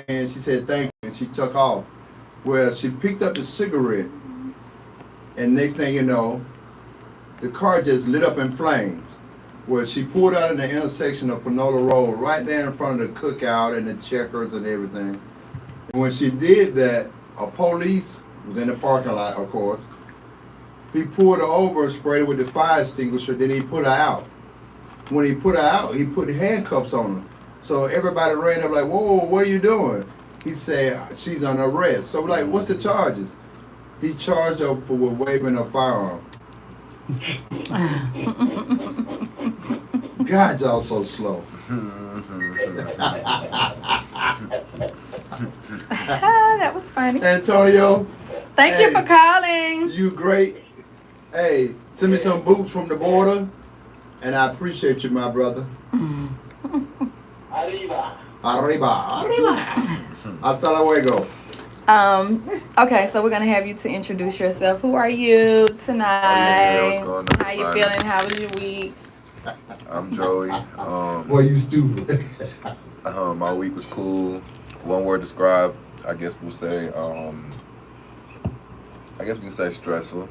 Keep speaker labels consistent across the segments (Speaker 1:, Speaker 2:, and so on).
Speaker 1: man. She said, thank you. And she took off. Well, she picked up the cigarette. And next thing you know, the car just lit up in flames. Well, she pulled out in the intersection of Panola Road, right there in front of the cookout and the checkers and everything. And when she did that, a police was in the parking lot, of course. He pulled her over and sprayed her with the fire extinguisher, then he put her out. When he put her out, he put handcuffs on her. So everybody ran up like, whoa, what are you doing? He said, she's under arrest. So like, what's the charges? He charged her for waving a firearm. God, y'all so slow.
Speaker 2: That was funny.
Speaker 1: Antonio.
Speaker 2: Thank you for calling.
Speaker 1: You great. Hey, send me some boots from the border, and I appreciate you, my brother. Arriba. Arriba. Arriba. Hasta luego.
Speaker 2: Okay, so we're gonna have you to introduce yourself. Who are you tonight?
Speaker 3: What's going on,
Speaker 2: How you feeling? How was your week?
Speaker 3: I'm Joey.
Speaker 1: Boy, you stupid.
Speaker 3: My week was cool. One word describe, I guess we'll say, I guess we can say stressful.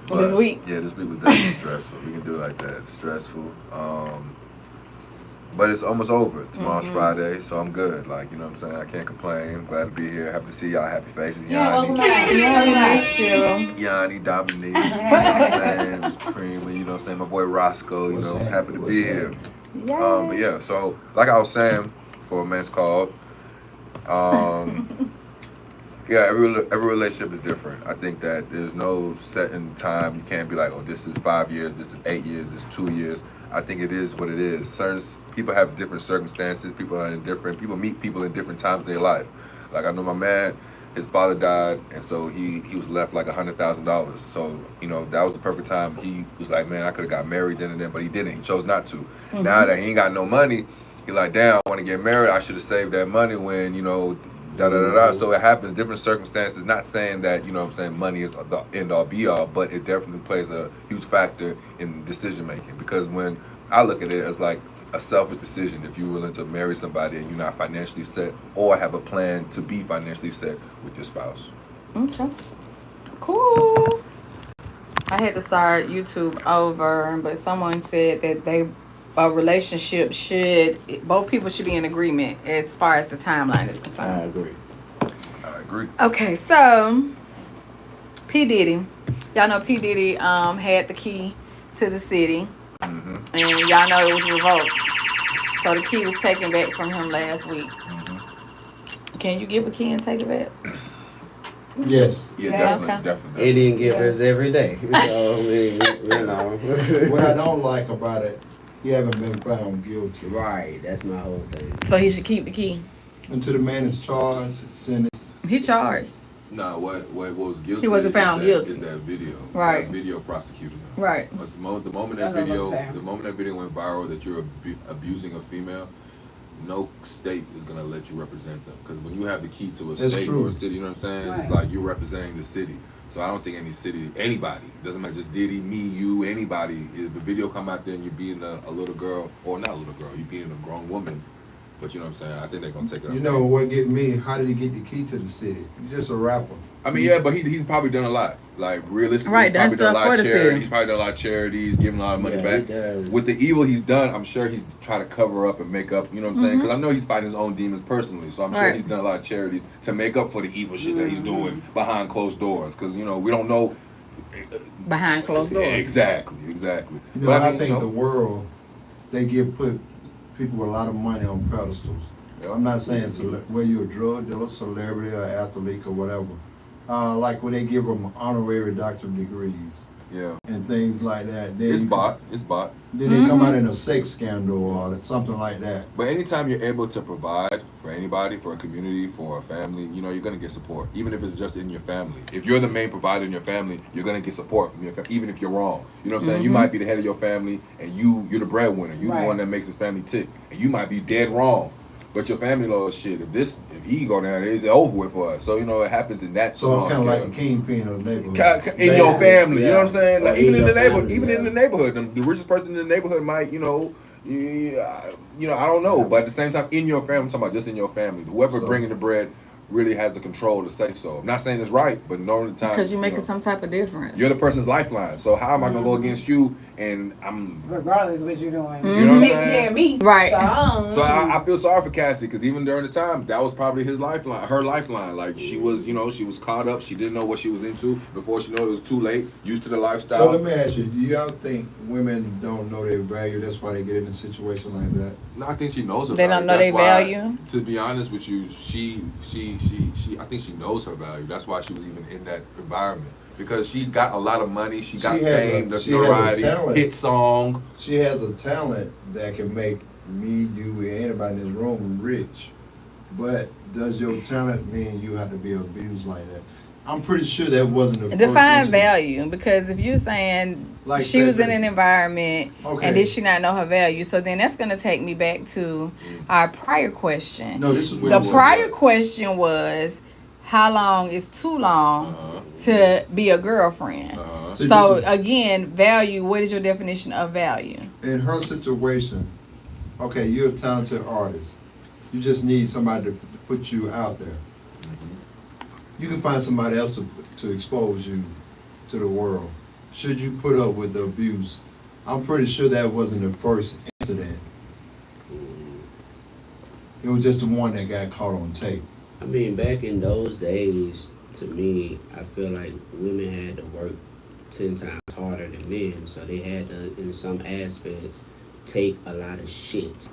Speaker 2: This week?
Speaker 3: Yeah, this week was definitely stressful. We can do it like that. Stressful. But it's almost over. Tomorrow's Friday, so I'm good. Like, you know what I'm saying? I can't complain. Glad to be here. Happy to see y'all. Happy faces.
Speaker 2: Yeah, we missed you.
Speaker 3: Yanni, Dominique, you know what I'm saying? It's Pr1ma, you know what I'm saying? My boy Roscoe, you know, happy to be here. But yeah, so like I was saying for a man's call, yeah, every relationship is different. I think that there's no set in time. You can't be like, oh, this is 5 years, this is 8 years, this is 2 years. I think it is what it is. Certain people have different circumstances. People meet people in different times of their life. Like I know my man, his father died, and so he was left like $100,000. So, you know, that was the perfect time. He was like, man, I could have got married then and then, but he didn't. He chose not to. Now that he ain't got no money, he like, damn, I want to get married. I should have saved that money when, you know, da-da-da-da. So it happens, different circumstances. Not saying that, you know what I'm saying, money is the end-all be-all, but it definitely plays a huge factor in decision-making. Because when I look at it as like a selfish decision, if you're willing to marry somebody and you're not financially set or have a plan to be financially set with your spouse.
Speaker 2: Okay. Cool. I had to start YouTube over, but someone said that a relationship both people should be in agreement as far as the timeline is concerned.
Speaker 3: I agree.
Speaker 2: Okay, so P. Diddy. Y'all know P. Diddy had the key to the city. And y'all know it was revoked. So the key was taken back from him last week. Can you give a key and take it back?
Speaker 1: Yes.
Speaker 3: Yeah,
Speaker 2: okay.
Speaker 3: definitely.
Speaker 4: Indian givers every day. So, you know.
Speaker 1: What I don't like about it, he haven't been found guilty.
Speaker 4: Right, that's my whole thing.
Speaker 2: So he should keep the key.
Speaker 1: Until the man is charged, sentenced.
Speaker 2: He charged.
Speaker 3: No, what was guilty?
Speaker 2: He wasn't found guilty.
Speaker 3: Is that video?
Speaker 2: Right.
Speaker 3: That video prosecuted him.
Speaker 2: Right.
Speaker 3: The moment that video went viral that you're abusing a female, no state is gonna let you represent them, because when you have the key to a state or a city, you know what I'm saying? It's like you're representing the city. So I don't think anybody, doesn't matter, just Diddy, me, you, anybody, if the video come out there and you're beating a little girl, or not a little girl, you're beating a grown woman, but you know what I'm saying? I think they're gonna take it.
Speaker 1: You know what get me? How did he get the key to the city? He's just a rapper.
Speaker 3: I mean, yeah, but he's probably done a lot. Like, realistically,
Speaker 2: Right,
Speaker 3: he's probably done a lot of
Speaker 2: the
Speaker 3: charity.
Speaker 2: city.
Speaker 3: He's probably done a lot of charities, giving a lot of money back.
Speaker 4: Does.
Speaker 3: With the evil he's done, I'm sure he's trying to cover up and make up, you know what I'm saying? Because I know he's fighting his own demons personally, so I'm sure he's done a lot of charities to make up for the evil shit that he's doing behind closed doors. Because, you know, we don't know.
Speaker 2: Behind closed doors.
Speaker 3: Exactly.
Speaker 1: You know,
Speaker 3: But
Speaker 1: I think the world, they put people with a lot of money on pedestals. I'm not saying whether you're a drug dealer, celebrity, or athlete, or whatever. Like when they give them honorary doctorate degrees.
Speaker 3: Yeah.
Speaker 1: And things like that. Then
Speaker 3: It's bought.
Speaker 1: Then they come out in a sex scandal or something like that.
Speaker 3: But anytime you're able to provide for anybody, for a community, for a family, you know, you're going to get support, even if it's just in your family. If you're the main provider in your family, you're going to get support from your family, even if you're wrong. You know what I'm saying? You might be the head of your family, and you're the breadwinner. You're the one that makes his family tick. And you might be dead wrong. But your family law shit, if he go down, it's over with for us. So, you know, it happens in that small
Speaker 1: So
Speaker 3: scale.
Speaker 1: kind of like a kingpin of the neighborhood.
Speaker 3: In your family, you know what I'm saying? Like
Speaker 4: Or
Speaker 3: even in the
Speaker 4: your
Speaker 3: neighborhood,
Speaker 4: family,
Speaker 3: even in the neighborhood, the richest person in the neighborhood might, you know, Yeah, you know, I don't know, but at the same time, in your family, I'm talking about just in your family, whoever
Speaker 1: So-
Speaker 3: bringing the bread really has the control to say so. I'm not saying it's right, but knowing the time,
Speaker 2: Because you're
Speaker 3: you
Speaker 2: making
Speaker 3: know,
Speaker 2: some type of difference.
Speaker 3: you're the person's lifeline. So how am I gonna go against you? And I'm,
Speaker 5: Regardless of what you're doing.
Speaker 3: you know what I'm
Speaker 5: Taking
Speaker 3: saying?
Speaker 5: care of me.
Speaker 2: Right.
Speaker 3: So I feel sorry for Cassie because even during the time, that was probably his lifeline, her lifeline. Like she was, you know, she was caught up. She didn't know what she was into before she knew it was too late. Used to the lifestyle.
Speaker 1: So let me ask you, do y'all think women don't know their value? That's why they get in a situation like that?
Speaker 3: No, I think she knows her
Speaker 2: They
Speaker 3: value.
Speaker 2: don't know
Speaker 3: That's
Speaker 2: their
Speaker 3: why,
Speaker 2: value?
Speaker 3: To be honest with you, she I think she knows her value. That's why she was even in that environment. Because she got a lot of money, she got fame, the notoriety, hit song.
Speaker 1: She has a talent that can make me, you, and anybody in this room rich. But does your talent mean you have to be abused like that? I'm pretty sure that wasn't the first
Speaker 2: Define
Speaker 1: incident.
Speaker 2: value, because if you're saying
Speaker 1: Like,
Speaker 2: she
Speaker 1: say
Speaker 2: was
Speaker 1: for
Speaker 2: in an
Speaker 1: instance-
Speaker 2: environment
Speaker 1: Okay.
Speaker 2: and did she not know her value, so then that's going to take me back to our prior question.
Speaker 1: No, this is
Speaker 2: The prior question was, how long is too long to be a girlfriend?
Speaker 1: See,
Speaker 2: So
Speaker 1: this is-
Speaker 2: again, value, what is your definition of value?
Speaker 1: in her situation, okay, you're a talented artist. You just need somebody to put you out there. You can find somebody else to expose you to the world. Should you put up with the abuse? I'm pretty sure that wasn't the first incident. It was just the one that got caught on tape.
Speaker 4: I mean, back in those days, to me, I feel like women had to work 10 times harder than men. So they had to, in some aspects, take a lot of shit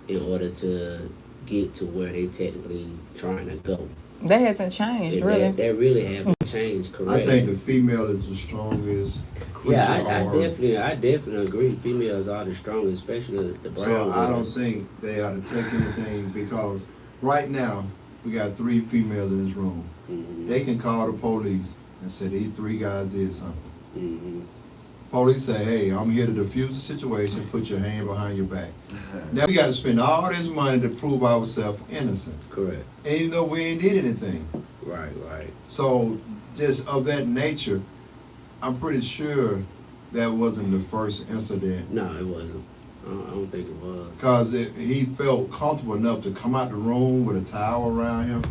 Speaker 4: in order to get to where they technically trying to go.
Speaker 2: That hasn't changed,
Speaker 4: And
Speaker 2: really.
Speaker 4: That really haven't changed, correct?
Speaker 1: I think the female is the strongest creature
Speaker 4: Yeah,
Speaker 1: on earth.
Speaker 4: I definitely agree. Females are the strongest, especially the brown
Speaker 1: So I don't
Speaker 4: girls.
Speaker 1: think they ought to take anything because right now we got 3 females in this room.
Speaker 4: Mhm.
Speaker 1: They can call the police and say these 3 guys did something.
Speaker 4: Mhm.
Speaker 1: Police say, hey, I'm here to defuse the situation, put your hand behind your back. Now we got to spend all this money to prove ourselves innocent.
Speaker 4: Correct.
Speaker 1: And even though we ain't did anything.
Speaker 4: Right, right.
Speaker 1: So just of that nature, I'm pretty sure that wasn't the first incident.
Speaker 4: No, it wasn't. I don't think it was.
Speaker 1: Because he felt comfortable enough to come out the room with a towel around him,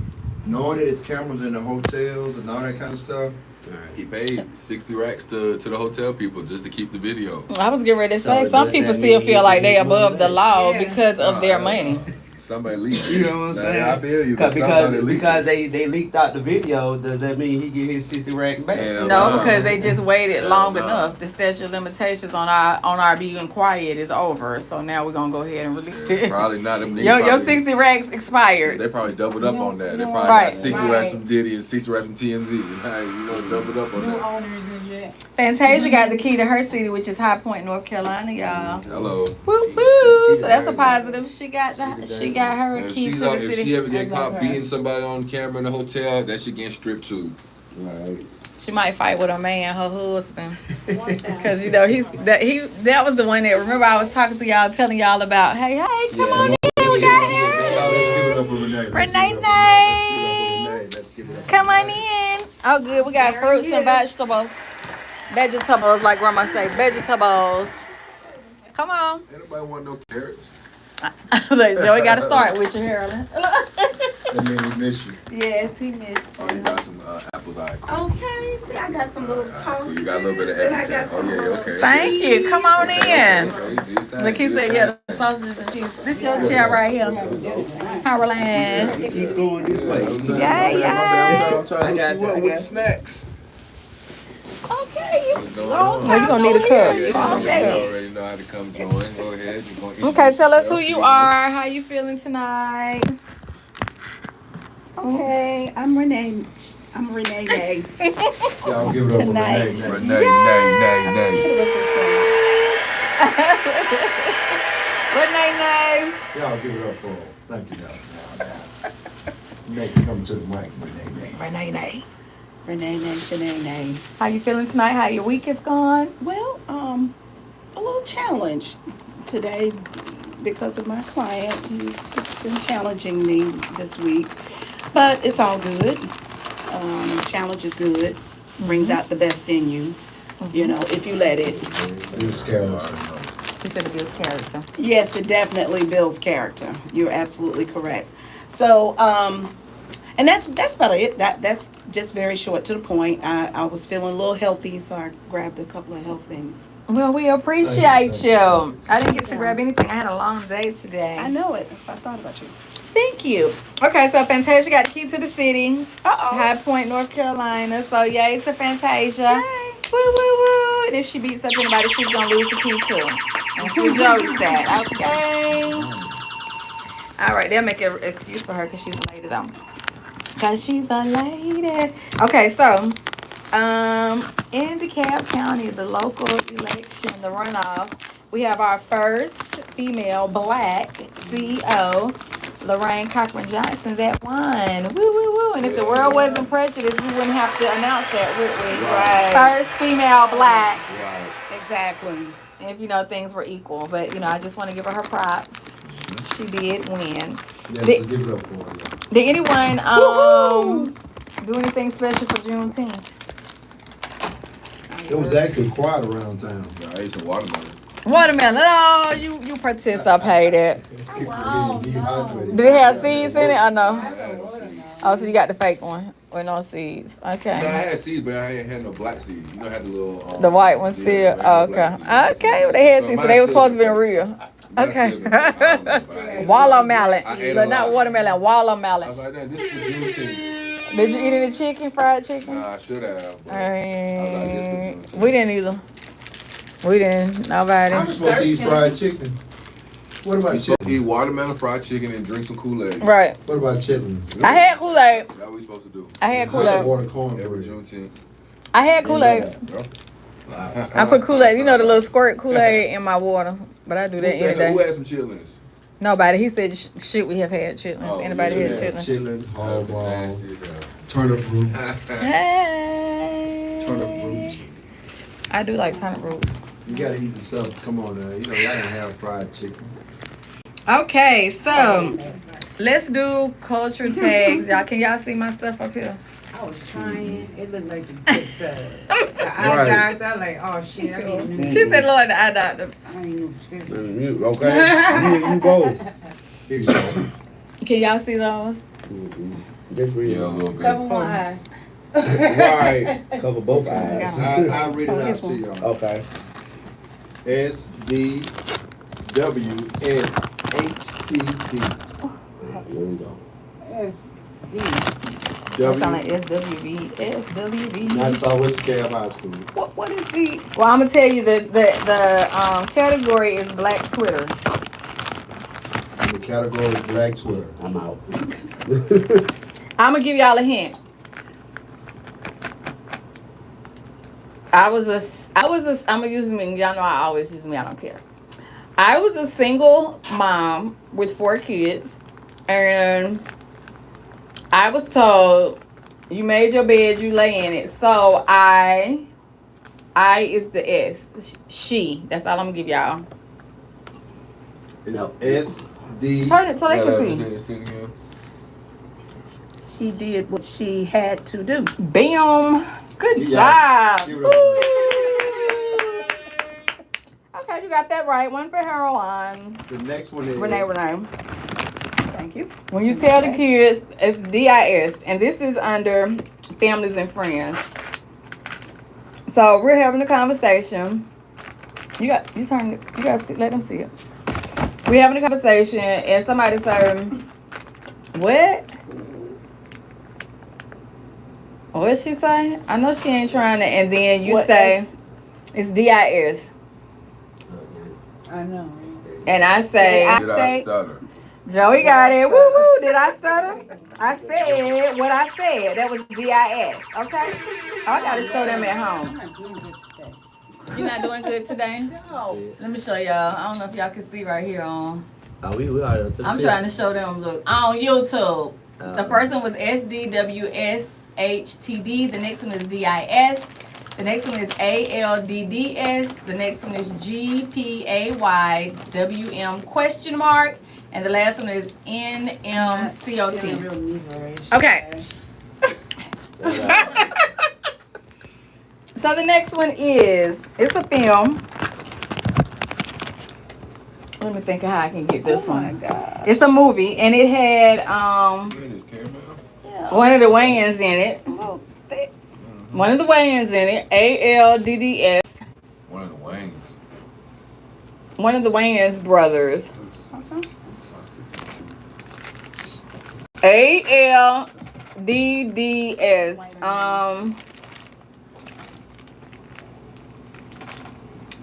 Speaker 1: knowing that his cameras in the hotels and all that kind of stuff.
Speaker 4: All right.
Speaker 3: He paid 60 racks to the hotel people just to keep the video.
Speaker 2: I was getting ready to say,
Speaker 4: So
Speaker 2: some
Speaker 4: does
Speaker 2: people
Speaker 4: that
Speaker 2: still
Speaker 4: mean
Speaker 2: feel
Speaker 4: he
Speaker 2: like
Speaker 4: can
Speaker 2: they
Speaker 4: get
Speaker 2: above
Speaker 4: money
Speaker 2: the
Speaker 4: back?
Speaker 2: law
Speaker 5: Yeah.
Speaker 2: because of their money.
Speaker 3: Somebody leaked it.
Speaker 4: You know what I'm
Speaker 3: Nah,
Speaker 4: saying?
Speaker 3: I feel you, but somebody
Speaker 4: Because,
Speaker 3: leaked
Speaker 4: because
Speaker 3: it.
Speaker 4: they leaked out the video, does that mean he get his 60 racks back?
Speaker 3: Hell
Speaker 2: No,
Speaker 3: nah.
Speaker 2: because they just waited
Speaker 3: Hell
Speaker 2: long
Speaker 3: nah.
Speaker 2: enough. The statute of limitations on our being quiet is over. So now we're gonna go ahead and release it.
Speaker 3: Probably not. Them niggas
Speaker 2: Your
Speaker 3: probably-
Speaker 2: 60 racks expired.
Speaker 3: They probably doubled up on that. They probably
Speaker 2: Right.
Speaker 3: got 60 racks from Diddy and 60 racks from TMZ. And hey, you know, doubled up on
Speaker 5: New
Speaker 3: that.
Speaker 5: owners and shit.
Speaker 2: Fantasia got the key to her city, which is High Point, North Carolina, y'all.
Speaker 3: Hello.
Speaker 2: Woo woo! So that's a positive. She got her
Speaker 3: And
Speaker 2: key to
Speaker 3: she's
Speaker 2: the
Speaker 3: on, if
Speaker 2: city.
Speaker 3: she ever get
Speaker 5: I love
Speaker 3: caught
Speaker 5: her.
Speaker 3: beating somebody on camera in a hotel, that shit getting stripped too.
Speaker 4: Right.
Speaker 2: She might fight with her man, her husband, because you know that was the one that. Remember, I was talking to y'all, telling y'all about. Hey, come on in, we got her.
Speaker 1: Let's give it up for Renee. Let's
Speaker 2: Renee,
Speaker 1: give it up for Renee. Let's give it up for
Speaker 2: Come on
Speaker 1: Renee.
Speaker 2: in. Oh, good. We got fruits and vegetables. Vegetables, like Grandma say, vegetables. Come on.
Speaker 3: Ain't nobody want no carrots.
Speaker 2: Look, Joey got to start with you, Harold.
Speaker 1: That means we miss you.
Speaker 2: Yes, he missed
Speaker 3: Oh,
Speaker 2: you.
Speaker 3: you got some apples. All right, cool.
Speaker 6: Okay, see, I got some little
Speaker 3: Cool. You got a little bit of
Speaker 6: sausages, and I
Speaker 3: everything.
Speaker 6: got some
Speaker 3: Oh, yeah, okay.
Speaker 2: Thank you. Come on in.
Speaker 3: Okay, do your thing,
Speaker 2: Look, he
Speaker 3: do your
Speaker 2: said, yeah,
Speaker 3: thing.
Speaker 2: the sausages and cheese. This your chair right here. Harold.
Speaker 4: Keep going this way.
Speaker 2: Yeah, yeah.
Speaker 3: I'm trying to
Speaker 4: got
Speaker 3: hook
Speaker 4: you,
Speaker 3: you
Speaker 4: I
Speaker 3: up with
Speaker 4: got
Speaker 3: snacks.
Speaker 6: Okay,
Speaker 3: What's going
Speaker 6: long
Speaker 3: on?
Speaker 2: Oh, you gonna need a cup.
Speaker 3: You
Speaker 6: Okay.
Speaker 3: already know how to come join. Go ahead. You gonna
Speaker 2: Okay, tell us who
Speaker 3: introduce
Speaker 2: you
Speaker 3: yourself,
Speaker 2: are. How you feeling tonight?
Speaker 6: Okay, I'm Renee. I'm Renee Nay.
Speaker 1: Y'all give it up
Speaker 6: Tonight.
Speaker 1: for
Speaker 3: Renee,
Speaker 1: Renee.
Speaker 3: nay.
Speaker 2: Renee name.
Speaker 1: Y'all give it up for her. Thank you, y'all. Next, come to the mic, Renee.
Speaker 2: Renee name.
Speaker 6: Renee Nay, Shanae Nay.
Speaker 2: How you feeling tonight? How your week is gone?
Speaker 6: Well, a little challenge today because of my client. He's been challenging me this week, but it's all good. Challenge is good. Brings out the best in you. You know, if you let it.
Speaker 1: These carrots.
Speaker 2: He said it builds character.
Speaker 6: Yes, it definitely builds character. You're absolutely correct. So, and that's about it. That's just very short to the point. I was feeling a little healthy, so I grabbed a couple of health things.
Speaker 2: Well, we appreciate you. I didn't get to grab anything. I had a long day today.
Speaker 6: I know it. That's why I thought about you.
Speaker 2: Thank you. Okay, so Fantasia got the key to the city.
Speaker 6: Uh-oh.
Speaker 2: High Point, North Carolina. So yay to Fantasia.
Speaker 6: Yay.
Speaker 2: Woo, woo, woo. And if she beats up anybody, she's going to lose the key too. That's what Joey said. Okay. All right, they'll make an excuse for her because she's a lady though. Because she's a lady. Okay, so in DeKalb County, the local election, the runoff, we have our first female black CEO, Lorraine Cochran Johnson, that won. Woo, woo, woo. And if the world wasn't prejudiced, we wouldn't have to announce that, would we?
Speaker 6: Right.
Speaker 2: First female black.
Speaker 4: Right.
Speaker 6: Exactly.
Speaker 2: If, things were equal. But, I just want to give her props. She did win.
Speaker 1: Yes,
Speaker 2: Did-
Speaker 1: so give it up for her.
Speaker 2: Did anyone do anything special for Juneteenth?
Speaker 7: It was actually quiet around town.
Speaker 3: Yeah, I ate some watermelon.
Speaker 2: Watermelon. Oh, you participated.
Speaker 7: Dehydrated.
Speaker 2: Did it have seeds in it? I know.
Speaker 3: I had no seeds.
Speaker 2: Oh, so you got the fake one with no seeds.
Speaker 3: No, I
Speaker 2: Okay.
Speaker 3: had seeds, but I ain't had no black seeds. I had the little.
Speaker 2: The white one still. Oh, okay. Okay, well, they had seeds, so they were supposed to be real. Okay. Watermelon. But not watermelon,
Speaker 3: I was
Speaker 2: watermelon.
Speaker 3: like, "Damn, this is for Juneteenth."
Speaker 2: Did you eat any chicken, fried chicken?
Speaker 3: Nah, I should have. but I was like, this for Juneteenth.
Speaker 2: We didn't either. We didn't. Nobody.
Speaker 7: I'm supposed to eat fried chicken. What about
Speaker 3: You supposed to eat
Speaker 7: chitlins?
Speaker 3: watermelon, fried chicken, and drink some Kool-Aid.
Speaker 2: Right.
Speaker 7: What about chitlins?
Speaker 2: I had Kool-Aid.
Speaker 3: That's what we supposed to do.
Speaker 2: I had
Speaker 7: Hot
Speaker 2: Kool-Aid.
Speaker 7: water
Speaker 3: Every
Speaker 7: cornbread.
Speaker 3: Juneteenth.
Speaker 2: I had Kool-Aid.
Speaker 3: Bro.
Speaker 2: I put Kool-Aid, the little squirt Kool-Aid in my water. But I do that any
Speaker 3: Who
Speaker 2: day.
Speaker 3: had some chitlins?
Speaker 2: Nobody. He said, shit, we have had chitlins.
Speaker 3: Oh,
Speaker 2: Anybody
Speaker 3: yeah.
Speaker 2: had chitlins?
Speaker 7: Chitlins, hog balls,
Speaker 3: Nasty as hell.
Speaker 7: turnip roots.
Speaker 2: Hey.
Speaker 1: Turnip roots.
Speaker 2: I do like turnip roots.
Speaker 7: You gotta eat the stuff. Come on now. Y'all don't have fried chicken.
Speaker 2: Okay, so let's do culture tags. Can y'all see my stuff up here?
Speaker 5: I was trying. It looked like the eye
Speaker 7: Right.
Speaker 5: doctor. I was like, oh shit, I need new.
Speaker 2: She said, look like the eye doctor.
Speaker 5: I need new prescription.
Speaker 4: You okay? you go.
Speaker 7: Here you go.
Speaker 2: Can y'all see those?
Speaker 4: Just read
Speaker 3: Yeah, a
Speaker 4: it.
Speaker 3: little bit.
Speaker 5: Cover one eye.
Speaker 4: Right. Cover both eyes.
Speaker 7: I'll read it out to y'all.
Speaker 4: Okay.
Speaker 7: S D W S H T D.
Speaker 4: There you go.
Speaker 5: S D.
Speaker 2: That sound like SWV. SWV.
Speaker 7: Not Southwest Cab High School.
Speaker 2: What is the? Well, I'm gonna tell you the category is Black Twitter.
Speaker 7: And the category is Black Twitter.
Speaker 4: I'm out.
Speaker 2: I'm gonna give y'all a hint. I'm gonna use me. Y'all know I always use me. I don't care. I was a single mom with 4 kids, and I was told, you made your bed, you lay in it. So I is the S. She. That's all I'm gonna give y'all.
Speaker 7: It's
Speaker 4: No.
Speaker 7: S D.
Speaker 2: Turn it so they can see.
Speaker 3: See it again.
Speaker 6: She did what she had to do.
Speaker 2: Bam. Good
Speaker 7: Yeah.
Speaker 2: job.
Speaker 7: Give it up.
Speaker 2: Woo. Okay, you got that right. One for Caroline.
Speaker 7: The next one is
Speaker 2: Renee. Thank you. When you tell the kids, it's DIS, and this is under families and friends. So we're having a conversation. You gotta see, let them see it. We're having a conversation, and somebody said, "What? What she say? I know she ain't trying to." And then you
Speaker 6: What
Speaker 2: say,
Speaker 6: S?
Speaker 2: "It's DIS,"
Speaker 5: I know.
Speaker 2: and I say,
Speaker 3: Did I stutter?
Speaker 2: Joey got it. Woo woo. Did I stutter? I said what I said. That was DIS. Okay. I gotta show them at home.
Speaker 5: I'm not doing good today.
Speaker 2: You're not doing good today?
Speaker 5: No.
Speaker 2: Let me show y'all. I don't know if y'all can see right here on.
Speaker 4: Oh, we are to the
Speaker 2: I'm trying to show them. Look on YouTube. The first one was SDWSHTD. The next one is DIS. The next one is ALDDS. The next one is GPAYWM question mark. And the last one is
Speaker 5: Feeling
Speaker 2: NMCOT.
Speaker 5: real neverish.
Speaker 2: Okay. So the next one is, it's a film. Let me think of how I can get this
Speaker 6: Oh my
Speaker 2: one.
Speaker 6: God.
Speaker 2: It's a movie, and it had
Speaker 3: Look at this caramel.
Speaker 6: Yeah.
Speaker 2: one of the Wayans in it.
Speaker 6: Well, they-
Speaker 2: One of the Wayans in it. ALDDS.
Speaker 3: One of the wings.
Speaker 2: One of the Wayans brothers. ALDDS.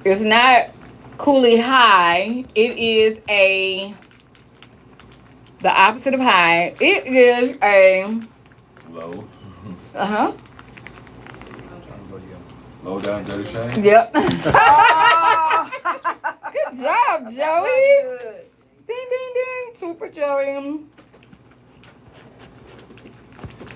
Speaker 2: It's not Cooley High. It is the opposite of high. It is a
Speaker 3: Low.
Speaker 2: uh-huh.
Speaker 3: Low down dirty shame.
Speaker 2: Yep. Good job, Joey. Ding ding ding. Super Joey.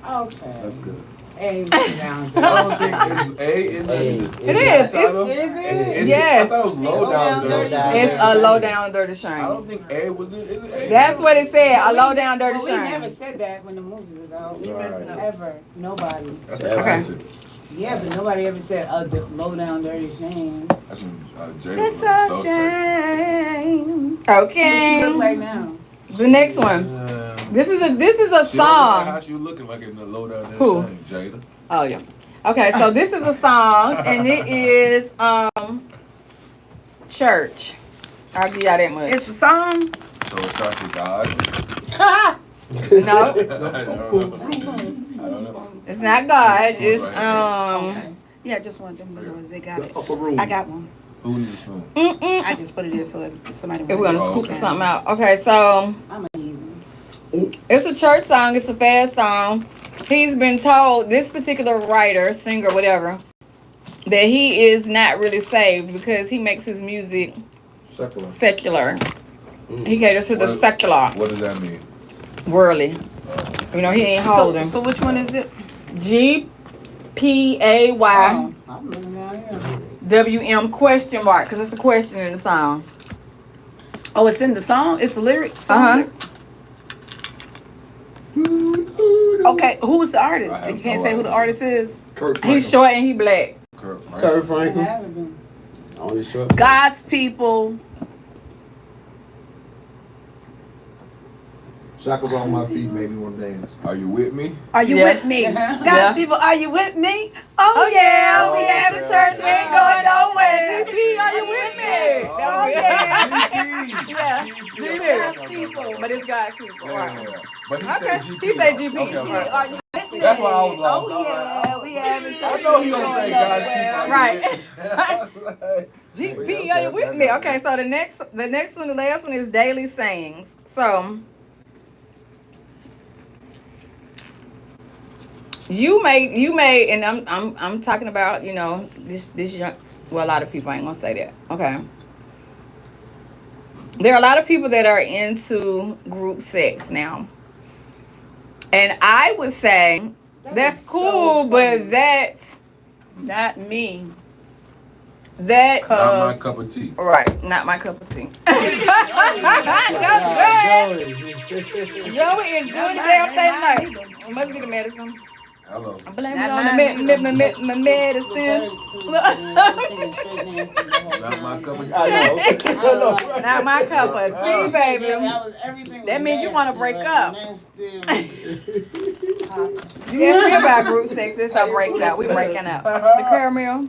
Speaker 5: Okay.
Speaker 7: That's good.
Speaker 5: A down
Speaker 3: I don't think it's A. Is
Speaker 4: Hey,
Speaker 3: it?
Speaker 2: It is.
Speaker 5: Is it?
Speaker 2: Yes.
Speaker 3: I thought it was low down dirty shame.
Speaker 2: It's a low down dirty
Speaker 3: I
Speaker 2: shame.
Speaker 3: don't think A was it. Is it A?
Speaker 2: That's what it said. A low down dirty
Speaker 5: Well, we never
Speaker 2: shame.
Speaker 5: said that when the movie was out.
Speaker 3: Right.
Speaker 5: Ever. Nobody.
Speaker 3: That's a classic.
Speaker 5: Yeah, but nobody ever said low down dirty shame.
Speaker 3: That's when Jada was
Speaker 2: It's
Speaker 3: so
Speaker 2: a
Speaker 3: sexy.
Speaker 2: shame.
Speaker 5: What she
Speaker 2: Okay.
Speaker 5: look like now?
Speaker 2: The next one. This is a
Speaker 3: She don't look like
Speaker 2: song.
Speaker 3: how she looking like in the low down dirty
Speaker 2: Who?
Speaker 3: shame, Jada.
Speaker 2: Oh yeah. Okay, so this is a song, and it is Church. I'll give y'all that much.
Speaker 6: It's a song.
Speaker 3: So it starts with God.
Speaker 2: No,
Speaker 3: I don't know.
Speaker 2: it's not God. It's
Speaker 6: Yeah, just one of them little ones. They got
Speaker 1: The
Speaker 6: it.
Speaker 1: upper room.
Speaker 6: I got one.
Speaker 3: Who needs a spoon?
Speaker 6: I just put it in so if somebody
Speaker 2: If we're gonna
Speaker 3: Oh,
Speaker 2: scoop
Speaker 3: okay.
Speaker 2: something out. Okay, so
Speaker 5: I'm a heathen.
Speaker 2: it's a church song. It's a fast song. He's been told, this particular writer, singer, whatever, that he is not really saved because he makes his music
Speaker 7: Secular.
Speaker 2: secular. He caters to the
Speaker 3: What-
Speaker 2: secular,
Speaker 3: What does that mean?
Speaker 2: worldly. You know, he ain't holding.
Speaker 6: So which one is it?
Speaker 2: GPAY
Speaker 5: Oh, I'm looking down here.
Speaker 2: WM question mark, because it's a question in the song.
Speaker 6: Oh, it's in the song. It's the lyric.
Speaker 2: Uh-huh.
Speaker 6: Okay, who is the artist?
Speaker 3: I have
Speaker 6: You can't
Speaker 3: no
Speaker 6: say who the
Speaker 3: idea.
Speaker 6: artist is.
Speaker 1: Kurt
Speaker 2: He's
Speaker 1: Franklin.
Speaker 2: short and he black.
Speaker 3: Kurt Franklin.
Speaker 7: Kurt
Speaker 5: I
Speaker 7: Franklin.
Speaker 5: haven't been.
Speaker 4: Only short.
Speaker 6: God's people.
Speaker 1: Shackles on my feet made me want to dance.
Speaker 3: Are you with me?
Speaker 6: Are you
Speaker 2: Yeah.
Speaker 6: with me? God's
Speaker 2: Yeah.
Speaker 6: people, are you with me?
Speaker 2: Oh yeah,
Speaker 3: Oh,
Speaker 2: we have a
Speaker 3: okay.
Speaker 2: church, we ain't going nowhere. GP, are you with me? Oh yeah. Yeah.
Speaker 3: GP.
Speaker 2: God's people, but it's God's people. Right.
Speaker 3: Yeah. But he
Speaker 2: Okay.
Speaker 3: said GP.
Speaker 2: He said GP.
Speaker 3: Okay, okay.
Speaker 6: Are you with me?
Speaker 3: That's why I was lost.
Speaker 6: Oh yeah, we have a
Speaker 3: I
Speaker 6: church.
Speaker 3: know he don't say God's people.
Speaker 2: Right. GP, are you with me? Okay, so the next one, the last one is daily sayings. So you may, and I'm talking about, you know, this young, well, a lot of people, I ain't gonna say that. Okay. There are a lot of people that are into group sex now. And I would say that's
Speaker 5: is
Speaker 2: cool,
Speaker 5: so
Speaker 2: but
Speaker 5: funny.
Speaker 6: Not me.
Speaker 2: that
Speaker 3: Not my cup of tea.
Speaker 2: right, not my cup of tea. Joey is doing the damn thing like it must be the medicine.
Speaker 3: Hello.
Speaker 2: I blame it
Speaker 5: Not
Speaker 2: on
Speaker 5: mine
Speaker 2: the
Speaker 5: either.
Speaker 2: medicine.
Speaker 3: Not my cup of tea.
Speaker 2: Not my cup of tea, baby.
Speaker 5: Everything
Speaker 2: That
Speaker 5: was
Speaker 2: means you wanna
Speaker 5: nasty,
Speaker 2: break
Speaker 5: like,
Speaker 2: up.
Speaker 5: nasty.
Speaker 2: You asked me about group sex. It's a breakout. We breaking up. The caramel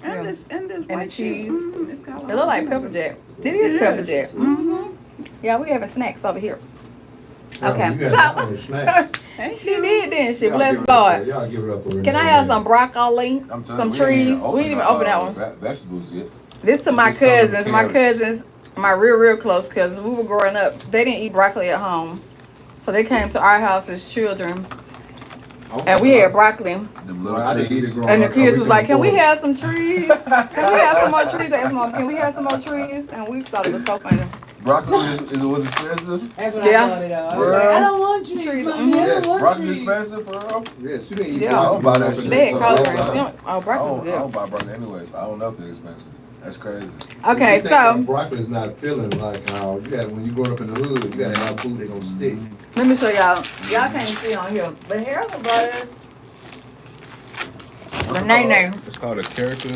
Speaker 6: And this and the
Speaker 2: and the
Speaker 6: white
Speaker 2: cheese.
Speaker 6: It's got
Speaker 2: It look like pepper jack. It is pepper jack. Yeah, we having snacks over here. Okay.
Speaker 1: You got that on a snack.
Speaker 2: She did, didn't she?
Speaker 1: Y'all
Speaker 2: Bless
Speaker 1: give it up
Speaker 2: God.
Speaker 1: for- Y'all give it up for
Speaker 2: Can I have some broccoli,
Speaker 3: I'm telling
Speaker 2: some
Speaker 3: you,
Speaker 2: trees? We didn't even open that one.
Speaker 3: Vegetables yet.
Speaker 2: This to my
Speaker 1: Just some
Speaker 2: cousins. My
Speaker 1: carrots.
Speaker 2: cousins, my real close cousins. We were growing up. They didn't eat broccoli at home, so they came to our house as children, and we had broccoli.
Speaker 3: Them
Speaker 1: Well,
Speaker 3: little
Speaker 1: I didn't eat it
Speaker 3: trees.
Speaker 1: growing
Speaker 2: And the
Speaker 1: up,
Speaker 2: kids
Speaker 1: we
Speaker 2: was like, "Can we
Speaker 1: afford it.
Speaker 2: have some trees? Can we have some more trees?" I asked Mom, "Can we have some more trees?" And we thought it was so funny.
Speaker 3: Broccoli was expensive.
Speaker 5: That's what
Speaker 2: Yeah.
Speaker 5: I thought it of.
Speaker 3: Bruh.
Speaker 5: I don't want trees,
Speaker 2: Trees.
Speaker 5: mommy. I don't want
Speaker 3: Broccoli
Speaker 5: trees.
Speaker 3: expensive for real.
Speaker 1: Yes, you didn't eat
Speaker 2: Yeah.
Speaker 1: broccoli
Speaker 3: I don't buy that
Speaker 1: growing up
Speaker 3: shit.
Speaker 1: in
Speaker 2: They had
Speaker 1: the
Speaker 2: collard
Speaker 1: South.
Speaker 2: greens. You don't- Oh,
Speaker 3: I
Speaker 2: broccoli's
Speaker 3: don't
Speaker 2: good.
Speaker 3: buy broccoli anyways. I don't know if it's expensive. That's crazy.
Speaker 2: Okay,
Speaker 1: You think that
Speaker 2: so
Speaker 1: broccoli's not feeling like how you got when you growing up in the hood. You got to have food they gonna stick.
Speaker 2: let me show y'all. Y'all can't see on here, but here the brothers. The name.
Speaker 3: It's called a character,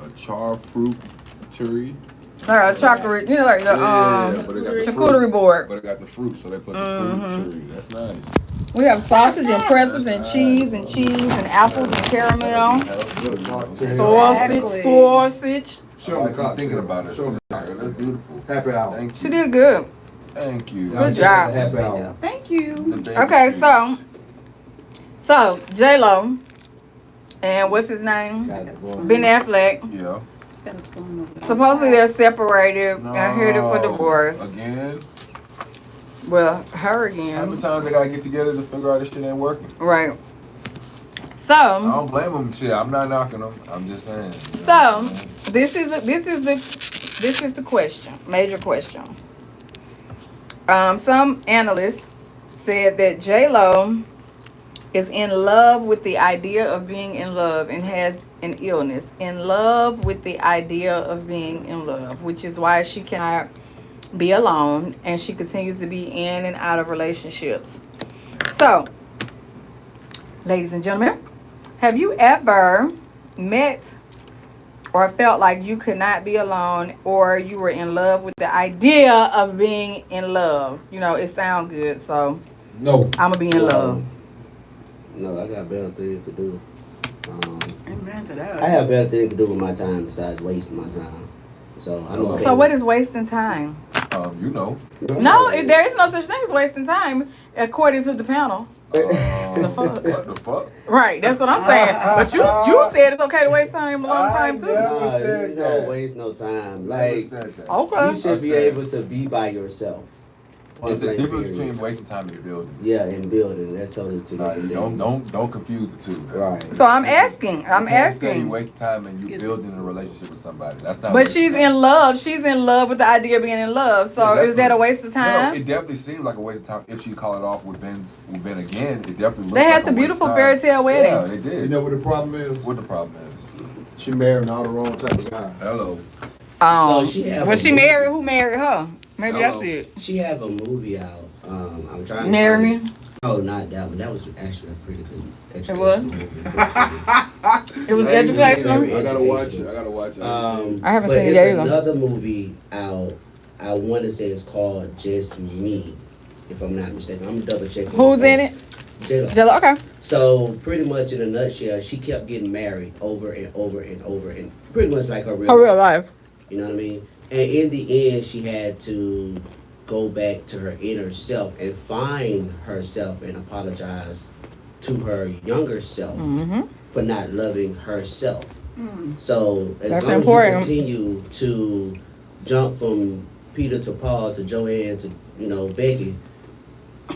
Speaker 3: a char fruit tree.
Speaker 2: Like a chocolate, you know, like the
Speaker 3: but it got the
Speaker 2: charcuterie
Speaker 3: fruit.
Speaker 2: board.
Speaker 3: But it got the fruit, so they put the fruit too. That's nice.
Speaker 2: We have sausage and pretzels and cheese and apples and caramel. Sausage.
Speaker 1: Show them the cocktail.
Speaker 3: Thinking about it.
Speaker 1: Show them the
Speaker 3: That's
Speaker 1: cocktail.
Speaker 3: beautiful.
Speaker 1: Happy hour.
Speaker 3: Thank
Speaker 2: She
Speaker 3: you.
Speaker 2: did good.
Speaker 3: Thank you.
Speaker 2: Good job.
Speaker 1: Happy hour.
Speaker 2: Thank you.
Speaker 3: The baby
Speaker 2: Okay,
Speaker 3: shoes.
Speaker 2: so J-Lo and what's his name? Ben Affleck.
Speaker 3: Yeah.
Speaker 6: Got a spoon over there.
Speaker 2: Supposedly they're separated. I heard it for divorce.
Speaker 3: Again?
Speaker 2: Well, her
Speaker 3: How many
Speaker 2: again.
Speaker 3: times they gotta get together to figure out this shit ain't working?
Speaker 2: Right.
Speaker 3: I
Speaker 2: So,
Speaker 3: don't blame them. Shit, I'm not knocking them. I'm just saying. You know what I'm saying?
Speaker 2: this is the question, major question. Some analysts said that J-Lo is in love with the idea of being in love and has an illness. In love with the idea of being in love, which is why she cannot be alone and she continues to be in and out of relationships. So, ladies and gentlemen, have you ever met or felt like you could not be alone, or you were in love with the idea of being in love? You know, it sounds good, so
Speaker 1: No.
Speaker 2: I'm gonna be in love.
Speaker 4: No, I got better things to do.
Speaker 6: Amen to that.
Speaker 4: I have better things to do with my time besides wasting my time. So I'm okay.
Speaker 2: So what is wasting time?
Speaker 3: You know.
Speaker 2: No, there is no such thing as wasting time, according to the panel.
Speaker 3: The fuck? What the fuck?
Speaker 2: Right, that's what I'm saying. But you said it's okay to waste time a long time too.
Speaker 4: Nah, you don't waste no time. Like,
Speaker 2: Okay.
Speaker 4: you should be able to be by yourself.
Speaker 3: It's the
Speaker 4: Point blank
Speaker 3: difference
Speaker 4: period.
Speaker 3: between wasting time and building.
Speaker 4: Yeah, and building. That's totally two
Speaker 3: Like,
Speaker 4: different things.
Speaker 3: don't confuse the two.
Speaker 4: Right.
Speaker 2: So I'm asking.
Speaker 3: You can't say you waste time and you building a relationship with somebody. That's not.
Speaker 2: But
Speaker 3: wasting
Speaker 2: she's
Speaker 3: time.
Speaker 2: in love. She's in love with the idea of being in love. So
Speaker 3: Yeah,
Speaker 2: is that a waste of
Speaker 3: No,
Speaker 2: time?
Speaker 3: it definitely seems like a waste of time if she call it off with Ben again. It definitely looks
Speaker 2: They
Speaker 3: like
Speaker 2: had
Speaker 3: a
Speaker 2: the
Speaker 3: waste
Speaker 2: beautiful
Speaker 3: of
Speaker 2: fairy
Speaker 3: time.
Speaker 2: tale wedding.
Speaker 3: Yeah, they did.
Speaker 1: You know what the problem is?
Speaker 3: What the problem is?
Speaker 1: She married all the wrong type of guy.
Speaker 3: Hello.
Speaker 4: So she have
Speaker 2: Was
Speaker 4: a
Speaker 2: she
Speaker 4: movie.
Speaker 2: married? Who married her? Maybe
Speaker 3: Hello.
Speaker 2: that's it.
Speaker 4: She have a movie out. I'm trying to
Speaker 2: Marry
Speaker 4: find
Speaker 2: Me?
Speaker 4: it. Oh, not that one. That was actually a pretty good educational
Speaker 2: was?
Speaker 4: movie.
Speaker 2: It was
Speaker 4: Very
Speaker 2: educational.
Speaker 4: educational.
Speaker 3: I gotta watch it. I gotta watch it.
Speaker 2: I haven't
Speaker 4: but
Speaker 2: seen it
Speaker 4: it's
Speaker 2: yet either.
Speaker 4: another movie out. I want to say it's called Just Me, if I'm not mistaken. I'm double checking.
Speaker 2: Who's in it?
Speaker 4: J-Lo.
Speaker 2: Jello. Okay.
Speaker 4: So pretty much in a nutshell, she kept getting married over and over and over, and pretty much like her real
Speaker 2: Her real
Speaker 4: life.
Speaker 2: life.
Speaker 4: You know what I mean? And in the end, she had to go back to her inner self and find herself and apologize to her younger self for not loving herself. So as
Speaker 2: That's
Speaker 4: long
Speaker 2: important.
Speaker 4: as you continue to jump from Peter to Paul to Joanne to Becky,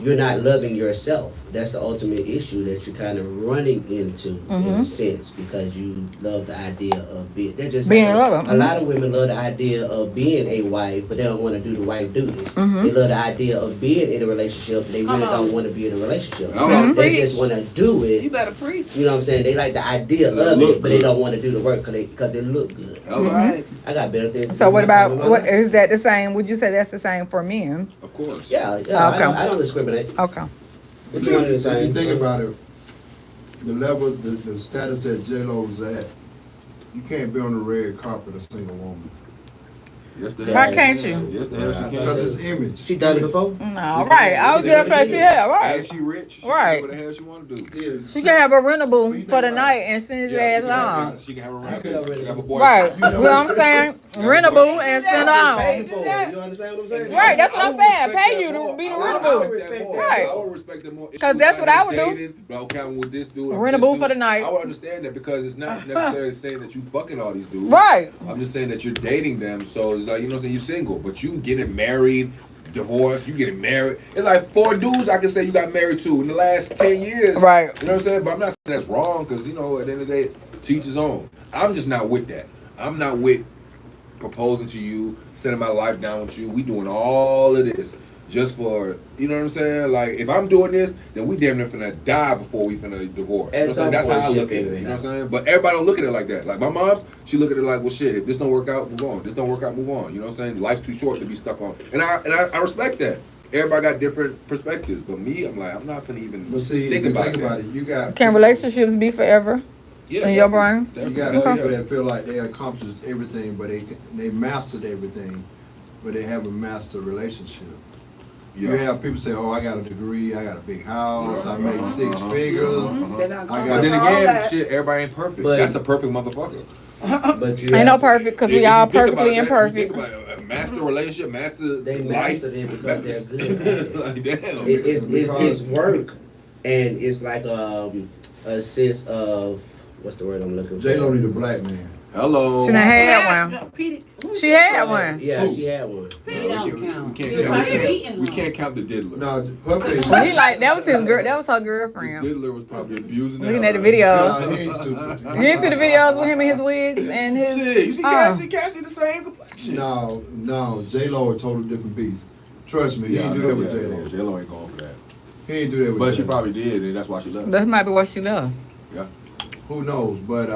Speaker 4: you're not loving yourself. That's the ultimate issue that you're kind of running into in a sense, because you love the idea of being. That's just
Speaker 2: Being
Speaker 4: like
Speaker 2: a lover.
Speaker 4: A lot of women love the idea of being a wife, but they don't want to do the wife duties. They love the idea of being in a relationship. They really don't want to be in a relationship. They just want to do it.
Speaker 6: You better preach.
Speaker 4: You know what I'm saying? They like the idea of it, but they don't want to do the work because they look good.
Speaker 3: All right.
Speaker 4: I got better things. to
Speaker 2: So
Speaker 4: do
Speaker 2: what
Speaker 4: with my
Speaker 2: about
Speaker 4: time in my
Speaker 2: what
Speaker 4: life.
Speaker 2: is that the same? Would you say that's the same for men?
Speaker 3: Of course.
Speaker 4: Yeah.
Speaker 2: Okay.
Speaker 4: I don't discriminate.
Speaker 2: Okay.
Speaker 4: Which one is the
Speaker 1: If
Speaker 4: same?
Speaker 1: you think about it, the level, the status that J-Lo was at, you can't be on the red carpet a single woman.
Speaker 3: Yes, the
Speaker 2: Why
Speaker 3: hell.
Speaker 2: can't you?
Speaker 3: Yes, the hell she
Speaker 1: Because
Speaker 3: can.
Speaker 1: it's image.
Speaker 4: She done it before?
Speaker 2: No, right. I was just like, yeah,
Speaker 3: And
Speaker 2: right.
Speaker 3: she rich. She
Speaker 2: Right.
Speaker 3: can do what the hell she want to do.
Speaker 1: Yeah,
Speaker 2: She can have a rentable
Speaker 1: What you
Speaker 2: for
Speaker 1: think
Speaker 2: the
Speaker 1: about
Speaker 2: night and send his ass on.
Speaker 3: She can have a
Speaker 1: You
Speaker 3: rap.
Speaker 1: can-
Speaker 3: She can have a boy.
Speaker 2: Right. You know what I'm saying? Rentable and send on.
Speaker 4: You understand what I'm saying?
Speaker 2: Right, that's what I'm saying.
Speaker 3: respect
Speaker 2: Pay
Speaker 3: that
Speaker 2: you to
Speaker 3: more.
Speaker 2: be the
Speaker 3: I would
Speaker 2: rentable.
Speaker 3: respect that more.
Speaker 2: Right.
Speaker 3: I would respect that more. If
Speaker 2: 'Cause
Speaker 3: she
Speaker 2: that's
Speaker 3: was
Speaker 2: what I
Speaker 3: out
Speaker 2: would
Speaker 3: there
Speaker 2: do.
Speaker 3: dating, but okay, I'm with this dude. I'm
Speaker 2: Rentable
Speaker 3: with
Speaker 2: for
Speaker 3: this
Speaker 2: the night.
Speaker 3: I would understand that because it's not necessarily saying that you fucking all these dudes.
Speaker 2: Right.
Speaker 3: I'm just saying that you're dating them, so it's like, you know what I'm saying, you're single, but you getting married, divorced, you getting married. It's like 4 dudes I can say you got married to in the last 10 years.
Speaker 2: Right.
Speaker 3: You know what I'm saying? But I'm not saying that's wrong, because, you know, at the end of the day, to each his own. I'm just not with that. I'm not with proposing to you, setting my life down with you. We doing all of this just for, you know what I'm saying? Like, if I'm doing this, then we damn near finna die before we finna divorce. You know what I'm saying? That's how I look at it. You know what I'm saying? But everybody don't look at it like that. Like, my mom, she look at it like, well, shit, if this don't work out, move on. This don't work out, move on. You know what I'm saying? Life's too short to be stuck on. And I respect that. Everybody got different perspectives. But me, I'm like, I'm not finna even
Speaker 1: But see, if
Speaker 3: think
Speaker 1: you
Speaker 3: about
Speaker 1: think
Speaker 3: that.
Speaker 1: about it, you got
Speaker 2: Can relationships be forever?
Speaker 3: Yeah,
Speaker 2: In your
Speaker 3: definitely.
Speaker 2: brain?
Speaker 1: You
Speaker 3: Definitely.
Speaker 1: got
Speaker 3: Hell
Speaker 1: people
Speaker 3: yeah.
Speaker 1: that feel like they accomplished everything, but they mastered everything, but they haven't mastered relationship. You
Speaker 3: Yeah.
Speaker 1: have people say, "Oh, I got a degree, I got a big house, I make
Speaker 3: Uh-huh,
Speaker 1: 6
Speaker 3: uh-huh,
Speaker 1: figures."
Speaker 3: uh-huh.
Speaker 6: They're not
Speaker 1: I
Speaker 3: But
Speaker 1: got
Speaker 3: then
Speaker 6: all
Speaker 3: again,
Speaker 6: that.
Speaker 3: shit, everybody ain't perfect.
Speaker 4: But-
Speaker 3: That's a perfect motherfucker.
Speaker 4: But you
Speaker 2: Ain't no
Speaker 4: have to-
Speaker 2: perfect because
Speaker 3: If
Speaker 2: we
Speaker 3: you
Speaker 2: all
Speaker 3: think about
Speaker 2: perfectly
Speaker 3: that,
Speaker 2: imperfect.
Speaker 3: You think about a master relationship, master
Speaker 4: They
Speaker 3: life.
Speaker 4: mastered it because they're good at it.
Speaker 3: Like, damn.
Speaker 4: It's work, and it's like a sense of what's the word I'm looking for?
Speaker 1: J-Lo need a black man.
Speaker 3: Hello.
Speaker 2: She done had one. She had one.
Speaker 4: Yeah,
Speaker 1: Who?
Speaker 4: she had one.
Speaker 3: No,
Speaker 5: don't count.
Speaker 3: we can't
Speaker 5: He was
Speaker 3: count
Speaker 5: probably
Speaker 3: the
Speaker 5: beating
Speaker 3: we
Speaker 5: her.
Speaker 3: can't count the diddler.
Speaker 1: No, her face.
Speaker 2: Well, he like that was his girl. That was her
Speaker 3: The
Speaker 2: girlfriend.
Speaker 3: diddler was probably abusing
Speaker 2: Looking
Speaker 3: hell
Speaker 2: at the
Speaker 3: out of her.
Speaker 2: videos.
Speaker 1: Nah, he ain't stupid.
Speaker 2: You didn't see the videos with him and his wigs and his.
Speaker 3: Shit, you see Cassie the same complexion.
Speaker 1: No, J-Lo a total different beast. Trust me, he ain't do that with J-Lo.
Speaker 3: J-Lo ain't going for that.
Speaker 1: He ain't do that with
Speaker 3: But she
Speaker 1: J-Lo.
Speaker 3: probably did, and that's why she left.
Speaker 2: That might be what she love.
Speaker 3: Yeah.
Speaker 1: Who knows? But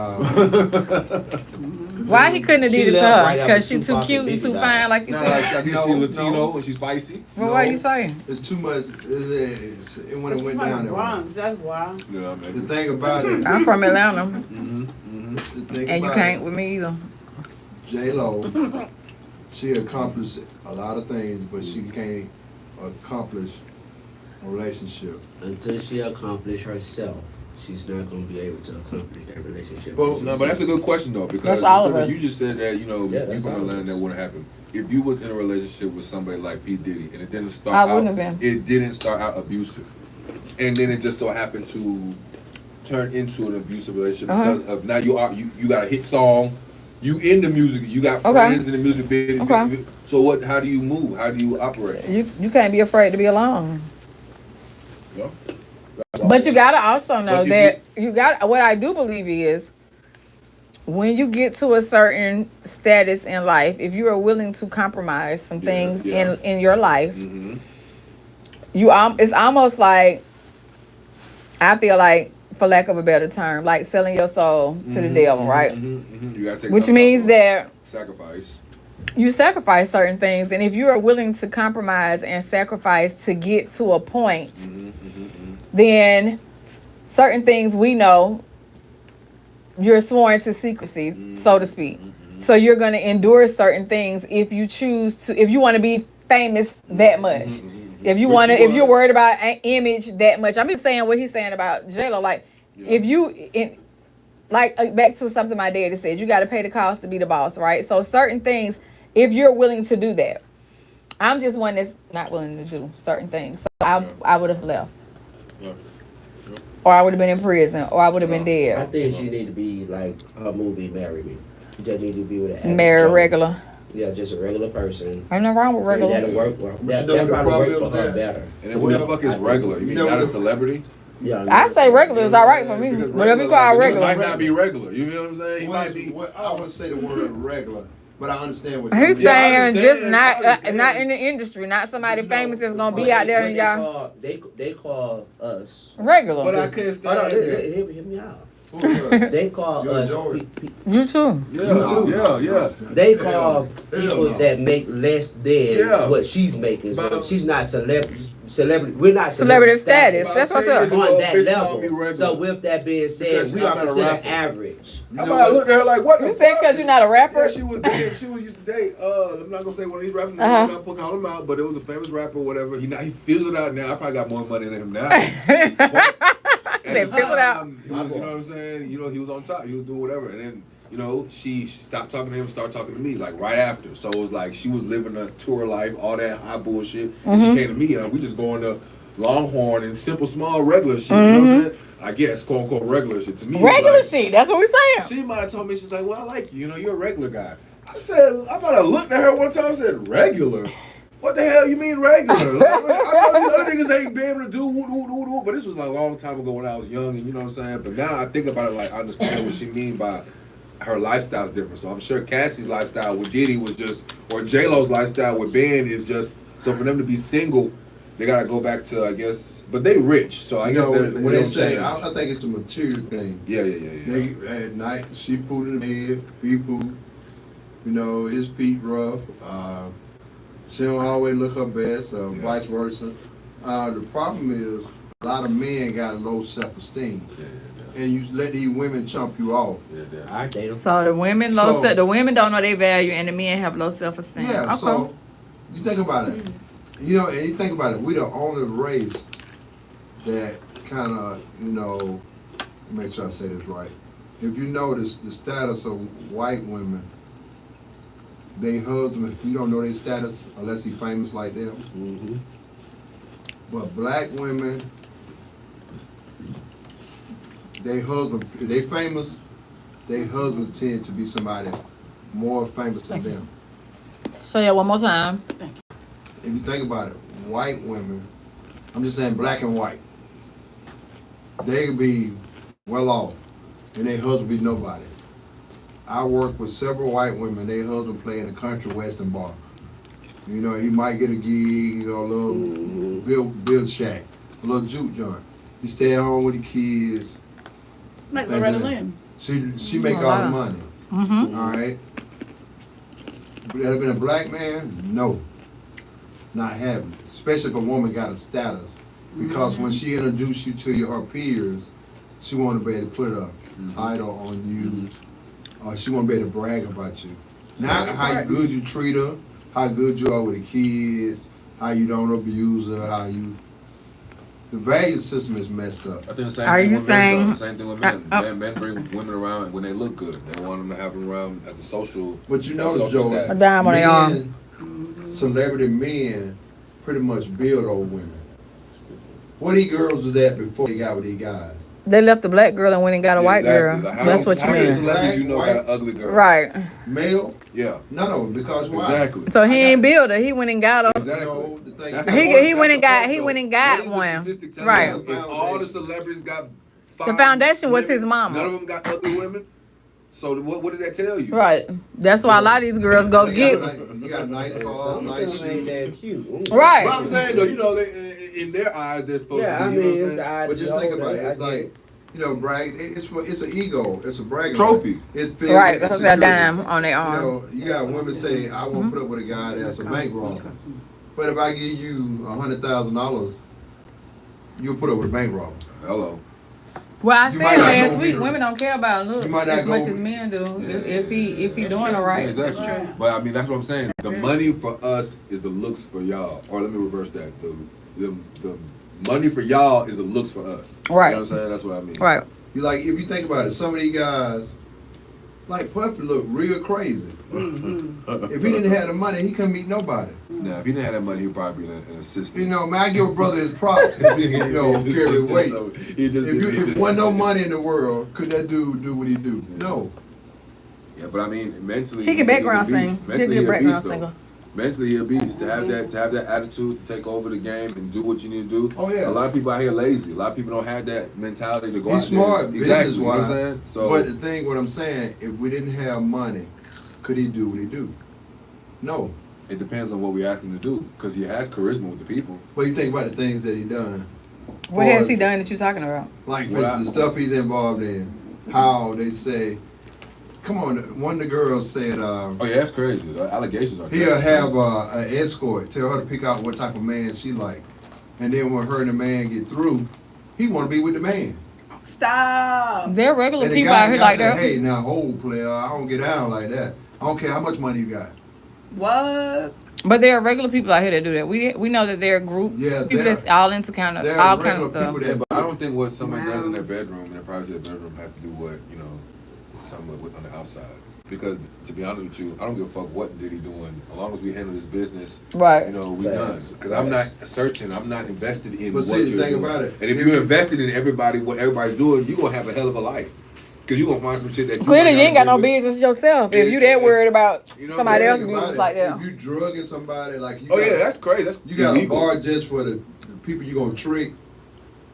Speaker 2: Why he couldn't have
Speaker 4: She
Speaker 2: did it to
Speaker 4: left
Speaker 2: her?
Speaker 4: right
Speaker 2: Because
Speaker 4: after
Speaker 2: she too
Speaker 4: Tupac
Speaker 2: cute
Speaker 4: and
Speaker 2: and too
Speaker 4: Biggie
Speaker 2: fine,
Speaker 4: died.
Speaker 2: like you
Speaker 3: Nah,
Speaker 2: said.
Speaker 3: like, I guess
Speaker 1: No,
Speaker 3: she's Latino
Speaker 1: no.
Speaker 3: and she's spicy.
Speaker 2: Well, what are you saying?
Speaker 1: it's too much. When it went down there.
Speaker 5: Bronx, that's why.
Speaker 3: Yeah,
Speaker 1: The
Speaker 3: man.
Speaker 1: thing about it,
Speaker 2: I'm from Atlanta,
Speaker 3: Mm-hmm.
Speaker 1: the thing
Speaker 2: and you
Speaker 1: about
Speaker 2: can't
Speaker 1: it,
Speaker 2: with me either.
Speaker 1: J-Lo, she accomplished a lot of things, but she can't accomplish a relationship.
Speaker 4: Until she accomplishes herself, she's not gonna be able to accomplish that relationship.
Speaker 1: Well,
Speaker 3: No, but that's a good question though, because
Speaker 2: That's all of
Speaker 3: remember,
Speaker 2: us.
Speaker 3: you just said that, you know,
Speaker 4: Yeah,
Speaker 3: you
Speaker 4: that's
Speaker 3: from
Speaker 4: all of
Speaker 3: Atlanta,
Speaker 4: us.
Speaker 3: that wouldn't happen. If you was in a relationship with somebody like P. Diddy and it didn't start
Speaker 2: I
Speaker 3: out,
Speaker 2: wouldn't have been.
Speaker 3: it didn't start out abusive. And then it just so happened to turn into an abusive relationship
Speaker 2: Uh-huh.
Speaker 3: because of now you got a hit song, you in the music, you got
Speaker 2: Okay.
Speaker 3: friends in the music business.
Speaker 2: Okay.
Speaker 3: So how do you move? How do you operate?
Speaker 2: You can't be afraid to be alone.
Speaker 3: Yeah.
Speaker 2: But you gotta also know
Speaker 3: But if
Speaker 2: that you got. What I do believe is, when you get to a certain status in life, if you are willing to compromise some
Speaker 3: Yeah,
Speaker 2: things
Speaker 3: yeah.
Speaker 2: in your life,
Speaker 3: Mm-hmm.
Speaker 2: it's almost like, I feel like, for lack of a better term, like selling your soul to the devil, right?
Speaker 3: You gotta take
Speaker 2: Which
Speaker 3: some
Speaker 2: means
Speaker 3: type of
Speaker 2: that
Speaker 3: sacrifice.
Speaker 2: you sacrifice certain things, and if you are willing to compromise and sacrifice to get to a point, then certain things we know you're sworn to secrecy, so to speak. So you're going to endure certain things if you choose to, if you want to be famous that much. If you
Speaker 3: Which
Speaker 2: want to,
Speaker 3: she
Speaker 2: if you're
Speaker 3: was.
Speaker 2: worried about image that much. I'm just saying what he's saying about J-Lo. Like,
Speaker 3: Yeah.
Speaker 2: if you, back to something my daddy said, you got to pay the cost to be the boss, right? So certain things, if you're willing to do that, I'm just one that's not willing to do certain things. So I would have left.
Speaker 3: Yeah.
Speaker 2: Or I would have been in prison, or I would have been
Speaker 4: I
Speaker 2: dead.
Speaker 4: think she need to be like her movie "Marry Me." She just need to be with an
Speaker 2: Married
Speaker 4: average
Speaker 2: regular.
Speaker 4: Yeah, just a regular person.
Speaker 2: Ain't nothing wrong with
Speaker 4: And
Speaker 2: regular.
Speaker 4: that'll work. Well,
Speaker 1: you
Speaker 4: that
Speaker 1: know what the
Speaker 4: probably
Speaker 1: problem
Speaker 4: work for
Speaker 1: is
Speaker 4: her
Speaker 1: with that?
Speaker 4: better.
Speaker 3: And then what the fuck is regular? You mean
Speaker 1: You know
Speaker 3: not a
Speaker 1: what-
Speaker 3: celebrity?
Speaker 4: Yeah,
Speaker 2: I say regular is all right for me.
Speaker 3: Because
Speaker 2: Whatever you
Speaker 3: regular,
Speaker 2: call
Speaker 3: like, it
Speaker 2: regular.
Speaker 3: might not be regular. You know what I'm saying? He might be.
Speaker 1: I wouldn't say the word regular, but I understand what
Speaker 2: He's
Speaker 3: Yeah, I
Speaker 2: saying just
Speaker 3: understand, I understand.
Speaker 2: not in the industry, not somebody
Speaker 1: But you know,
Speaker 2: famous that's gonna
Speaker 4: What
Speaker 2: be out there
Speaker 4: what
Speaker 2: and
Speaker 4: they
Speaker 2: y'all
Speaker 4: call, they call us.
Speaker 2: regular.
Speaker 3: But I can't
Speaker 4: Hold on,
Speaker 3: stand it.
Speaker 4: hear me out.
Speaker 1: Who was?
Speaker 4: They call
Speaker 1: You're
Speaker 4: us.
Speaker 1: Jordan.
Speaker 2: You too.
Speaker 3: Yeah.
Speaker 4: They
Speaker 1: Hell
Speaker 4: call
Speaker 1: no.
Speaker 4: people
Speaker 1: Hell no.
Speaker 4: that make less than
Speaker 3: Yeah.
Speaker 4: what she's making.
Speaker 3: But-
Speaker 4: But she's not celebrity. We're not
Speaker 2: Celebrity status.
Speaker 3: About
Speaker 2: That's what's
Speaker 3: 10
Speaker 2: up.
Speaker 3: years ago,
Speaker 4: on that
Speaker 3: bitch called me
Speaker 4: level.
Speaker 3: regular.
Speaker 4: So with that being said,
Speaker 3: Because
Speaker 4: we
Speaker 3: I'm
Speaker 4: are
Speaker 3: not a
Speaker 4: considered
Speaker 3: rapper.
Speaker 4: average.
Speaker 3: I might look at her like, what the
Speaker 2: You
Speaker 3: fuck?
Speaker 2: think because you're not a rapper?
Speaker 3: Yeah, she was used to date. I'm not gonna say one of these rappers.
Speaker 2: Uh-huh.
Speaker 3: I'm not gonna call him out, but it was a famous rapper, or whatever. He fizzled out now. I probably got more money than him now.
Speaker 2: Said fizzled out.
Speaker 3: He was, you know what I'm saying? You know, he was on top. He was doing whatever, and then you know she stopped talking to him, started talking to me like right after. So it was like she was living a tour life, all that high bullshit. And she came to me, and we just going to Longhorn and simple, small, regular shit. You know what I'm saying? I guess quote unquote regular shit to me.
Speaker 2: Regular
Speaker 3: like,
Speaker 2: shit. That's what we saying.
Speaker 3: She might have told me, she's like, well, I like you. You know, you're a regular guy. I said, I might have looked at her one time and said, regular? What the hell you mean regular? Like, I know these other niggas ain't been able to do woo, but this was like a long time ago when I was young, and you know what I'm saying? But now I think about it like I understand what she mean by her lifestyle's different. So I'm sure Cassie's lifestyle with Diddy was just, or J-Lo's lifestyle with Ben is just, so for them to be single, they gotta go back to, I guess, but they rich, so I guess
Speaker 1: when they
Speaker 3: don't
Speaker 1: say,
Speaker 3: change.
Speaker 1: I think it's the material thing.
Speaker 3: Yeah.
Speaker 1: They, at night, she pooped in the bed, he pooped. You know, his feet rough. She don't always look her best, vice versa. The problem is a lot of men got low self-esteem. and you let these women chump you off.
Speaker 4: I date them.
Speaker 2: So the women the women don't know their value, and the men have low self-esteem.
Speaker 1: Yeah,
Speaker 2: Okay.
Speaker 1: so you think about it. You know, and you think about it, we the only race that kind of, you know, make sure I say this right. If you notice the status of white women, they husband, you don't know their status unless he famous like them.
Speaker 4: Mm-hmm.
Speaker 1: But black women, they husband, if they famous, they husband tend to be somebody more famous than them.
Speaker 2: Say that one more time.
Speaker 1: If you think about it, white women, I'm just saying black and white, they could be well off and their husband be nobody. I work with several white women, their husband play in a country western bar. You know, he might get a gig, you know, a little build shack, a little juke joint. He stay home with the kids.
Speaker 6: Like Loretta Lynn.
Speaker 1: She make all the money.
Speaker 2: Mm-hmm.
Speaker 1: All right. Would that have been a black man? No. Not having it. Especially if a woman got a status. Because when she introduced you to her peers, she want to be able to put a title on you. Or she want to be able to brag about you. Not how good you treat her, how good you are with the kids, how you don't abuse her, how you... The value system is messed up.
Speaker 3: I think the same
Speaker 2: Are
Speaker 3: thing
Speaker 2: you
Speaker 3: with men,
Speaker 2: saying-
Speaker 3: though. The same thing with men. Men bring women around when they look good. They want them to have them around as a social.
Speaker 1: But you
Speaker 3: social
Speaker 1: notice, Joe,
Speaker 3: status.
Speaker 2: A dime on their arm.
Speaker 1: Celebrity men pretty much build old women. What these girls was that before they got with these guys?
Speaker 2: They left the black girl and went and got a white girl.
Speaker 3: Like, how
Speaker 2: That's
Speaker 3: many-
Speaker 2: what you
Speaker 3: how many
Speaker 2: mean.
Speaker 3: celebrities you know
Speaker 1: Black,
Speaker 3: got an ugly girl?
Speaker 2: Right.
Speaker 1: Male?
Speaker 3: Yeah.
Speaker 1: None of them, because why?
Speaker 3: Exactly.
Speaker 2: So he ain't build her. He went and got her.
Speaker 3: Exactly.
Speaker 1: No, the thing
Speaker 3: That's
Speaker 1: is-
Speaker 3: the
Speaker 2: He
Speaker 3: point.
Speaker 2: went and got
Speaker 3: That's the
Speaker 2: he
Speaker 3: point,
Speaker 2: went and
Speaker 3: though.
Speaker 2: got
Speaker 3: What is the
Speaker 2: one.
Speaker 3: statistic telling
Speaker 2: Right.
Speaker 3: you? If all the celebrities got
Speaker 2: The foundation was his mama.
Speaker 3: None of them got ugly women. So what does that tell you?
Speaker 2: Right. That's why a lot of these girls go get.
Speaker 1: You got nice cars,
Speaker 4: Some
Speaker 1: nice
Speaker 4: of them ain't
Speaker 1: shoes.
Speaker 4: that cute.
Speaker 2: Right.
Speaker 3: But I'm saying though, you know, they, in their eyes, they're supposed
Speaker 4: Yeah,
Speaker 3: to
Speaker 4: I
Speaker 3: be.
Speaker 4: mean,
Speaker 3: You know
Speaker 4: it's
Speaker 3: what I'm
Speaker 4: the
Speaker 3: saying?
Speaker 4: idea.
Speaker 1: But just think about it. It's like, you know, brag. It's an ego. It's a bragging
Speaker 3: Trophy.
Speaker 1: right. It's
Speaker 2: Right.
Speaker 1: it's
Speaker 2: Because that
Speaker 1: security.
Speaker 2: dime on their
Speaker 1: You
Speaker 2: arm.
Speaker 1: know, you got women say, I won't put up with a guy that's a bank robber. But if I give you $100,000, you'll put up with a bank robber.
Speaker 3: Hello.
Speaker 2: Well, I
Speaker 1: You
Speaker 2: said
Speaker 1: might not
Speaker 2: last
Speaker 1: go
Speaker 2: week,
Speaker 1: here.
Speaker 2: women don't care about looks
Speaker 1: You might not
Speaker 2: as much
Speaker 1: go-
Speaker 2: as men do. If he doing it right.
Speaker 3: Exactly. But I mean, that's what I'm saying. The money for us is the looks for y'all. Or let me reverse that. The money for y'all is the looks for us.
Speaker 2: Right.
Speaker 3: You know what I'm saying? That's what I mean.
Speaker 2: Right.
Speaker 1: You like, if you think about it, some of these guys, like Puffy, look real crazy. If he didn't have the money, he couldn't meet nobody.
Speaker 3: Now, if he didn't have that money, he'd probably be an assistant.
Speaker 1: You know, man, I give a brother his props if he can, you know, carry the weight.
Speaker 3: He just
Speaker 1: If wasn't no money in the world, could that dude do what he do? No.
Speaker 3: Yeah, but I mean, mentally,
Speaker 2: He can
Speaker 3: he's a
Speaker 2: background
Speaker 3: beast.
Speaker 2: sing.
Speaker 3: Mentally,
Speaker 2: He'll be a
Speaker 3: he a
Speaker 2: background
Speaker 3: beast, though.
Speaker 2: singer.
Speaker 3: Mentally, he a beast. To have that attitude to take over the game and do what you need to do.
Speaker 1: Oh, yeah.
Speaker 3: A lot of people out here lazy. A lot of people don't have that mentality to go out
Speaker 1: He's smart
Speaker 3: there. Exactly.
Speaker 1: business
Speaker 3: You know what I'm
Speaker 1: wise.
Speaker 3: saying? So,
Speaker 1: But the thing, what I'm saying, if we didn't have money, could he do what he do? No.
Speaker 3: it depends on what we ask him to do, because he has charisma with the people.
Speaker 1: But you think about the things that he done.
Speaker 2: What has he done that you talking about?
Speaker 1: Like, for
Speaker 3: Well,
Speaker 1: instance, the stuff he's involved in. How they say, come on, one of the girls said,
Speaker 3: Oh yeah, that's crazy. The allegations are.
Speaker 1: he'll
Speaker 3: crazy.
Speaker 1: have an escort, tell her to pick out what type of man she like. And then when her and the man get through, he want to be with the man.
Speaker 6: Stop.
Speaker 2: There are regular
Speaker 1: And the
Speaker 2: people
Speaker 1: guy,
Speaker 2: out here
Speaker 1: the guy
Speaker 2: like
Speaker 1: say,
Speaker 2: that.
Speaker 1: hey, now hold, player, I don't get down like that. I don't care how much money you got.
Speaker 6: What?
Speaker 2: But there are regular people out here that do that. We know that there are group
Speaker 1: Yeah,
Speaker 2: people
Speaker 1: there-
Speaker 2: that's all into kind of
Speaker 1: there
Speaker 2: all
Speaker 1: are
Speaker 2: kind of
Speaker 1: regular
Speaker 2: stuff.
Speaker 1: people
Speaker 3: Yeah,
Speaker 1: that
Speaker 3: but I don't think what someone does in
Speaker 6: Wow.
Speaker 3: their bedroom, in their privacy of their bedroom, has to do what someone with on the outside. Because to be honest with you, I don't give a fuck what Diddy doing. As long as we handle this business,
Speaker 2: Right.
Speaker 3: we done. Because I'm not searching. I'm not invested in
Speaker 1: But
Speaker 3: what
Speaker 1: see, the
Speaker 3: you're
Speaker 1: thing
Speaker 3: doing.
Speaker 1: about it,
Speaker 3: And if
Speaker 1: if
Speaker 3: you're
Speaker 1: you-
Speaker 3: invested in what everybody's doing, you're gonna have a hell of a life. Because you're gonna find some shit that you
Speaker 2: Clearly,
Speaker 3: might
Speaker 2: you ain't got
Speaker 3: not
Speaker 2: no
Speaker 3: agree with.
Speaker 2: business yourself if
Speaker 3: Yeah,
Speaker 2: you that
Speaker 3: yeah.
Speaker 2: worried about
Speaker 3: You know what
Speaker 2: somebody
Speaker 3: I'm
Speaker 2: else
Speaker 1: Think
Speaker 2: business
Speaker 1: about it.
Speaker 2: like that.
Speaker 1: If you drugging somebody, like you
Speaker 3: Oh
Speaker 1: got,
Speaker 3: yeah, that's crazy. That's
Speaker 1: you got
Speaker 3: illegal.
Speaker 1: a bar just for the people you gonna trick,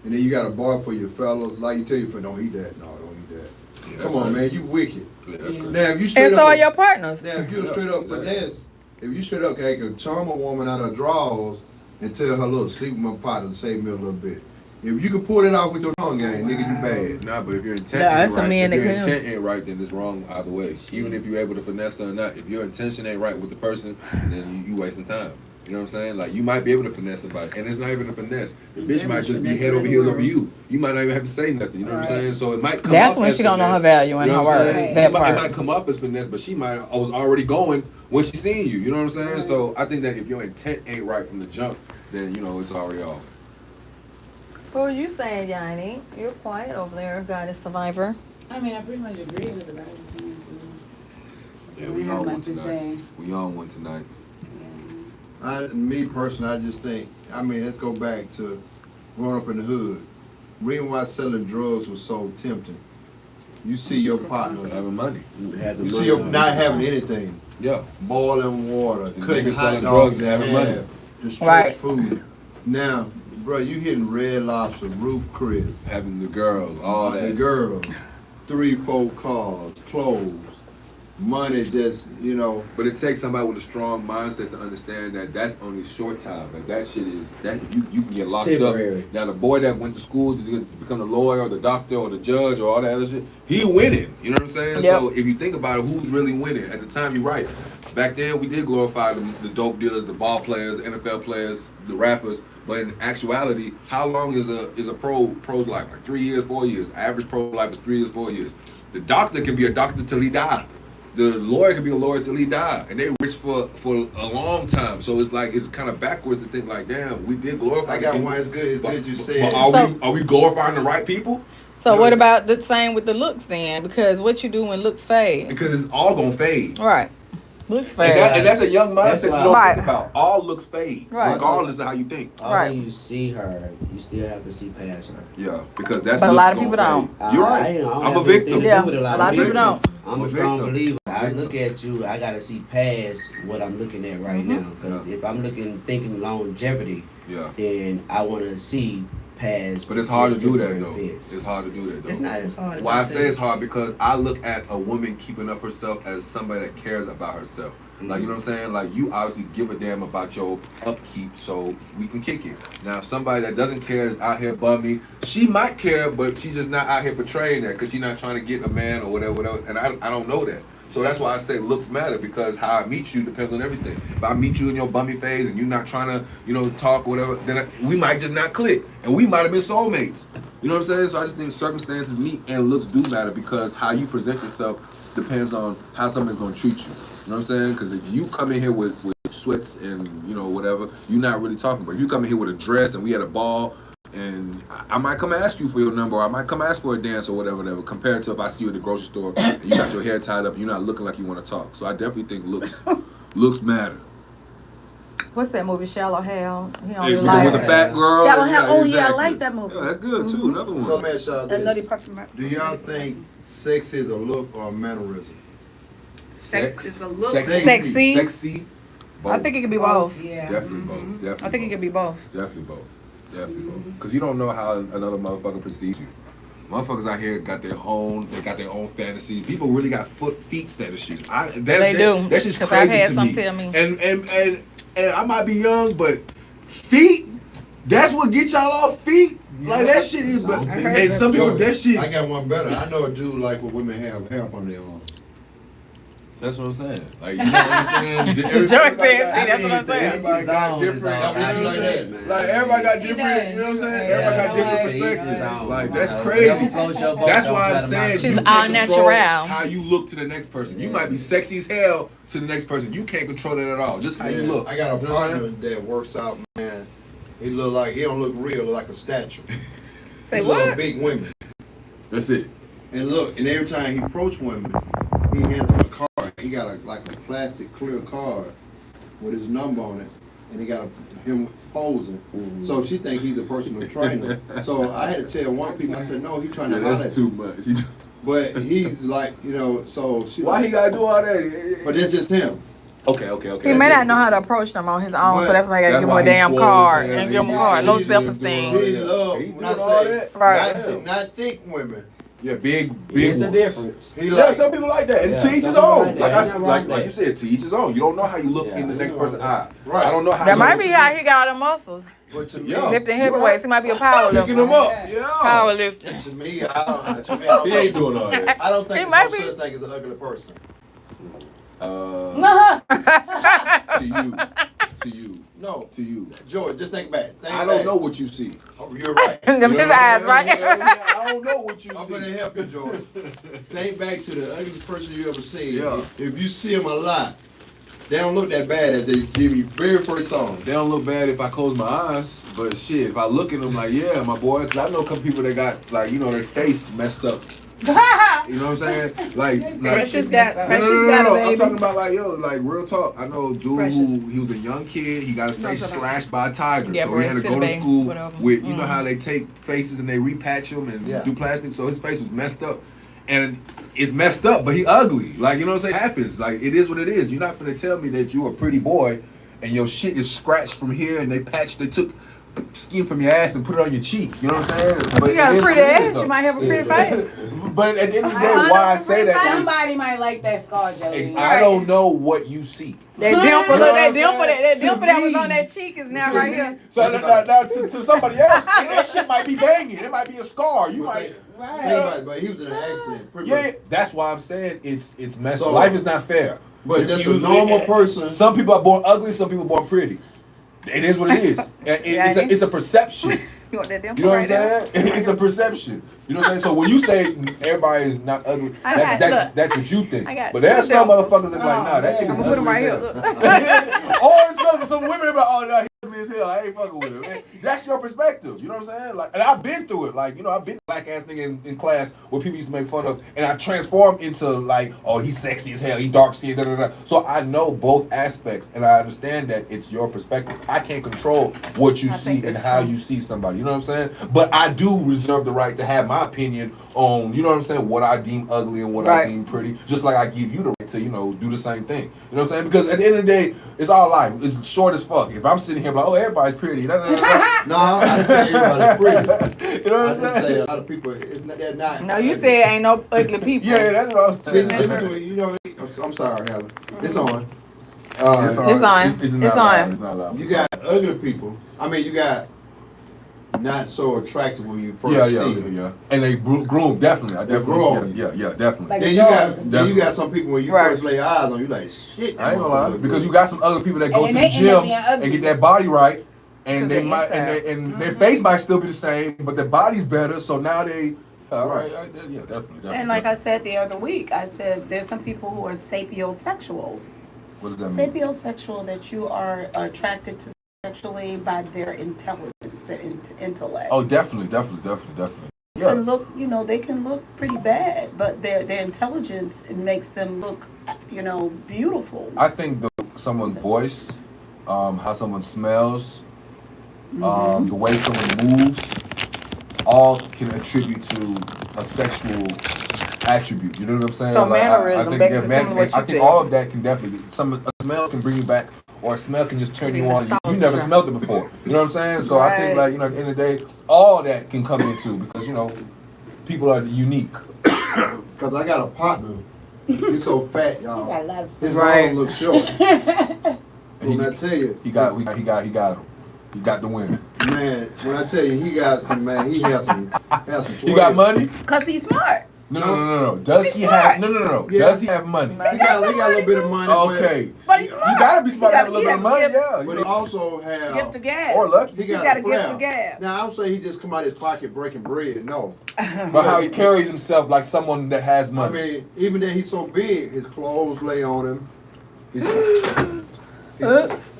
Speaker 1: and then you got a bar for your fellas. Like you tell you, for don't eat that. No, don't eat that.
Speaker 3: Yeah, that's
Speaker 1: Come on,
Speaker 3: crazy.
Speaker 1: man, you wicked.
Speaker 3: Yeah, that's crazy.
Speaker 1: Now if you straight
Speaker 2: And
Speaker 1: up,
Speaker 2: so are your partners.
Speaker 1: now if you
Speaker 3: Yeah,
Speaker 1: straight up
Speaker 3: exactly.
Speaker 1: finesse, if you straight up can charm a woman out of her drawers and tell her, look, sleep with my partner to save me a little bit. If you can pull it off with your tongue game, nigga, you bad.
Speaker 3: Nah, but if your intent
Speaker 2: Yeah,
Speaker 3: ain't
Speaker 2: that's a
Speaker 3: right,
Speaker 2: man
Speaker 3: if your
Speaker 2: that can.
Speaker 3: intent ain't right, then it's wrong either way. Even if you're able to finesse her or not, if your intention ain't right with the person, then you wasting time. You know what I'm saying? Like, you might be able to finesse somebody, and it's not even a finesse. The bitch might just be head over heels over you. You might not even have to say nothing. You know what I'm saying? So it might come
Speaker 2: That's
Speaker 3: off
Speaker 2: when
Speaker 3: as
Speaker 2: she gonna know her
Speaker 3: finesse.
Speaker 2: value and
Speaker 3: You know
Speaker 2: her
Speaker 3: what I'm
Speaker 2: worth.
Speaker 3: saying?
Speaker 2: That
Speaker 3: It
Speaker 2: part.
Speaker 3: might come off as finesse, but she might was already going when she seen you. You know what I'm saying? So I think that if your intent ain't right from the jump, then you know it's already off.
Speaker 2: What were you saying, Yanni? You're quiet over there, goddess survivor.
Speaker 5: I mean, I pretty much agree with what I was saying too. So
Speaker 3: Yeah,
Speaker 5: I
Speaker 3: we
Speaker 5: have
Speaker 3: on one
Speaker 5: much to
Speaker 3: tonight.
Speaker 5: say.
Speaker 3: We on one tonight.
Speaker 1: Me personally, I just think, I mean, let's go back to growing up in the hood. Reason why selling drugs was so tempting. You see your partners,
Speaker 3: Having money.
Speaker 1: you see your not having anything,
Speaker 3: Yeah.
Speaker 1: boiling water,
Speaker 3: And
Speaker 1: cutting
Speaker 3: niggas
Speaker 1: hot
Speaker 3: selling
Speaker 1: dogs
Speaker 3: drugs
Speaker 1: in
Speaker 3: and having money.
Speaker 1: half, destroy
Speaker 2: Right.
Speaker 1: food. Now, bro, you hitting Red Lobster, Roof Chris,
Speaker 3: Having the girls, all
Speaker 1: the
Speaker 3: that.
Speaker 1: girls, 3-4 cars, clothes, money just, you know.
Speaker 3: But it takes somebody with a strong mindset to understand that that's only short time. Like that shit is that you can get locked
Speaker 4: temporary.
Speaker 3: up. Now the boy that went to school to become the lawyer or the doctor or the judge or all that other shit, he winning. You know what I'm saying?
Speaker 2: Yep.
Speaker 3: So if you think about it, who's really winning? At the time, you're right. Back then, we did glorify the dope dealers, the ball players, the NFL players, the rappers. But in actuality, how long is a pro's life? Like 3 years, 4 years. Average pro life is 3 years, 4 years. The doctor can be a doctor till he die. The lawyer can be a lawyer till he die, and they rich for a long time. So it's like it's kind of backwards to think like, damn, we did glorify.
Speaker 1: I
Speaker 3: the
Speaker 1: got
Speaker 3: people,
Speaker 1: one. It's good.
Speaker 3: but
Speaker 1: You said.
Speaker 3: are we glorifying the right people?
Speaker 2: So
Speaker 3: You know
Speaker 2: what
Speaker 3: what
Speaker 2: about the same with the looks then? Because what you do when looks fade.
Speaker 3: Because it's all gonna fade.
Speaker 2: Right. Looks
Speaker 3: And,
Speaker 2: fade.
Speaker 3: and that's a young
Speaker 4: That's
Speaker 3: mindset you
Speaker 4: why-
Speaker 3: don't
Speaker 2: Right.
Speaker 3: think about. All looks fade,
Speaker 2: Right.
Speaker 3: regardless of how you think.
Speaker 4: Although
Speaker 2: Right.
Speaker 4: you see her, you still have to see past her.
Speaker 3: Yeah, because that's
Speaker 2: But a
Speaker 3: looks
Speaker 2: lot of
Speaker 3: gonna
Speaker 2: people
Speaker 3: fade.
Speaker 2: don't.
Speaker 3: You're
Speaker 4: I
Speaker 3: right.
Speaker 4: don't
Speaker 3: I'm a
Speaker 4: have anything
Speaker 3: victim.
Speaker 4: to do
Speaker 2: Yeah,
Speaker 4: with
Speaker 2: a lot of people don't.
Speaker 4: I'm a
Speaker 3: I'm
Speaker 4: strong
Speaker 3: victim.
Speaker 4: believer. I
Speaker 3: Victim.
Speaker 4: look at you, I gotta see past what I'm looking at right now. Because if I'm thinking longevity,
Speaker 3: Yeah,
Speaker 4: then I want to see past.
Speaker 3: but it's hard to
Speaker 4: just
Speaker 3: do that
Speaker 4: temporary
Speaker 3: though.
Speaker 4: fits.
Speaker 3: It's hard to do that though.
Speaker 4: It's not as hard as
Speaker 3: Why I
Speaker 4: I
Speaker 3: say
Speaker 4: think.
Speaker 3: it's hard because I look at a woman keeping up herself as somebody that cares about herself. Like, you know what I'm saying? Like, you obviously give a damn about your upkeep so we can kick it. Now, somebody that doesn't care is out here bummy. She might care, but she's just not out here portraying that because she's not trying to get a man or whatever. And I don't know that. So that's why I say looks matter because how I meet you depends on everything. If I meet you in your bummy phase and you're not trying to, talk or whatever, then we might just not click. And we might have been soulmates. You know what I'm saying? So I just think circumstances meet and looks do matter because how you present yourself depends on how someone's going to treat you. You know what I'm saying? Because if you come in here with sweats and, whatever, you're not really talking. But if you come in here with a dress and we had a ball, and I might come ask you for your number, or I might come ask for a dance or whatever, compared to if I see you at the grocery store and you got your hair tied up and you're not looking like you want to talk. So I definitely think looks matter.
Speaker 2: What's that movie, Shallow Hell? He
Speaker 3: Hey,
Speaker 2: only
Speaker 3: with
Speaker 2: like
Speaker 3: the fat girl.
Speaker 6: Shallow Hell. Oh, yeah, I
Speaker 3: exactly.
Speaker 6: like that movie.
Speaker 3: Yeah, that's good too. Another one.
Speaker 1: So let me ask y'all
Speaker 6: That Nutty
Speaker 1: this.
Speaker 6: Parfum.
Speaker 1: Do y'all think sex is a look or a mannerism?
Speaker 6: Sex is a look.
Speaker 2: Sexy.
Speaker 3: Sexy. Both.
Speaker 2: I think it could be both.
Speaker 5: Yeah.
Speaker 3: Definitely both. Definitely
Speaker 2: I think it
Speaker 3: both.
Speaker 2: could be both.
Speaker 3: Definitely both. Definitely both. Because you don't know how another motherfucker perceives you. Motherfuckers out here got their own fantasies. People really got feet fetishes.
Speaker 2: They do.
Speaker 3: That's just
Speaker 2: 'Cause
Speaker 3: crazy
Speaker 2: I've had
Speaker 3: to
Speaker 2: some
Speaker 3: me.
Speaker 2: tell me.
Speaker 3: And I might be young, but feet, that's what get y'all off feet. Like that shit is, but and some people that shit.
Speaker 1: I got one better. I know a dude like when women have hair up on their arms.
Speaker 3: That's what I'm saying. Like, you don't understand.
Speaker 2: Joy said, see, that's what I'm saying.
Speaker 3: Everybody got different. You know what I'm saying? Like, everybody got different. You know what I'm saying? Everybody got different perspectives. Like, that's crazy. That's why I'm saying
Speaker 2: She's
Speaker 3: you
Speaker 2: all
Speaker 3: can't control
Speaker 2: natural.
Speaker 3: how you look to the next person. You might be sexy as hell to the next person. You can't control that at all. Just how you look.
Speaker 1: I got a
Speaker 3: You know what I'm
Speaker 1: partner that works out, man. He don't look real, look like a statue.
Speaker 2: Say
Speaker 1: He love
Speaker 2: what?
Speaker 1: big women.
Speaker 3: That's it.
Speaker 1: And look, and every time he approach women, he hands them a card. He got a plastic clear card with his number on it, and he got him posing.
Speaker 3: Mm-hmm.
Speaker 1: So she think he's a personal trainer. So I had to tell one people, I said, no, he's trying to holler
Speaker 3: That's
Speaker 1: at
Speaker 3: too
Speaker 1: you.
Speaker 3: much.
Speaker 1: But he's like, so she
Speaker 3: Why
Speaker 1: like,
Speaker 3: he gotta do all that?
Speaker 1: but that's just him.
Speaker 3: Okay.
Speaker 2: He may not know how to approach them on his own, so that's why I gotta
Speaker 3: That's
Speaker 2: give him
Speaker 3: why
Speaker 2: a
Speaker 3: he
Speaker 2: damn
Speaker 3: swole
Speaker 2: card
Speaker 3: his head.
Speaker 2: and give him a
Speaker 3: He-
Speaker 2: card. Low
Speaker 3: he's
Speaker 2: self-esteem.
Speaker 1: He love,
Speaker 3: He
Speaker 1: when I
Speaker 3: doing all
Speaker 1: say,
Speaker 3: that?
Speaker 2: Right.
Speaker 1: not thick women.
Speaker 3: Yeah, big
Speaker 4: It's a
Speaker 3: ones.
Speaker 4: difference.
Speaker 1: He
Speaker 3: Yeah,
Speaker 1: like,
Speaker 3: some people like that, and
Speaker 4: Yeah,
Speaker 3: to each
Speaker 4: some
Speaker 3: his
Speaker 4: people
Speaker 3: own.
Speaker 4: like that.
Speaker 3: Like
Speaker 4: Ain't nothing wrong with
Speaker 3: like
Speaker 4: that.
Speaker 3: you said, to each his own. You don't know how you look
Speaker 4: Yeah,
Speaker 3: in the
Speaker 4: ain't
Speaker 3: next
Speaker 4: nothing
Speaker 3: person's
Speaker 4: wrong
Speaker 3: eye.
Speaker 1: Right.
Speaker 3: I don't know how.
Speaker 2: That
Speaker 3: you
Speaker 2: might
Speaker 3: look
Speaker 2: be
Speaker 3: to
Speaker 2: how
Speaker 3: me.
Speaker 2: he got all the muscles.
Speaker 1: but to me,
Speaker 3: Yeah.
Speaker 2: Lifting hip
Speaker 3: You're
Speaker 2: weights. He might be a power
Speaker 3: Picking
Speaker 2: lifter.
Speaker 3: them up.
Speaker 5: Yeah.
Speaker 3: Yeah.
Speaker 2: Power lifter.
Speaker 1: to me, I don't
Speaker 3: He ain't doing all that.
Speaker 1: I don't think
Speaker 2: He
Speaker 1: there's
Speaker 2: might
Speaker 1: no
Speaker 2: be.
Speaker 1: such thing as an ugly person.
Speaker 3: To you.
Speaker 1: to you. No. To you. George, just think back.
Speaker 8: I don't know what you see.
Speaker 1: Oh, you're right.
Speaker 2: Them his eyes, right?
Speaker 8: I don't know what you
Speaker 1: I'm
Speaker 8: see.
Speaker 1: gonna help you, George. Think back to the ugliest person you ever seen.
Speaker 8: Yeah.
Speaker 1: If you see them a lot, they don't look that bad as they did me very first song.
Speaker 8: They don't look bad if I close my eyes, but shit, if I look at them like, yeah, my boy, 'cause I know a couple people that got like, their face messed up. You know what I'm saying? Like
Speaker 6: Precious got a
Speaker 8: I'm
Speaker 6: baby.
Speaker 8: talking about like real talk. I know a dude
Speaker 6: Precious.
Speaker 8: who he was a young kid. He got his face slashed by a tiger,
Speaker 2: Yeah,
Speaker 8: so he had to go to
Speaker 2: Cinnabang,
Speaker 8: school
Speaker 2: whatever.
Speaker 8: with you know how they take faces and they repatch them and do plastic. So his face was messed up, and it's messed up, but he ugly. Like you know what I'm saying? It happens. Like it is what it is. You're not gonna tell me that you're a pretty boy and your shit is scratched from here and they took skin from your ass and put it on your cheek. You know what I'm saying? But
Speaker 2: You got
Speaker 8: it
Speaker 2: a
Speaker 8: is
Speaker 2: pretty
Speaker 8: what it is,
Speaker 2: ass.
Speaker 8: though.
Speaker 2: You might have a pretty face.
Speaker 8: But at the end of the day, why I say that is
Speaker 5: Somebody might like that scar, Joey.
Speaker 8: I don't know what you see.
Speaker 2: That dimple,
Speaker 8: You know
Speaker 2: look,
Speaker 8: what
Speaker 2: that
Speaker 8: I'm
Speaker 2: dimple,
Speaker 8: saying?
Speaker 2: that
Speaker 8: To
Speaker 2: dimple that was
Speaker 8: me-
Speaker 2: on that cheek is now
Speaker 8: To
Speaker 2: right
Speaker 8: me-
Speaker 2: here.
Speaker 8: So now to somebody else, that shit might be banging. It might be a scar. You might.
Speaker 1: Think about it, but he was in an accident. Pretty
Speaker 8: Yeah,
Speaker 1: much.
Speaker 8: that's why I'm saying it's messed.
Speaker 1: So-
Speaker 8: Life is not fair.
Speaker 1: But
Speaker 8: If
Speaker 1: just
Speaker 8: you-
Speaker 1: a normal person.
Speaker 8: Some people are born ugly. Some people are born pretty. It is what it is. And it's a perception.
Speaker 2: You want that dimple
Speaker 8: You know what I'm
Speaker 2: right there?
Speaker 8: saying? It's a perception. You know what I'm saying? So when you say everybody is not ugly,
Speaker 2: I got- look.
Speaker 8: that's what you think.
Speaker 2: I got
Speaker 8: But there's
Speaker 2: two
Speaker 8: some
Speaker 2: dimples.
Speaker 8: motherfuckers that be like, nah, that
Speaker 5: man.
Speaker 8: nigga's
Speaker 2: I'm gonna put them right
Speaker 8: ugly
Speaker 2: here.
Speaker 8: as
Speaker 2: Look.
Speaker 8: hell. Or some women about, oh, no, he ugly as hell. I ain't fucking with him. Man, that's your perspective. You know what I'm saying? Like, and I've been through it. Like, I've been black ass nigga in class where people used to make fun of, and I transformed into like, oh, he's sexy as hell. He dark skinned. Da, da, da. So I know both aspects, and I understand that it's your perspective. I can't control what you see and how you see somebody. You know what I'm saying? But I do reserve the right to have my opinion on, you know what I'm saying, what I deem ugly and what I
Speaker 2: Right.
Speaker 8: deem pretty. Just like I give you the right to, do the same thing. You know what I'm saying? Because at the end of the day, it's all life. It's short as fuck. If I'm sitting here like, oh, everybody's pretty. Da, da, da, da.
Speaker 1: No, I didn't say everybody's pretty.
Speaker 8: You know
Speaker 1: I
Speaker 8: what I'm
Speaker 1: just
Speaker 8: saying?
Speaker 1: say a lot of people, they're not.
Speaker 2: No, you said ain't no ugly people.
Speaker 8: Yeah, that's what I was
Speaker 1: See, it's
Speaker 8: saying.
Speaker 1: different between, I'm sorry, Helen. It's on.
Speaker 2: It's on.
Speaker 8: It's
Speaker 2: It's
Speaker 8: not
Speaker 2: on.
Speaker 8: loud. It's not loud.
Speaker 1: You got ugly people. I mean, you got not so attractive when you first
Speaker 8: Yeah,
Speaker 1: see
Speaker 8: yeah,
Speaker 1: them.
Speaker 8: yeah. And they groom, definitely. I
Speaker 1: They're
Speaker 8: definitely.
Speaker 1: groomed.
Speaker 8: Yeah, definitely.
Speaker 5: Like
Speaker 1: Then
Speaker 5: a
Speaker 1: you got
Speaker 5: dog.
Speaker 1: then you got some people when you
Speaker 2: Right.
Speaker 1: first lay eyes on you like shit. that
Speaker 8: I ain't gonna lie,
Speaker 1: motherfucker look
Speaker 8: because
Speaker 1: good.
Speaker 8: you got some other people that go
Speaker 5: And
Speaker 8: to
Speaker 5: then
Speaker 8: the
Speaker 5: they end up
Speaker 8: gym
Speaker 5: being ugly.
Speaker 8: and get that body right, and
Speaker 2: 'Cause
Speaker 8: they
Speaker 2: they
Speaker 8: might and their face might still be the same, but their body's better. So now they, all right, yeah, definitely.
Speaker 6: And like I said the other week, I said there's some people who are sapiosexuals.
Speaker 8: What does that mean?
Speaker 6: Sapiosexual, that you are attracted to sexually by their intelligence, their intellect.
Speaker 8: Oh, definitely.
Speaker 6: They can look, they can look pretty bad, but their intelligence, it makes them look, beautiful.
Speaker 8: I think someone's voice, how someone smells, the way someone moves, all can attribute to a sexual attribute. You know what I'm saying?
Speaker 2: So
Speaker 8: Like,
Speaker 2: mannerism, back to some of what
Speaker 8: I
Speaker 2: you
Speaker 8: think
Speaker 2: said.
Speaker 8: all of that can definitely. A smell can bring you back, or a smell can just turn you on. You never smelled it before. You know what I'm saying? So I think,
Speaker 2: Right.
Speaker 8: at the end of the day, all that can come into because people are unique.
Speaker 1: Cause I got a partner. He's so fat,
Speaker 5: He got a
Speaker 1: y'all.
Speaker 5: lot of
Speaker 1: His
Speaker 2: Right.
Speaker 1: arm looks short.
Speaker 8: And
Speaker 1: When I tell you,
Speaker 8: he got him. He got the women.
Speaker 1: man, when I tell you he got some, man, he has some.
Speaker 8: He got money.
Speaker 6: Because he's smart.
Speaker 8: No. Does he have? No.
Speaker 1: Yeah.
Speaker 8: Does he have money?
Speaker 1: He got a little bit of money.
Speaker 8: Okay.
Speaker 6: But he's
Speaker 8: You
Speaker 6: smart.
Speaker 8: gotta be smart to have a
Speaker 6: He
Speaker 8: little bit of money, yeah.
Speaker 1: But he also have.
Speaker 6: Gift of gab.
Speaker 8: Or lucky.
Speaker 1: He
Speaker 6: He's
Speaker 1: got
Speaker 6: got a
Speaker 1: a
Speaker 6: gift
Speaker 1: crowd.
Speaker 6: of gab.
Speaker 1: Now I don't say he just come out his pocket breaking bread. No,
Speaker 8: But how he carries himself like someone that has
Speaker 1: I
Speaker 8: money.
Speaker 1: mean even though he's so big, his clothes lay on him.
Speaker 2: Oops.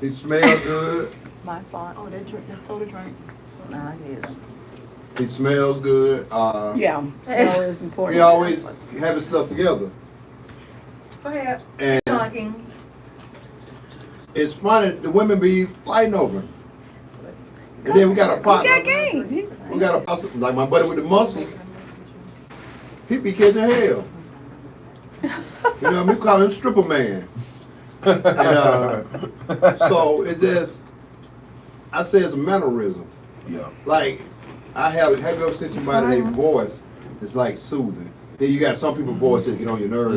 Speaker 1: He smells good.
Speaker 2: My fault. Oh, that soda drink. Nah, I get it.
Speaker 1: He smells good.
Speaker 6: Yeah, smell is important.
Speaker 1: He always have his stuff together.
Speaker 2: Go ahead.
Speaker 1: And
Speaker 2: Talking.
Speaker 1: it's funny the women be fighting over him. And then we got a
Speaker 6: He
Speaker 1: partner.
Speaker 6: got game.
Speaker 1: We got a partner, like my buddy with the muscles. He be catching hell. You know, we call him stripper man. And, so it just, I say it's a mannerism.
Speaker 8: Yeah.
Speaker 1: Like, have you ever seen somebody, their voice is like soothing. Then you got some people's voice that get on your nerves.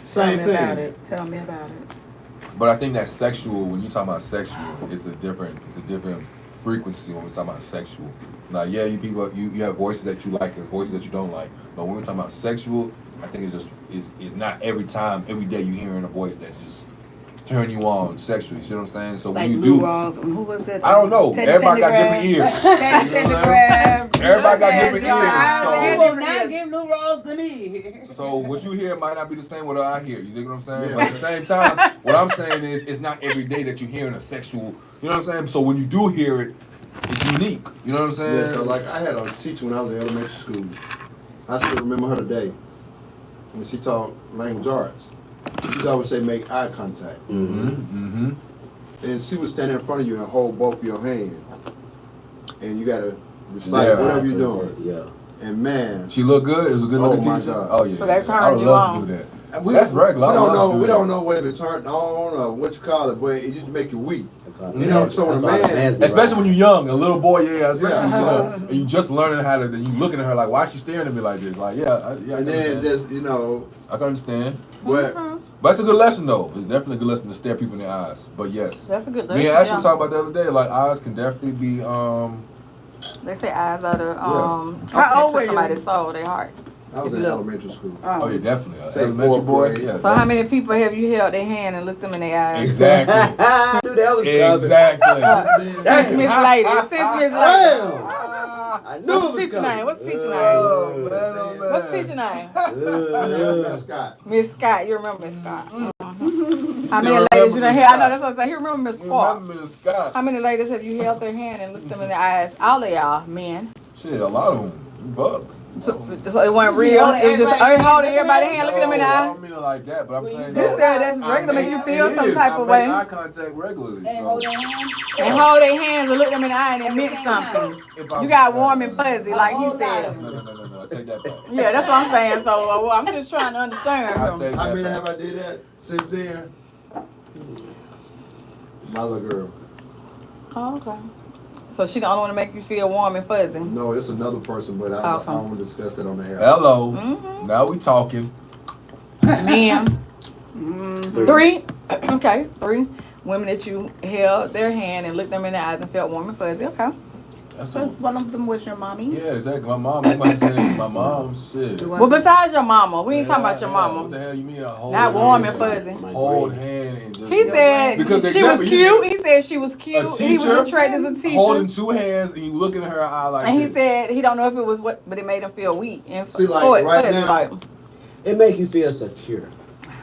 Speaker 1: Same
Speaker 6: Tell me about
Speaker 1: thing.
Speaker 6: it. Tell me about it.
Speaker 8: But I think that sexual, when you talk about sexual, it's a different frequency when we talk about sexual. Now, yeah, you have voices that you like and voices that you don't like. But when we're talking about sexual, I think it's not every day you hearing a voice that's just turn you on sexually. See what I'm saying? So
Speaker 6: Like
Speaker 8: when you
Speaker 6: Lou
Speaker 8: do,
Speaker 6: Rawls, and who was it?
Speaker 8: I don't know.
Speaker 6: Teddy
Speaker 8: Everybody got different
Speaker 6: Pendergrass.
Speaker 8: ears.
Speaker 5: Teddy
Speaker 8: You know what I'm saying?
Speaker 5: Pendergrass.
Speaker 8: Everybody got different
Speaker 5: You
Speaker 8: ears.
Speaker 5: will not give new rolls to me.
Speaker 8: So what you hear might not be the same what I hear. You see what I'm saying?
Speaker 1: Yeah.
Speaker 8: But at the same time, what I'm saying is it's not every day that you're hearing a sexual. You know what I'm saying? So when you do hear it, it's unique. You know what I'm saying?
Speaker 1: Yeah, so like I had a teacher when I was in elementary school. I still remember her today. And she taught language arts. She'd always say make eye contact.
Speaker 8: Mm-hmm.
Speaker 1: And she would stand in front of you and hold both of your hands. And you gotta recite whatever you're doing.
Speaker 4: Yeah.
Speaker 1: And man,
Speaker 8: She looked good. It was a good looking
Speaker 1: my
Speaker 8: teacher.
Speaker 1: God.
Speaker 8: Oh yeah.
Speaker 2: So they
Speaker 8: I
Speaker 2: turned
Speaker 8: would
Speaker 2: you
Speaker 8: love
Speaker 2: on.
Speaker 8: to do that.
Speaker 1: we,
Speaker 8: That's regular.
Speaker 1: We
Speaker 8: I
Speaker 1: don't
Speaker 8: love
Speaker 1: know.
Speaker 8: to do
Speaker 1: We
Speaker 8: that.
Speaker 1: don't know whether it turned on or what you call it, but it just make you weak.
Speaker 4: You
Speaker 1: know, so when a man-
Speaker 8: Especially when you're young, a little boy, yeah. Especially
Speaker 1: Yeah.
Speaker 8: when you're young, and you just learning how to. Then you looking at her like, why is she staring at me like this? Like, yeah, I
Speaker 1: And
Speaker 8: can
Speaker 1: then
Speaker 8: understand.
Speaker 1: just
Speaker 8: I can understand.
Speaker 1: but
Speaker 8: But it's a good lesson though. It's definitely a good lesson to stare people in the eyes. But yes,
Speaker 2: That's a good
Speaker 8: me and
Speaker 2: lesson,
Speaker 8: Ashley
Speaker 2: yeah.
Speaker 8: talked about the other day. Like eyes can definitely be.
Speaker 2: They say eyes are the
Speaker 6: How
Speaker 2: open
Speaker 6: old
Speaker 2: to
Speaker 6: were you?
Speaker 2: somebody's soul, their heart.
Speaker 1: I was in
Speaker 2: Look.
Speaker 1: elementary school.
Speaker 8: Oh yeah, definitely.
Speaker 1: Say
Speaker 8: Elementary
Speaker 1: fourth
Speaker 8: boy.
Speaker 1: grade.
Speaker 8: Yeah.
Speaker 2: So how many people have you held their hand and looked them in their eyes?
Speaker 8: Exactly.
Speaker 4: I knew that was coming.
Speaker 8: Exactly.
Speaker 2: Since Miss Lady. Since Miss Lady.
Speaker 4: I knew
Speaker 2: What's
Speaker 4: it
Speaker 2: the
Speaker 4: was
Speaker 2: teacher
Speaker 4: coming.
Speaker 2: name? What's the teacher name?
Speaker 8: Oh, man, oh, man.
Speaker 2: What's the teacher name?
Speaker 1: Miss Scott.
Speaker 2: Miss Scott. You remember Miss Scott? How
Speaker 8: Still
Speaker 2: many ladies you
Speaker 8: remember
Speaker 2: done
Speaker 8: Miss
Speaker 2: held? I know
Speaker 8: Scott.
Speaker 2: that's what I'm saying. You remember Miss Scott?
Speaker 8: Remember Miss Scott.
Speaker 2: How many ladies have you held their hand and looked them in the eyes? All of y'all, men.
Speaker 8: Shit, a lot of them. Fuck.
Speaker 2: So it wasn't real. It was just holding everybody's hand, looking them in the
Speaker 8: I
Speaker 2: eye.
Speaker 8: don't mean it like that, but I'm saying
Speaker 2: You
Speaker 8: though,
Speaker 2: said that's
Speaker 8: I
Speaker 2: regular, make you feel
Speaker 8: it
Speaker 2: some
Speaker 8: is.
Speaker 2: type
Speaker 8: I
Speaker 2: of
Speaker 8: make
Speaker 2: way.
Speaker 8: eye contact regularly.
Speaker 5: And
Speaker 8: So.
Speaker 5: hold their hand.
Speaker 2: And hold their hands and look them in the eye and it meant something.
Speaker 8: If I-
Speaker 2: You got warm and fuzzy, like he said.
Speaker 8: No. Take that back.
Speaker 2: Yeah, that's what I'm saying. So I'm just trying to understand.
Speaker 8: I take
Speaker 1: How
Speaker 8: that
Speaker 1: many
Speaker 8: back.
Speaker 1: have I did that since then? My little girl.
Speaker 2: Oh, okay. So she the only one to make you feel warm and fuzzy.
Speaker 1: No, it's another person, but I
Speaker 2: Okay.
Speaker 1: don't want to discuss that on the air.
Speaker 8: Hello.
Speaker 2: Mm-hmm.
Speaker 8: Now we talking.
Speaker 2: Men. 3. Okay, 3 women that you held their hand and looked them in the eyes and felt warm and fuzzy. Okay.
Speaker 8: That's
Speaker 6: So
Speaker 8: a,
Speaker 6: one of them was your mommy?
Speaker 8: yeah, exactly. My mom. You might say my mom. Shit.
Speaker 2: Well, besides your mama, we ain't talking about your
Speaker 8: What
Speaker 2: mama.
Speaker 8: the hell you mean? A hold
Speaker 2: Not warm
Speaker 8: hand,
Speaker 2: and fuzzy.
Speaker 8: Hold hand and just.
Speaker 2: He said
Speaker 8: Because
Speaker 2: she was
Speaker 8: exactly,
Speaker 2: cute. He said she was
Speaker 8: A
Speaker 2: cute.
Speaker 8: teacher,
Speaker 2: He was attracted as a teacher.
Speaker 8: holding two hands and you looking at her eye like
Speaker 2: And he
Speaker 8: this.
Speaker 2: said he don't know if it was what, but it made him feel weak and
Speaker 1: See, like,
Speaker 2: fuzzy,
Speaker 1: right now-
Speaker 2: like,
Speaker 4: It make you feel secure.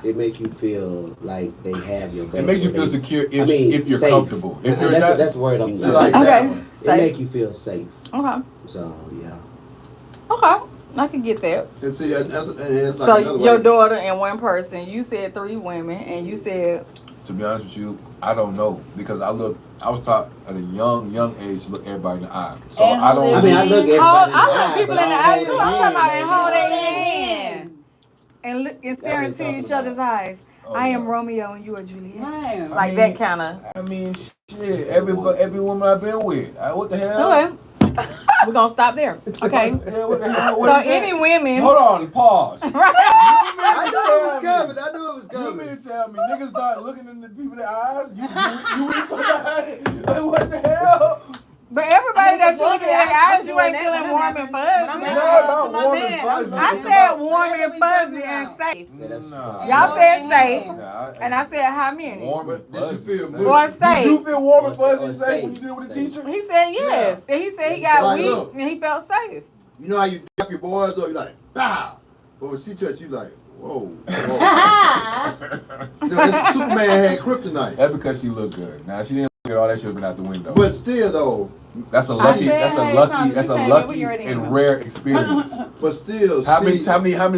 Speaker 4: It make you feel like they have your back.
Speaker 8: It makes you feel secure if you're
Speaker 4: safe.
Speaker 8: comfortable. If you're not,
Speaker 4: that's the word I'm
Speaker 1: See,
Speaker 4: saying.
Speaker 1: like
Speaker 2: okay,
Speaker 1: that one.
Speaker 4: It
Speaker 2: safe.
Speaker 4: make you feel safe.
Speaker 2: Okay,
Speaker 4: So yeah.
Speaker 2: okay, I can get that.
Speaker 1: And see, and it's like
Speaker 2: So
Speaker 1: another
Speaker 2: your
Speaker 1: way.
Speaker 2: daughter and one person. You said 3 women, and you said
Speaker 8: to be honest with you, I don't know because I was taught at a young age to look everybody in the eye. So
Speaker 5: And
Speaker 8: I don't.
Speaker 4: I mean, I look everybody
Speaker 2: hold.
Speaker 4: in the
Speaker 2: I
Speaker 4: eye,
Speaker 2: look people
Speaker 4: but
Speaker 2: in the
Speaker 4: I
Speaker 2: eye
Speaker 4: don't
Speaker 2: too.
Speaker 4: hold
Speaker 2: I'm
Speaker 4: their
Speaker 2: talking about
Speaker 4: hand,
Speaker 2: and
Speaker 4: man.
Speaker 2: hold their hand and look and stare
Speaker 4: That's
Speaker 2: into
Speaker 4: what I'm
Speaker 2: each
Speaker 4: talking
Speaker 2: other's
Speaker 4: about.
Speaker 2: eyes.
Speaker 8: Oh,
Speaker 2: I am
Speaker 8: yeah.
Speaker 2: Romeo and you are Juliet.
Speaker 5: Man.
Speaker 2: Like that kind of.
Speaker 8: I mean, shit. Every woman I've been with. What the hell?
Speaker 2: Okay, we're gonna stop there. Okay.
Speaker 8: Yeah, what the hell? What
Speaker 2: So
Speaker 8: is that?
Speaker 2: any women.
Speaker 8: Hold on, pause.
Speaker 2: Right.
Speaker 4: I knew it was coming. I knew it was
Speaker 8: You
Speaker 4: coming.
Speaker 8: mean to tell me niggas not looking in the people in the eyes? You with somebody? Like, what the hell?
Speaker 2: But everybody that you
Speaker 5: I
Speaker 2: look in their eyes, you
Speaker 5: doing
Speaker 2: ain't
Speaker 5: that
Speaker 2: feeling
Speaker 5: when
Speaker 2: warm
Speaker 5: it
Speaker 2: and
Speaker 5: happens.
Speaker 2: fuzzy.
Speaker 5: When I'm
Speaker 8: Not
Speaker 5: to
Speaker 8: about
Speaker 5: my
Speaker 8: warm
Speaker 5: man,
Speaker 8: and fuzzy.
Speaker 2: I
Speaker 8: It's
Speaker 2: said
Speaker 8: about-
Speaker 2: warm
Speaker 5: That's
Speaker 2: and
Speaker 5: what we
Speaker 2: fuzzy
Speaker 5: talking
Speaker 2: and
Speaker 5: about.
Speaker 2: safe.
Speaker 8: Nah.
Speaker 2: Y'all said safe,
Speaker 8: Nah,
Speaker 2: and I said how many?
Speaker 8: warm and
Speaker 1: But did you
Speaker 8: fuzzy.
Speaker 1: feel
Speaker 8: Say-
Speaker 1: mushy?
Speaker 2: Or
Speaker 8: Did
Speaker 2: safe.
Speaker 8: you feel warm and
Speaker 4: Or
Speaker 8: fuzzy
Speaker 4: safe.
Speaker 8: safe when you did it with the
Speaker 4: Safe.
Speaker 8: teacher?
Speaker 2: He said yes, and he said he got
Speaker 1: Like,
Speaker 2: weak
Speaker 1: look.
Speaker 2: and he felt safe.
Speaker 1: You know how you dap your boys though? You like, bow. But when she touched you, like, whoa. whoa. You know, this Superman had kryptonite.
Speaker 8: That's because she looked good. Now she didn't look at all that shit been out the window.
Speaker 1: But still though,
Speaker 8: That's a
Speaker 1: I
Speaker 8: lucky.
Speaker 2: said,
Speaker 8: That's a
Speaker 2: hey,
Speaker 8: lucky.
Speaker 2: Tommy,
Speaker 8: That's
Speaker 2: you
Speaker 8: a
Speaker 2: said
Speaker 8: lucky
Speaker 2: we already
Speaker 8: and
Speaker 2: know.
Speaker 8: rare experience.
Speaker 1: but still,
Speaker 8: How many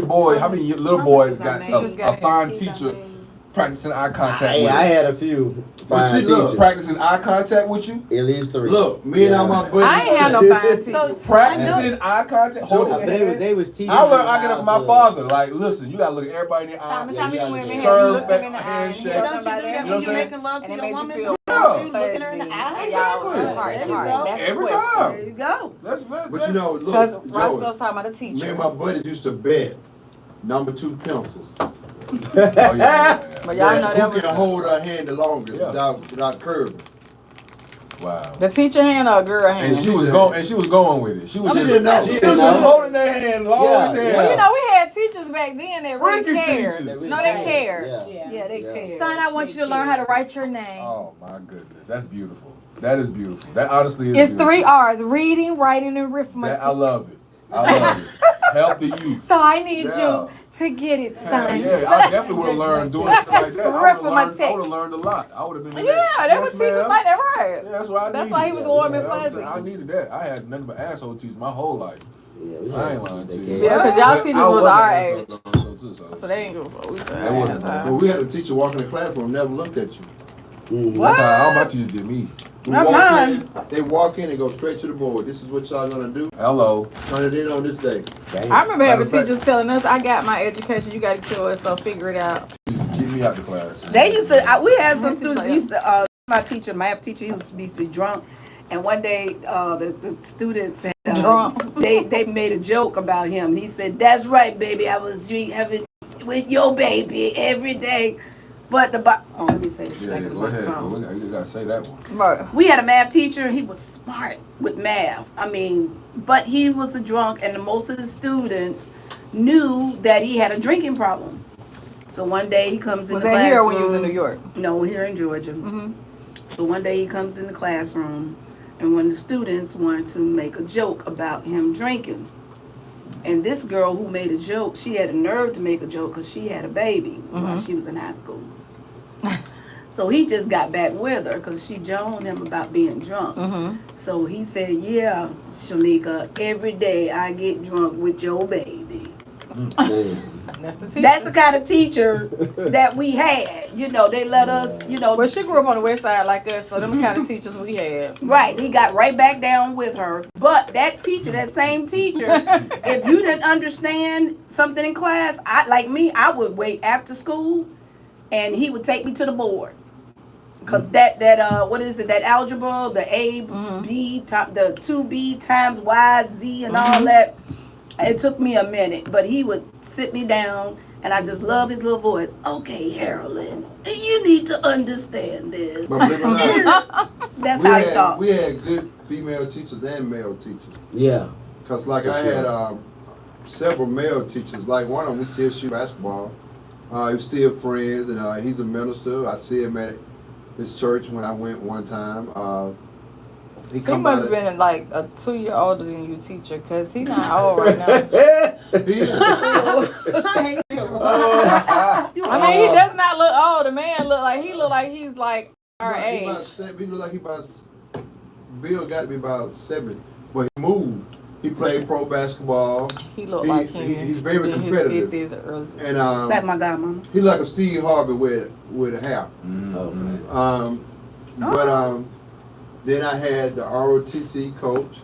Speaker 8: boys? How many little boys got
Speaker 2: He's got
Speaker 8: a fine
Speaker 2: it. He's
Speaker 8: teacher
Speaker 2: got it.
Speaker 8: practicing eye contact
Speaker 4: Hey,
Speaker 8: with
Speaker 4: I
Speaker 8: you?
Speaker 4: had a few
Speaker 1: But
Speaker 4: fine
Speaker 1: see, look,
Speaker 4: teachers.
Speaker 8: Practicing eye contact with you?
Speaker 4: At least 3.
Speaker 1: look, me and all my buddies.
Speaker 2: I ain't had no fine teachers.
Speaker 8: Practicing eye contact, holding
Speaker 4: But
Speaker 8: your hand.
Speaker 4: they was teaching.
Speaker 8: I learned
Speaker 4: me
Speaker 8: I get it from my
Speaker 4: how to-
Speaker 8: father. Like, listen, you gotta look at everybody in the eye.
Speaker 2: Thomas, how many
Speaker 4: yeah,
Speaker 2: women
Speaker 4: yeah.
Speaker 2: have you
Speaker 8: Stern
Speaker 2: looked them in the eye and
Speaker 8: handshake.
Speaker 2: held
Speaker 5: Don't you do
Speaker 2: them by
Speaker 5: that
Speaker 2: their
Speaker 8: You know
Speaker 5: when
Speaker 8: what
Speaker 5: you're
Speaker 8: I'm
Speaker 5: making love
Speaker 2: and
Speaker 5: to
Speaker 2: it
Speaker 5: your
Speaker 2: made you
Speaker 5: woman?
Speaker 2: feel
Speaker 8: Yeah.
Speaker 5: You looking her in the eye?
Speaker 8: Exactly.
Speaker 2: That's
Speaker 8: Every
Speaker 2: the question.
Speaker 8: time.
Speaker 6: There you go.
Speaker 8: That's
Speaker 1: But you know,
Speaker 2: Because
Speaker 1: look,
Speaker 2: Ross
Speaker 1: Joe,
Speaker 2: was talking about a
Speaker 1: me
Speaker 2: teacher.
Speaker 1: and my buddies used to bet number 2 pencils.
Speaker 8: Oh, yeah.
Speaker 2: But y'all know
Speaker 1: That
Speaker 2: that
Speaker 1: who
Speaker 2: was
Speaker 1: can hold her hand the longest
Speaker 8: Yeah.
Speaker 1: without curving.
Speaker 8: Wow.
Speaker 2: The teacher hand or a girl hand?
Speaker 8: And she was going. And she was going with it. She was
Speaker 1: I
Speaker 8: just.
Speaker 1: didn't know.
Speaker 8: She was just holding that hand long as hell.
Speaker 2: Well, you know, we had teachers back then that really
Speaker 8: Freaking
Speaker 2: cared.
Speaker 8: teachers.
Speaker 2: No, they cared.
Speaker 6: Yeah, they care.
Speaker 2: Son, I want you to learn how to write your name.
Speaker 8: Oh my goodness, that's beautiful. That is beautiful. That honestly is.
Speaker 2: It's
Speaker 8: beautiful.
Speaker 2: 3 R's: reading, writing, and arithmetic.
Speaker 8: I love it. I love it. Help the youth.
Speaker 2: So I need
Speaker 8: Yeah.
Speaker 2: you to get it,
Speaker 8: Yeah,
Speaker 2: son.
Speaker 8: yeah, I definitely would have learned doing shit like that. I
Speaker 2: Arithmetic.
Speaker 8: would have learned a lot. I would have been.
Speaker 2: Yeah, there was teachers like that, right?
Speaker 8: Yeah, that's what I needed.
Speaker 2: That's why he was warm and
Speaker 8: Yeah, that's
Speaker 2: fuzzy.
Speaker 8: what I needed that. I had nothing but asshole teachers my whole life.
Speaker 4: Yeah, we
Speaker 8: I
Speaker 4: had
Speaker 8: ain't lying
Speaker 4: teachers
Speaker 8: to
Speaker 4: that
Speaker 8: you.
Speaker 4: cared.
Speaker 2: Yeah, because y'all teachers
Speaker 8: I
Speaker 2: was
Speaker 8: an
Speaker 2: our
Speaker 8: asshole,
Speaker 2: age.
Speaker 8: so too,
Speaker 2: So they ain't good for we
Speaker 8: That wasn't
Speaker 1: But we had a teacher walk in the classroom, never looked at you.
Speaker 8: That's how all my teachers did me.
Speaker 1: We
Speaker 2: Not
Speaker 1: walk
Speaker 2: mine.
Speaker 1: in, they walk in and go straight to the board. This is what y'all gonna do.
Speaker 8: Hello.
Speaker 1: Turn it in on this day.
Speaker 2: I remember having
Speaker 8: Matter of fact-
Speaker 2: teachers telling us, I got my education, you got to kill it, so figure it out.
Speaker 8: Get me out the class.
Speaker 6: They used to. We had some
Speaker 2: Teachers
Speaker 6: students.
Speaker 2: like
Speaker 6: Used to. My teacher, math teacher, he used to be drunk, and one day the students said
Speaker 2: Drunk.
Speaker 6: they made a joke about him. He said, "That's right, baby. I was having with your baby every day." But let me say this.
Speaker 8: Yeah, go ahead. You gotta say that one.
Speaker 2: Right.
Speaker 6: We had a math teacher. He was smart with math. I mean, but he was a drunk, and most of the students knew that he had a drinking problem. So one day he comes in
Speaker 2: Was
Speaker 6: the
Speaker 2: that
Speaker 6: classroom.
Speaker 2: here or when you was in New York?
Speaker 6: No, here in Georgia.
Speaker 2: Mm-hmm.
Speaker 6: So one day he comes in the classroom, and one of the students wanted to make a joke about him drinking. And this girl who made a joke, she had a nerve to make a joke because she had a baby while she was in high school. So he just got back with her because she joned him about being drunk. So he said, "Yeah, Shamika, every day I get drunk with your baby."
Speaker 2: That's the teacher.
Speaker 6: That's the kind of teacher that we had. You know, they let us,
Speaker 2: Well, she grew up on the west side like us, so them kind of teachers we had.
Speaker 6: Right, he got right back down with her. But that teacher, that same teacher, if you didn't understand something in class, I would wait after school, and he would take me to the board. Cause that what is it? That algebra, the A, B, the 2B times Y, Z, and all that. It took me a minute, but he would sit me down, and I just love his little voice. "Okay, Carolyn, you need to understand this."
Speaker 1: But believe it or not,
Speaker 6: That's how he talked.
Speaker 1: we had good female teachers and male teachers.
Speaker 4: Yeah.
Speaker 1: Cause like I had several male teachers. Like one of them, we still shoot basketball. We're still friends, and he's a minister. I see him at his church when I went one time. He
Speaker 2: He
Speaker 1: come
Speaker 2: must
Speaker 1: by
Speaker 2: have been like a 2 year older than you, teacher, because he not old right now. I mean, he does not look old. The man look like he's like our age.
Speaker 1: He look like Bill got to be about 70, but he moved. He played pro basketball.
Speaker 2: He looked like him.
Speaker 1: He's very
Speaker 2: in
Speaker 1: competitive.
Speaker 2: His 50s or early.
Speaker 1: And
Speaker 6: Like my godmama.
Speaker 1: he like a Steve Harvey with a hair.
Speaker 4: Okay.
Speaker 1: But then I had the ROTC coach.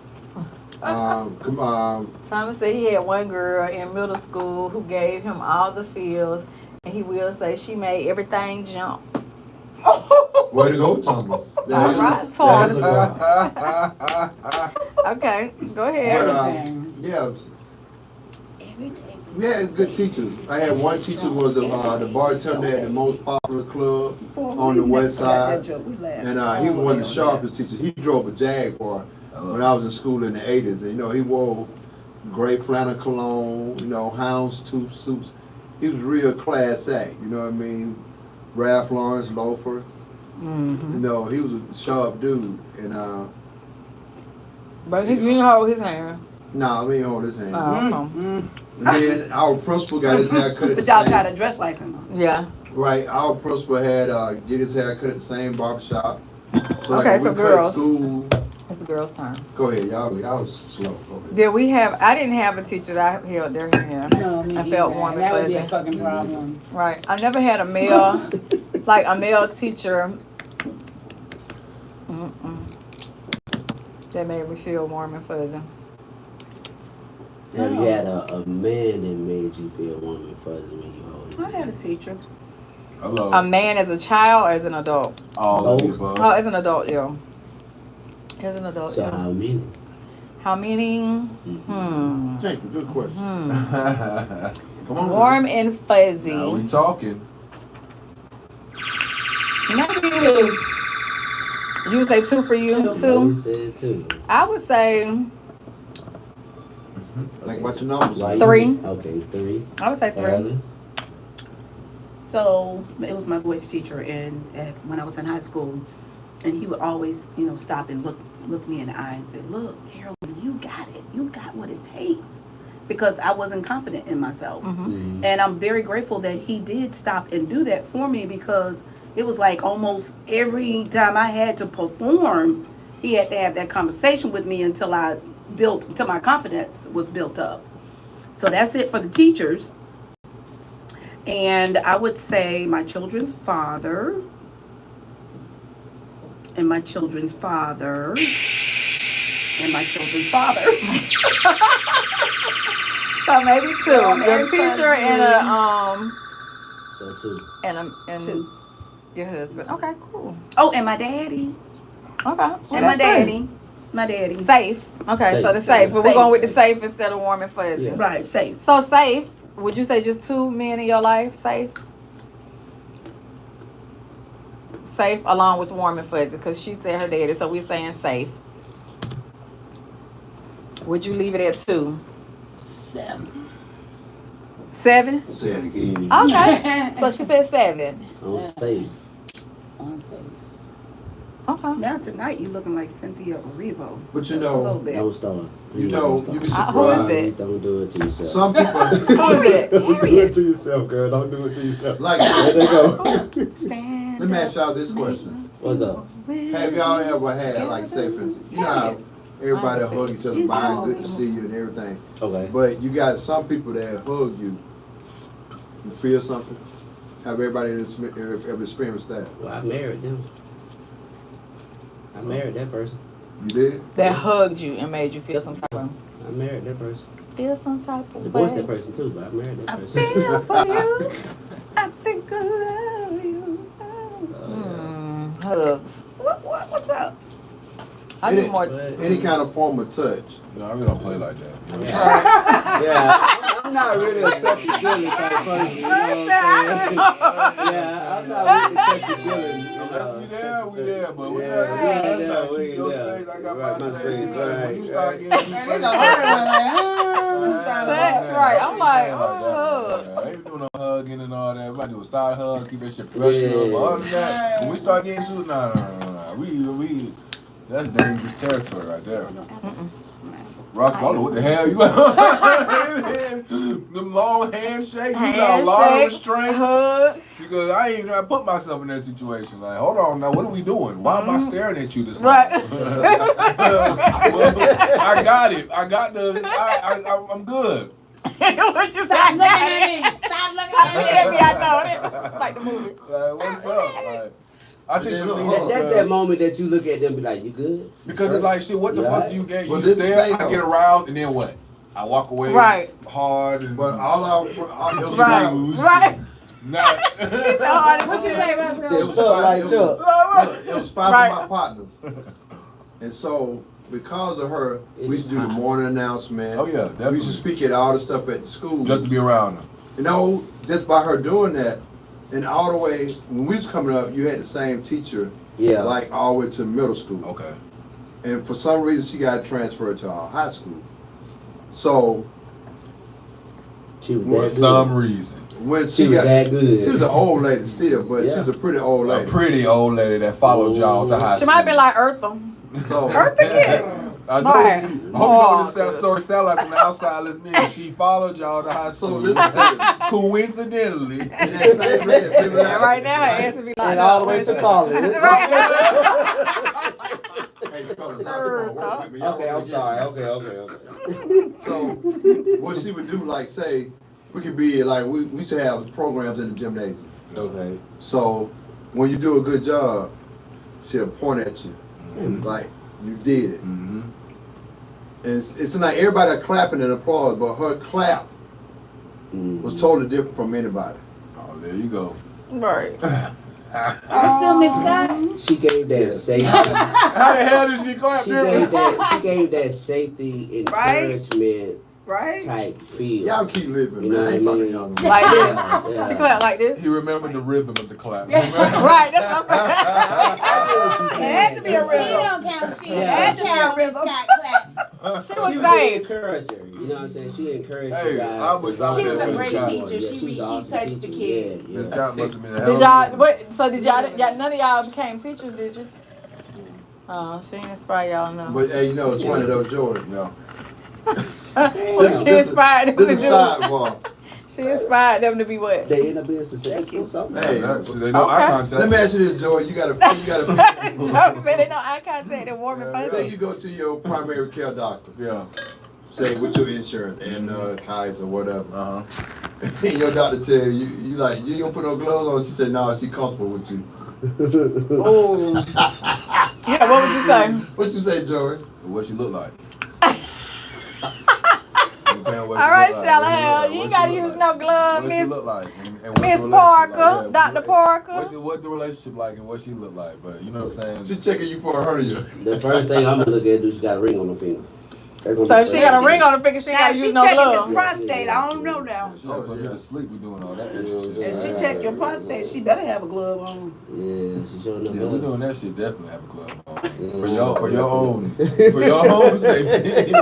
Speaker 2: Thomas said he had one girl in middle school who gave him all the feels, and he will say she made everything jump.
Speaker 1: Way to go, Thomas.
Speaker 2: All right,
Speaker 1: Thomas.
Speaker 2: Okay, go ahead.
Speaker 1: Yeah, we had good teachers. I had one teacher who was the bartender at the most popular club on the west side, and he was one of the sharpest teachers. He drove a Jaguar when I was in school in the 80s, and he wore gray flannel cologne, houndstooth suits. He was real class A, you know what I mean? Ralph Lauren's loafers. He was a sharp dude, and
Speaker 2: But you didn't hold his hand.
Speaker 1: no, we ain't hold his hand.
Speaker 2: Oh,
Speaker 1: And then our principal got his hair cut at the
Speaker 6: But y'all try
Speaker 1: same.
Speaker 6: to dress like him.
Speaker 2: yeah.
Speaker 1: Right, our principal had get his hair cut at the same barbershop. So
Speaker 2: Okay,
Speaker 1: when
Speaker 2: so
Speaker 1: we cut
Speaker 2: girls.
Speaker 1: school.
Speaker 2: It's the girls' turn.
Speaker 1: Go ahead, y'all was slow. Go ahead.
Speaker 2: Did we have? I didn't have a teacher that I held their hand.
Speaker 5: No, me
Speaker 2: I felt
Speaker 5: either.
Speaker 2: warm and
Speaker 5: That would be a
Speaker 2: fuzzy.
Speaker 5: fucking problem.
Speaker 2: Right. I never had a male, like a male teacher. That made me feel warm and fuzzy.
Speaker 4: Have you had a man that made you feel warm and fuzzy when you always
Speaker 6: I had a teacher.
Speaker 8: Hello.
Speaker 2: A man as a child or as an adult?
Speaker 8: All of the above.
Speaker 2: Oh, as an adult, yeah. As an adult,
Speaker 4: So
Speaker 2: yeah.
Speaker 4: how many?
Speaker 2: How many?
Speaker 1: Thank you, good question. Come on.
Speaker 2: Warm and fuzzy.
Speaker 8: Now we talking.
Speaker 2: Maybe two. You would say 2 for you?
Speaker 4: We
Speaker 2: 2?
Speaker 4: said 2.
Speaker 2: I would say,
Speaker 1: Think about your numbers.
Speaker 4: Why you-
Speaker 2: 3.
Speaker 4: Okay, 3.
Speaker 2: I would say 3.
Speaker 4: Allie?
Speaker 6: So it was my voice teacher, and when I was in high school, and he would always, stop and look me in the eye and say, "Look, Carolyn, you got it. You got what it takes," because I wasn't confident in myself, and I'm very grateful that he did stop and do that for me, because it was like almost every time I had to perform, he had to have that conversation with me until my confidence was built up. So that's it for the teachers. And I would say my children's father, and my children's father, and my children's father.
Speaker 2: So maybe 2. Your teacher
Speaker 4: So 2.
Speaker 2: and
Speaker 6: 2.
Speaker 2: your husband. Okay, cool.
Speaker 6: Oh, and my daddy.
Speaker 2: Okay. Well,
Speaker 6: And my
Speaker 2: that's 3.
Speaker 6: daddy. My daddy.
Speaker 2: Safe. Okay,
Speaker 4: Safe.
Speaker 2: so the safe. But we're
Speaker 6: Safe.
Speaker 2: going with the safe instead of warm and fuzzy.
Speaker 4: Yeah.
Speaker 6: Right, safe.
Speaker 2: So safe. Would you say just 2 men in your life? Safe. Safe along with warm and fuzzy, because she said her daddy, so we're saying safe. Would you leave it at 2?
Speaker 5: 7.
Speaker 2: 7?
Speaker 7: Say it again.
Speaker 2: Okay. So she said 7.
Speaker 4: On safe.
Speaker 5: On safe.
Speaker 2: Okay.
Speaker 6: Now tonight you looking like Cynthia Erivo.
Speaker 1: But you
Speaker 6: A little
Speaker 1: know,
Speaker 6: bit.
Speaker 4: Don't start.
Speaker 1: you know, you be
Speaker 2: Who is
Speaker 1: surprised.
Speaker 2: that?
Speaker 4: Please don't do it to yourself.
Speaker 1: Some people,
Speaker 2: Who is that?
Speaker 4: Don't do it to yourself, girl. Don't do it to yourself.
Speaker 1: like,
Speaker 4: There they go.
Speaker 6: Stand
Speaker 1: let me ask y'all this question.
Speaker 4: What's up?
Speaker 1: Have y'all ever had, like, say, for instance, you know how everybody hug each other, bye, good to see you and everything.
Speaker 4: Okay.
Speaker 1: But you got some people that hug you. You feel something? Have everybody ever experienced that?
Speaker 4: Well, I married them. I married that person.
Speaker 1: You did?
Speaker 2: That hugged you and made you feel some type of
Speaker 4: I married that person.
Speaker 2: feel some type of
Speaker 4: Divorced that
Speaker 2: way.
Speaker 4: person too, but I married that
Speaker 6: I
Speaker 4: person.
Speaker 6: feel for you. I think I love you.
Speaker 2: Hugs. What's up? I
Speaker 1: Any-
Speaker 2: do more.
Speaker 1: Any kind of form of touch.
Speaker 8: No, I really don't play like that. You know?
Speaker 4: Yeah, I'm not really a touchy feely type person. You know what I'm saying? Yeah, I'm not really touchy feely.
Speaker 8: We there, but we
Speaker 4: Yeah,
Speaker 8: there.
Speaker 4: we
Speaker 8: Try to
Speaker 4: there,
Speaker 8: keep your
Speaker 4: we there.
Speaker 8: space. I got
Speaker 4: Right,
Speaker 8: my
Speaker 4: my
Speaker 8: space.
Speaker 4: space,
Speaker 8: Because when
Speaker 4: right,
Speaker 8: you start
Speaker 4: right.
Speaker 8: getting
Speaker 5: And they gonna hurt one
Speaker 2: That's right. I'm like,
Speaker 8: I ain't doing no hugging and all that. We might do a side hug, keep that shit professional.
Speaker 4: Yeah.
Speaker 8: But other than that, when we start getting to nah. We that's dangerous territory right there. Roscoe, I don't know what the hell you them long handshakes, you got a lot of
Speaker 2: handshakes,
Speaker 8: restraints.
Speaker 2: hug.
Speaker 8: Because I ain't trying to put myself in that situation. Like, hold on now, what are we doing? Why am I staring at you this long?
Speaker 2: Right.
Speaker 8: Well, I got it. I got I'm good.
Speaker 2: What you
Speaker 5: Stop
Speaker 2: say?
Speaker 5: looking at me. Stop looking at me.
Speaker 2: I know it. Like the movie.
Speaker 8: Like, what's up? Like, I think for me,
Speaker 4: That's that moment that you look at them and be like, you good?
Speaker 8: because it's like, shit, what the
Speaker 4: Yeah.
Speaker 8: fuck do you get?
Speaker 1: Well,
Speaker 8: You
Speaker 1: this
Speaker 8: stare,
Speaker 1: thing,
Speaker 8: I get
Speaker 1: though.
Speaker 8: aroused, and then what? I walk away
Speaker 2: Right.
Speaker 8: hard and
Speaker 1: But all it was
Speaker 2: Right.
Speaker 1: about-
Speaker 2: Right.
Speaker 8: not.
Speaker 5: What you say, Roscoe?
Speaker 4: Just stuff like Chuck.
Speaker 1: It was 5
Speaker 2: Right.
Speaker 1: of my partners. And so, because of her, we used to do the morning announcement.
Speaker 8: Oh, yeah,
Speaker 1: We used
Speaker 8: definitely.
Speaker 1: to speak at all the stuff at the school.
Speaker 8: Just to be around them.
Speaker 1: You know, just by her doing that, and all the way, when we was coming up, you had the same teacher,
Speaker 4: Yeah.
Speaker 1: like all the way to middle school.
Speaker 8: Okay.
Speaker 1: And for some reason, she got transferred to our high school. So,
Speaker 4: She was
Speaker 8: For
Speaker 4: that good.
Speaker 8: some reason.
Speaker 1: when
Speaker 4: She
Speaker 1: she
Speaker 4: was
Speaker 1: got,
Speaker 4: that good.
Speaker 1: she was an old lady still, but she
Speaker 4: Yeah.
Speaker 1: was a pretty old
Speaker 8: A
Speaker 1: lady.
Speaker 8: pretty old lady that followed y'all to high
Speaker 2: She
Speaker 8: school.
Speaker 2: might be like Eartha.
Speaker 1: So,
Speaker 2: Eartha kid.
Speaker 8: I know.
Speaker 2: Right.
Speaker 8: I hope you know what this story sound like from the outside. Listen, she followed y'all to high
Speaker 1: so
Speaker 8: school.
Speaker 1: listen to this.
Speaker 8: Coincidentally.
Speaker 1: And that same lady, people
Speaker 2: And right now her ass would be like
Speaker 4: And all the way to college. Okay, I'm sorry. Okay.
Speaker 1: So, what she would do, like, say, we could be like, we used to have programs in the gymnasium.
Speaker 4: Okay.
Speaker 1: So, when you do a good job, she'll point at you. And it's like, you did it.
Speaker 8: Mm-hmm.
Speaker 1: And it's like everybody clapping and applause, but her clap was totally different from anybody.
Speaker 8: Oh, there you go.
Speaker 2: right.
Speaker 5: You still Miss Scott?
Speaker 4: She gave that
Speaker 1: Yes.
Speaker 4: safety.
Speaker 8: How the hell did she clap
Speaker 4: She
Speaker 8: different?
Speaker 4: gave that safety
Speaker 2: Right.
Speaker 4: encouragement
Speaker 6: Right?
Speaker 4: type feel.
Speaker 1: Y'all keep living,
Speaker 4: You
Speaker 1: man.
Speaker 4: know
Speaker 1: I ain't
Speaker 4: what I
Speaker 1: talking to
Speaker 4: mean?
Speaker 1: y'all no more.
Speaker 2: Like this.
Speaker 4: Yeah.
Speaker 2: She clap like this.
Speaker 8: He remembered the rhythm of the clap.
Speaker 2: Right, that's what I'm saying.
Speaker 4: It
Speaker 2: had to be a
Speaker 5: He
Speaker 2: rhythm.
Speaker 5: don't count shit.
Speaker 4: Yeah.
Speaker 5: He count when Scott clapped.
Speaker 2: She
Speaker 4: She
Speaker 2: was
Speaker 4: was an
Speaker 2: saved.
Speaker 4: encourager. You know what I'm saying? She encouraged
Speaker 8: Hey,
Speaker 4: you
Speaker 8: I
Speaker 4: guys.
Speaker 8: was-
Speaker 4: to go
Speaker 5: She was a
Speaker 4: and
Speaker 5: great
Speaker 4: go.
Speaker 5: teacher.
Speaker 4: Yeah,
Speaker 5: She
Speaker 4: was an awesome
Speaker 5: touched the
Speaker 4: teacher.
Speaker 5: kids.
Speaker 4: Yeah,
Speaker 3: This
Speaker 4: yeah.
Speaker 3: guy must have been a hell
Speaker 2: Did
Speaker 3: of
Speaker 2: y'all?
Speaker 3: a-
Speaker 2: Wait, so did y'all? None of y'all became teachers, did you? Oh, she didn't inspire y'all, no.
Speaker 1: But hey, you know, it's funny though, Jordan. You know,
Speaker 2: She inspired them to
Speaker 1: this is
Speaker 2: do.
Speaker 1: sidebar.
Speaker 2: She inspired them to be what?
Speaker 4: They end up being successful. Something.
Speaker 1: Hey,
Speaker 3: Shit, they know eye
Speaker 2: Okay.
Speaker 3: contact.
Speaker 1: let me ask you this, Jordan. You gotta
Speaker 2: Joe said they know eye contact and warm and
Speaker 8: Yeah,
Speaker 1: say
Speaker 2: fuzzy.
Speaker 1: you go to your primary care doctor,
Speaker 8: Yeah.
Speaker 1: say with your insurance and Kaiser or whatever.
Speaker 3: Uh-huh.
Speaker 1: And your doctor tell you, you like, you ain't gonna put no gloves on. She said, no, she comfortable with you.
Speaker 2: Oh. Yeah, what would you say?
Speaker 1: What you say, Jordan?
Speaker 8: What she look like?
Speaker 2: All right, Shallahell, you ain't gotta use no glove,
Speaker 8: What she
Speaker 2: Miss
Speaker 8: look like? And what's
Speaker 2: Miss
Speaker 8: the relationship
Speaker 2: Parker,
Speaker 8: like? Yeah,
Speaker 2: Dr. Parker.
Speaker 8: What's the relationship like and what she look like? But you know what I'm
Speaker 1: She
Speaker 8: saying?
Speaker 1: checking you for a hernia.
Speaker 4: The first thing I'm gonna look at is she got a ring on her finger. That's gonna
Speaker 2: So
Speaker 4: be
Speaker 2: if
Speaker 4: the
Speaker 2: she
Speaker 4: first
Speaker 2: got a
Speaker 4: thing.
Speaker 2: ring on her finger, she ain't
Speaker 6: Now
Speaker 2: gotta
Speaker 6: she
Speaker 2: use no
Speaker 6: checking
Speaker 2: glove.
Speaker 6: his prostate. I don't know now.
Speaker 8: She gonna put me to sleep. We doing all that extra shit.
Speaker 6: If she check your prostate, she better have a glove on.
Speaker 4: Yeah, she showing up.
Speaker 8: Yeah, we doing that shit. Definitely have a glove on. For
Speaker 4: Yeah.
Speaker 8: your own safety. I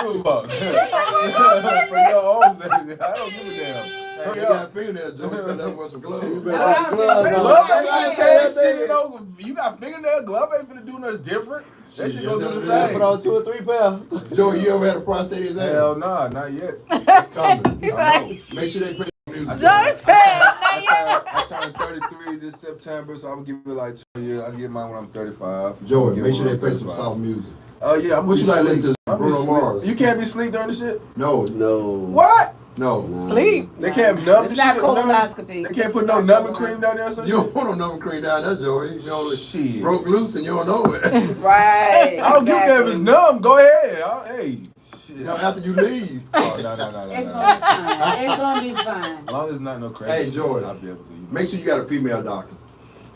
Speaker 8: don't give a fuck. For your own safety, I don't give a damn.
Speaker 1: Hey,
Speaker 8: Hurry
Speaker 1: you
Speaker 8: up.
Speaker 1: got fingernails, Jordan. You better wear some gloves.
Speaker 8: Glove ain't finna change shit. You got fingernail. Glove ain't finna do nothing different. That shit gonna do the same.
Speaker 7: Put on 2 or 3 pounds.
Speaker 1: Joey, you ever had a prostate exam?
Speaker 8: Hell nah, not yet.
Speaker 1: It's coming.
Speaker 2: He's
Speaker 8: I
Speaker 2: like,
Speaker 8: know.
Speaker 1: Make sure they play music.
Speaker 2: Joe said,
Speaker 3: I turned 33 this September, so I'm gonna give it like 2 years. I get mine when I'm 35.
Speaker 1: Joey,
Speaker 3: Give
Speaker 1: make
Speaker 3: it
Speaker 1: sure
Speaker 3: when
Speaker 1: they play
Speaker 3: I'm
Speaker 1: some
Speaker 3: 35.
Speaker 1: soft music.
Speaker 8: Oh yeah, I'm
Speaker 1: What you like listening to?
Speaker 8: I'm
Speaker 1: Bruno
Speaker 8: asleep.
Speaker 1: Mars.
Speaker 8: You can't be asleep during the shit.
Speaker 1: No,
Speaker 4: No.
Speaker 8: What?
Speaker 1: no.
Speaker 2: sleep.
Speaker 8: They can't numb
Speaker 6: It's
Speaker 8: the
Speaker 6: not
Speaker 8: shit.
Speaker 6: colonoscopy.
Speaker 8: They can't put no numbing cream down there or some
Speaker 1: You
Speaker 8: shit.
Speaker 1: don't want no number cream down there, Joey. You know,
Speaker 8: Shit.
Speaker 1: broke loose and you don't know it.
Speaker 6: Right.
Speaker 8: I don't give a damn if it's numb. Go ahead. Hey, shit.
Speaker 1: You know, after you leave.
Speaker 8: Oh, no.
Speaker 5: It's gonna be fine. It's gonna be fine.
Speaker 3: As long as it's not no crazy.
Speaker 1: Hey,
Speaker 3: shit,
Speaker 1: Jordan.
Speaker 3: I'll be able to.
Speaker 1: Make sure you got a female doctor.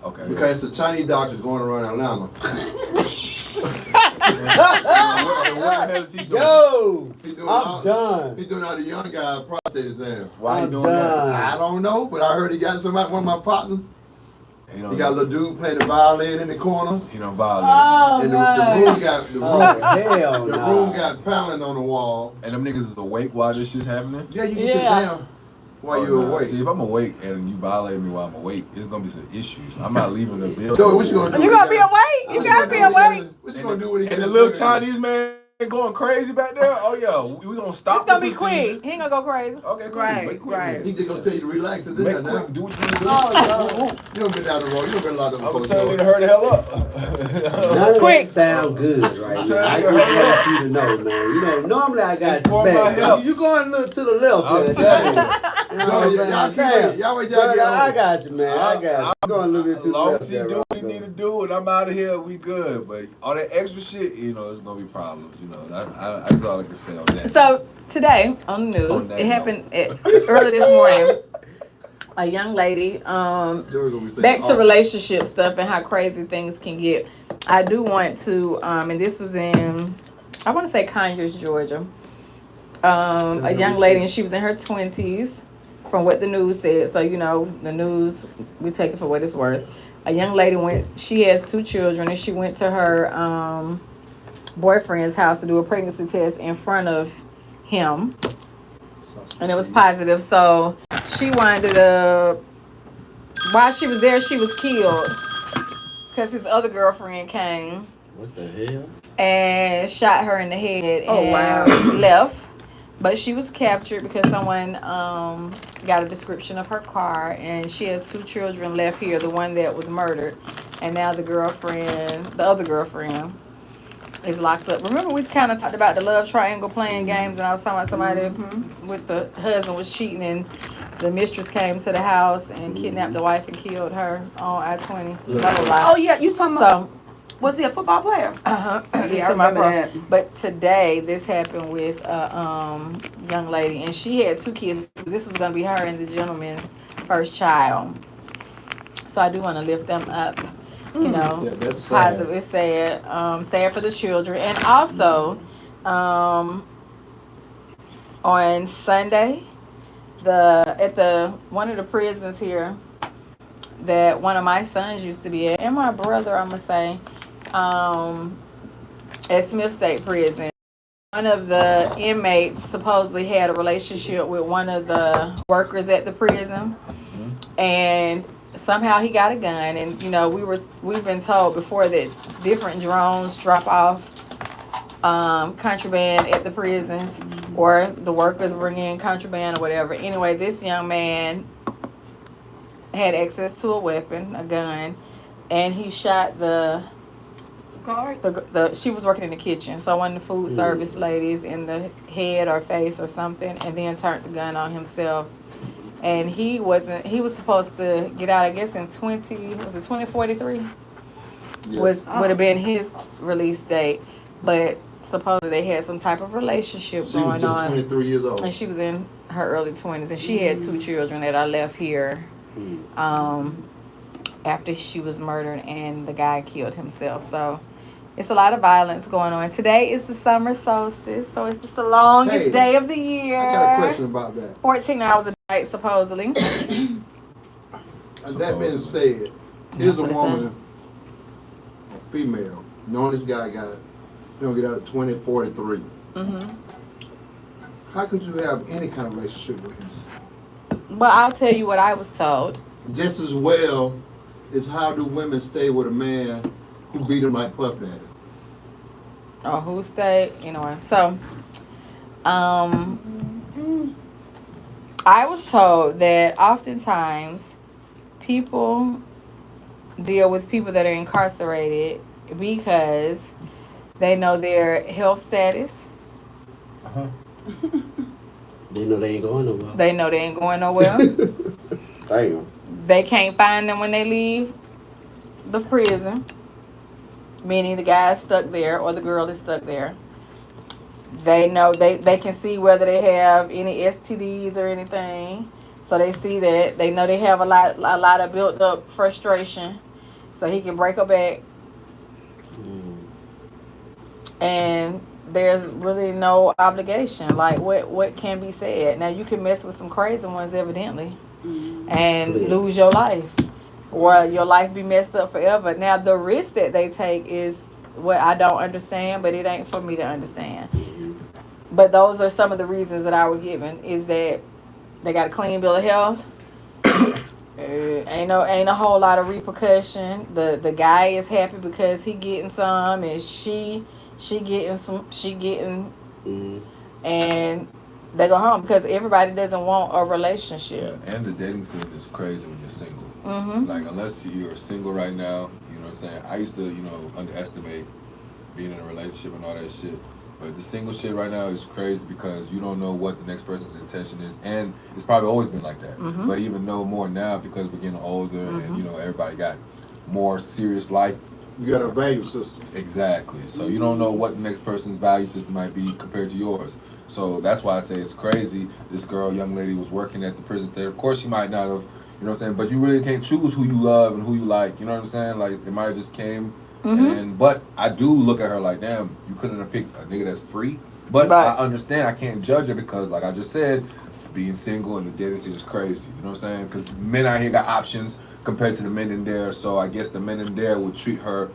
Speaker 3: Okay.
Speaker 1: Because it's a Chinese doctor going around Atlanta.
Speaker 3: And what the hell is he doing?
Speaker 7: Yo,
Speaker 1: He doing
Speaker 7: I'm done.
Speaker 1: He doing all the young guy prostate exam.
Speaker 3: Why he
Speaker 7: I'm
Speaker 3: doing
Speaker 7: done.
Speaker 1: I don't know, but I heard he got somebody, one of my partners.
Speaker 3: that?
Speaker 1: He got a little dude playing the violin in the corner.
Speaker 3: He don't violate.
Speaker 5: Oh
Speaker 1: And the
Speaker 5: God.
Speaker 1: room got the room,
Speaker 7: Oh, hell
Speaker 1: the
Speaker 7: nah.
Speaker 1: room got paneling on the wall.
Speaker 3: And them niggas is awake while this shit's happening?
Speaker 1: Yeah, you get
Speaker 2: Yeah.
Speaker 1: your exam while
Speaker 3: Oh,
Speaker 1: you're
Speaker 3: nah.
Speaker 1: awake.
Speaker 3: See, if I'm awake and you violate me while I'm awake, it's gonna be some issues. I'm not leaving the building.
Speaker 1: Joey, what you gonna do?
Speaker 2: You
Speaker 1: when
Speaker 2: gonna be
Speaker 1: he got-
Speaker 2: awake? You
Speaker 1: what
Speaker 2: gotta
Speaker 1: gonna
Speaker 2: be
Speaker 1: do when he
Speaker 2: awake.
Speaker 1: got- What you gonna do when he
Speaker 8: And
Speaker 1: got
Speaker 8: the little
Speaker 1: his-
Speaker 8: Chinese man going crazy back there. Oh yeah, we gonna stop.
Speaker 2: It's gonna
Speaker 8: the
Speaker 2: be
Speaker 8: procedure.
Speaker 2: quick. He ain't gonna go crazy.
Speaker 8: Okay, cool.
Speaker 6: Right,
Speaker 8: Make quick
Speaker 6: right.
Speaker 1: He
Speaker 8: then.
Speaker 1: just gonna tell you to relax. It's in
Speaker 8: Make
Speaker 1: there now.
Speaker 8: quick. Do what you need to do.
Speaker 5: Oh Lord.
Speaker 1: You don't been down the road. You don't been a lot of
Speaker 8: I'm gonna
Speaker 1: folks.
Speaker 8: tell you
Speaker 1: Joey.
Speaker 8: to hurry the hell up.
Speaker 4: None of
Speaker 2: Quick.
Speaker 4: that sound good right now. I just want you to know, man. You know, normally I got
Speaker 8: It's for
Speaker 4: your
Speaker 8: my
Speaker 4: back.
Speaker 8: health.
Speaker 4: You going a little to the left
Speaker 8: I'm
Speaker 4: there.
Speaker 8: telling
Speaker 4: Damn. You know what I'm
Speaker 1: Joey,
Speaker 4: saying?
Speaker 1: y'all keep
Speaker 4: Damn.
Speaker 1: waiting. Y'all wait till y'all
Speaker 4: Brother,
Speaker 1: get
Speaker 4: I
Speaker 1: home.
Speaker 4: got you, man. I got you. You going a little bit
Speaker 8: As
Speaker 4: to the
Speaker 8: long
Speaker 4: left
Speaker 8: as he
Speaker 4: there,
Speaker 8: do
Speaker 4: right
Speaker 8: what he
Speaker 4: there.
Speaker 8: need to do and I'm out of here, we good. But all that extra shit, you know, it's gonna be problems. You know, that's all I can say on that.
Speaker 2: So today on the news,
Speaker 8: On that
Speaker 2: it happened early this morning. A young lady,
Speaker 1: Joey gonna be saying,
Speaker 2: back to
Speaker 1: oh,
Speaker 2: relationship stuff and how crazy things can get. I do want to, and this was in, I want to say Conyers, Georgia. A young lady, and she was in her 20s, from what the news said. So you know, the news, we take it for what it's worth. A young lady went. She has 2 children, and she went to her boyfriend's house to do a pregnancy test in front of him, and it was positive. So she winded up, while she was there, she was killed because his other girlfriend came
Speaker 4: What the hell?
Speaker 2: and shot her in the head and
Speaker 6: Oh, wow.
Speaker 2: left. But she was captured because someone got a description of her car, and she has 2 children left here, the one that was murdered, and now the other girlfriend is locked up. Remember we kind of talked about the love triangle playing games, and I was talking about somebody with the husband was cheating, and the mistress came to the house and kidnapped the wife and killed her on I-20.
Speaker 6: Oh yeah, you talking about?
Speaker 2: So,
Speaker 6: Was he a football player?
Speaker 2: yeah,
Speaker 6: I remember that.
Speaker 2: But today, this happened with a young lady, and she had 2 kids. This was going to be her and the gentleman's first child. So I do want to lift them up. You know,
Speaker 1: Yeah, that's sad.
Speaker 2: positive. It's sad. Sad for the children, and also, on Sunday, at the one of the prisons here that one of my sons used to be at, and my brother, I'm gonna say, at Smith State Prison. One of the inmates supposedly had a relationship with one of the workers at the prison, and somehow he got a gun. And you know, we've been told before that different drones drop off contraband at the prisons, or the workers bring in contraband or whatever. Anyway, this young man had access to a weapon, a gun, and he shot the she was working in the kitchen, so one of the food service ladies, in the head or face or something, and then turned the gun on himself. And he was supposed to get out, I guess, in 2043
Speaker 1: Yes.
Speaker 2: would have been his release date, but supposedly they had some type of relationship
Speaker 1: She was
Speaker 2: going
Speaker 1: just
Speaker 2: on,
Speaker 1: 23 years old.
Speaker 2: and she was in her early 20s, and she had 2 children that I left here after she was murdered and the guy killed himself. So it's a lot of violence going on. Today is the summer solstice, so it's the longest
Speaker 1: Hey,
Speaker 2: day of the year.
Speaker 1: I got a question about that.
Speaker 2: 14 hours a night, supposedly.
Speaker 1: And that being said, here's a
Speaker 2: That's what it
Speaker 1: woman, a female, knowing this guy don't get out at 2043. How could you have any kind of relationship with him?
Speaker 2: But I'll tell you what I was told.
Speaker 1: Just as well as how do women stay with a man who beat them like Puff Daddy?
Speaker 2: Or who stayed, anyway. So, I was told that oftentimes people deal with people that are incarcerated because they know their health status.
Speaker 4: They know they ain't going nowhere.
Speaker 2: They know they ain't going nowhere.
Speaker 7: Damn.
Speaker 2: They can't find them when they leave the prison, meaning the guy's stuck there or the girl is stuck there. They know they can see whether they have any STDs or anything. So they see that. They know they have a lot of built up frustration. So he can break her back. And there's really no obligation. Like what can be said. Now you can mess with some crazy ones evidently and lose your life. Or your life be messed up forever. Now the risk that they take is what I don't understand, but it ain't for me to understand. But those are some of the reasons that I was given, is that they got a clean bill of health. Ain't a whole lot of repercussion. The guy is happy because he getting some, and she getting some, and they go home because everybody doesn't want a relationship.
Speaker 3: Yeah, and the dating scene is crazy when you're single. Like, unless you're single right now, you know what I'm saying? I used to, underestimate being in a relationship and all that shit. But the single shit right now is crazy because you don't know what the next person's intention is. And it's probably always been like that. But even know more now because we're getting older and, everybody got more serious life.
Speaker 1: You got a value system.
Speaker 3: Exactly. So you don't know what the next person's value system might be compared to yours. So that's why I say it's crazy. This young lady was working at the prison there. Of course she might not have, you know what I'm saying? But you really can't choose who you love and who you like. You know what I'm saying? Like, it might have just came. But I do look at her like, damn, you couldn't have picked a nigga that's free. But I understand I can't judge her because, like I just said, being single and the dating scene is crazy. You know what I'm saying? Because men out here got options compared to the men in there. So I guess the men in there would treat her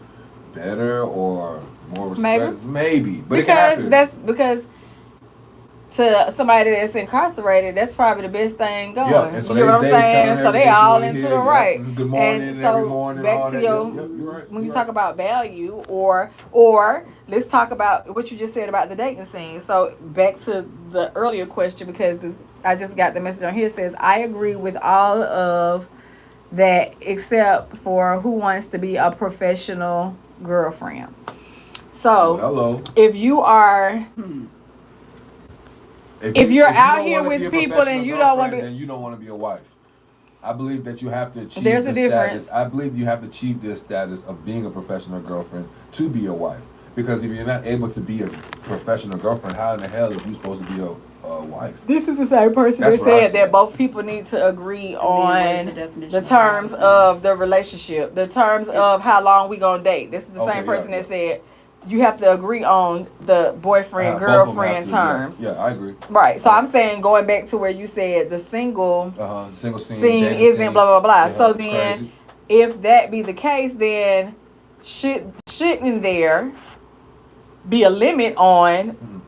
Speaker 3: better or more respect. Maybe. But
Speaker 2: because to somebody that's incarcerated, that's probably the best thing going.
Speaker 3: Yeah, and so
Speaker 2: you know what I'm saying? So they all into the right.
Speaker 3: Good morning,
Speaker 2: and so
Speaker 3: every morning.
Speaker 2: Back
Speaker 3: all
Speaker 2: to
Speaker 3: that.
Speaker 2: your,
Speaker 3: You're right.
Speaker 2: when you
Speaker 3: You're
Speaker 2: talk
Speaker 3: right.
Speaker 2: about value, or let's talk about what you just said about the dating scene. So back to the earlier question, because I just got the message on here. It says, I agree with all of that except for who wants to be a professional girlfriend. So
Speaker 3: Hello.
Speaker 2: if you are if you're out
Speaker 3: don't
Speaker 2: here
Speaker 3: wanna
Speaker 2: with
Speaker 3: be a
Speaker 2: people and you don't want to
Speaker 3: girlfriend, then you don't want to be a wife. I believe that you have to achieve
Speaker 2: There's
Speaker 3: the
Speaker 2: a difference.
Speaker 3: status. I believe you have to achieve this status of being a professional girlfriend to be a wife. Because if you're not able to be a professional girlfriend, how in the hell are you supposed to be a wife?
Speaker 2: This is the same person
Speaker 3: That's
Speaker 2: that
Speaker 3: what I
Speaker 2: said
Speaker 3: said.
Speaker 2: that both people need to agree
Speaker 5: where's
Speaker 2: on
Speaker 5: the definition
Speaker 2: the
Speaker 5: of
Speaker 2: terms
Speaker 5: wife?
Speaker 2: of the relationship, the terms of how long we gonna date. This is the
Speaker 3: Okay,
Speaker 2: same person
Speaker 3: yeah,
Speaker 2: that said you have to agree on the boyfriend
Speaker 3: Both of them have
Speaker 2: girlfriend
Speaker 3: to,
Speaker 2: terms.
Speaker 3: Yeah, I agree.
Speaker 2: Right. So I'm saying going back to where you said the single
Speaker 3: Single scene
Speaker 2: scene
Speaker 3: dating
Speaker 2: isn't
Speaker 3: scene.
Speaker 2: blah blah blah.
Speaker 3: Yeah,
Speaker 2: So
Speaker 3: it's
Speaker 2: then,
Speaker 3: crazy.
Speaker 2: if that be the case, then shouldn't there be a limit on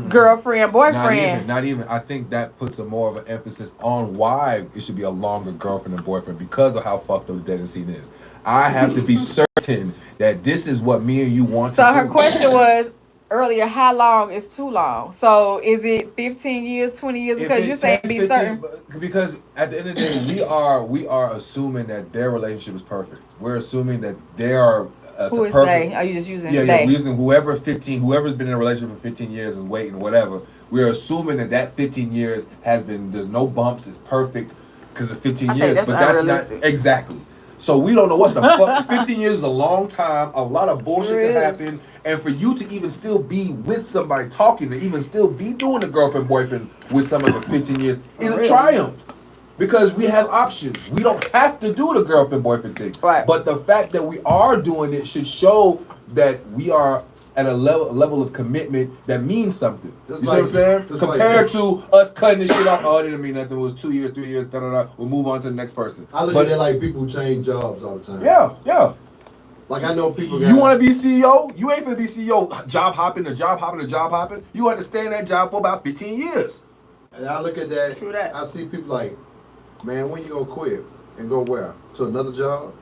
Speaker 2: girlfriend boyfriend?
Speaker 3: Not even. I think that puts a more of an emphasis on why it should be a longer girlfriend and boyfriend because of how fucked up the dating scene is. I have to be certain that this is what me and you want
Speaker 2: So
Speaker 3: to
Speaker 2: her
Speaker 3: do.
Speaker 2: question was earlier, how long is too long? So is it 15 years, 20 years? Because you say be
Speaker 3: 15,
Speaker 2: certain.
Speaker 3: because at the end of the day, we are assuming that their relationship is perfect. We're assuming that they are.
Speaker 2: Who is
Speaker 3: perfect,
Speaker 2: they? Are you just using
Speaker 3: yeah,
Speaker 2: they?
Speaker 3: we're using whoever's been in a relationship for 15 years is waiting, whatever. We're assuming that 15 years has been, there's no bumps, it's perfect because of 15
Speaker 2: I think
Speaker 3: years.
Speaker 2: that's
Speaker 3: But that's not
Speaker 2: unrealistic.
Speaker 3: exactly. So we don't know what the fuck. 15 years is a long time. A lot of bullshit
Speaker 6: Sure
Speaker 3: can
Speaker 6: is.
Speaker 3: happen. And for you to even still be with somebody talking, to even still be doing a girlfriend, boyfriend with someone for 15 years is a
Speaker 6: real.
Speaker 3: triumph. Because we have options. We don't have to do the girlfriend boyfriend thing.
Speaker 2: Right.
Speaker 3: But the fact that we are doing it should show that we are at a level of commitment that means something.
Speaker 1: Just
Speaker 3: You see what I'm saying?
Speaker 1: just
Speaker 3: Compared to us cutting this shit off, oh, it didn't mean nothing. It was 2 years, 3 years, da da da. We'll move on to the next person.
Speaker 1: I look
Speaker 3: But
Speaker 1: at it like people who change jobs all the time.
Speaker 3: yeah.
Speaker 1: Like I know people.
Speaker 3: You want to be CEO? You ain't gonna be CEO. Job hopping. You have to stay in that job for about 15 years.
Speaker 1: And I look at that.
Speaker 6: True that.
Speaker 1: I see people like, man, when you gonna quit and go where? To another job?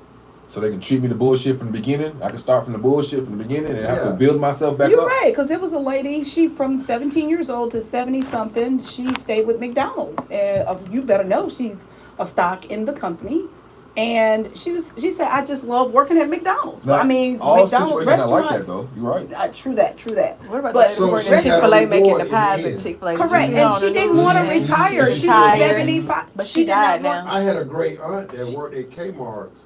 Speaker 3: So they can treat me the bullshit from the beginning. I can start from the bullshit from the beginning and have to
Speaker 1: Yeah.
Speaker 3: build myself back
Speaker 6: You're
Speaker 3: up.
Speaker 6: right, because there was a lady, she from 17 years old to 70 something, she stayed with McDonald's. And you better know she's a stock in the company. And she said, I just love working at McDonald's.
Speaker 3: Now,
Speaker 6: I mean,
Speaker 3: all
Speaker 6: McDonald's
Speaker 3: situations are like
Speaker 6: restaurants.
Speaker 3: that though. You're right.
Speaker 6: True that.
Speaker 2: What about
Speaker 6: But
Speaker 2: the
Speaker 1: So
Speaker 2: lady
Speaker 1: she
Speaker 2: working at
Speaker 1: got a
Speaker 2: Chick-fil-A making
Speaker 1: reward
Speaker 2: the
Speaker 1: in
Speaker 2: pies
Speaker 1: the
Speaker 2: at
Speaker 1: end.
Speaker 2: Chick-fil-A?
Speaker 6: correct, and she didn't want to retire.
Speaker 1: She's
Speaker 6: She was
Speaker 2: tired.
Speaker 6: 75,
Speaker 2: But
Speaker 6: she
Speaker 2: she
Speaker 6: did not
Speaker 2: died
Speaker 6: want-
Speaker 2: now.
Speaker 1: I had a great aunt that worked at Kmart's,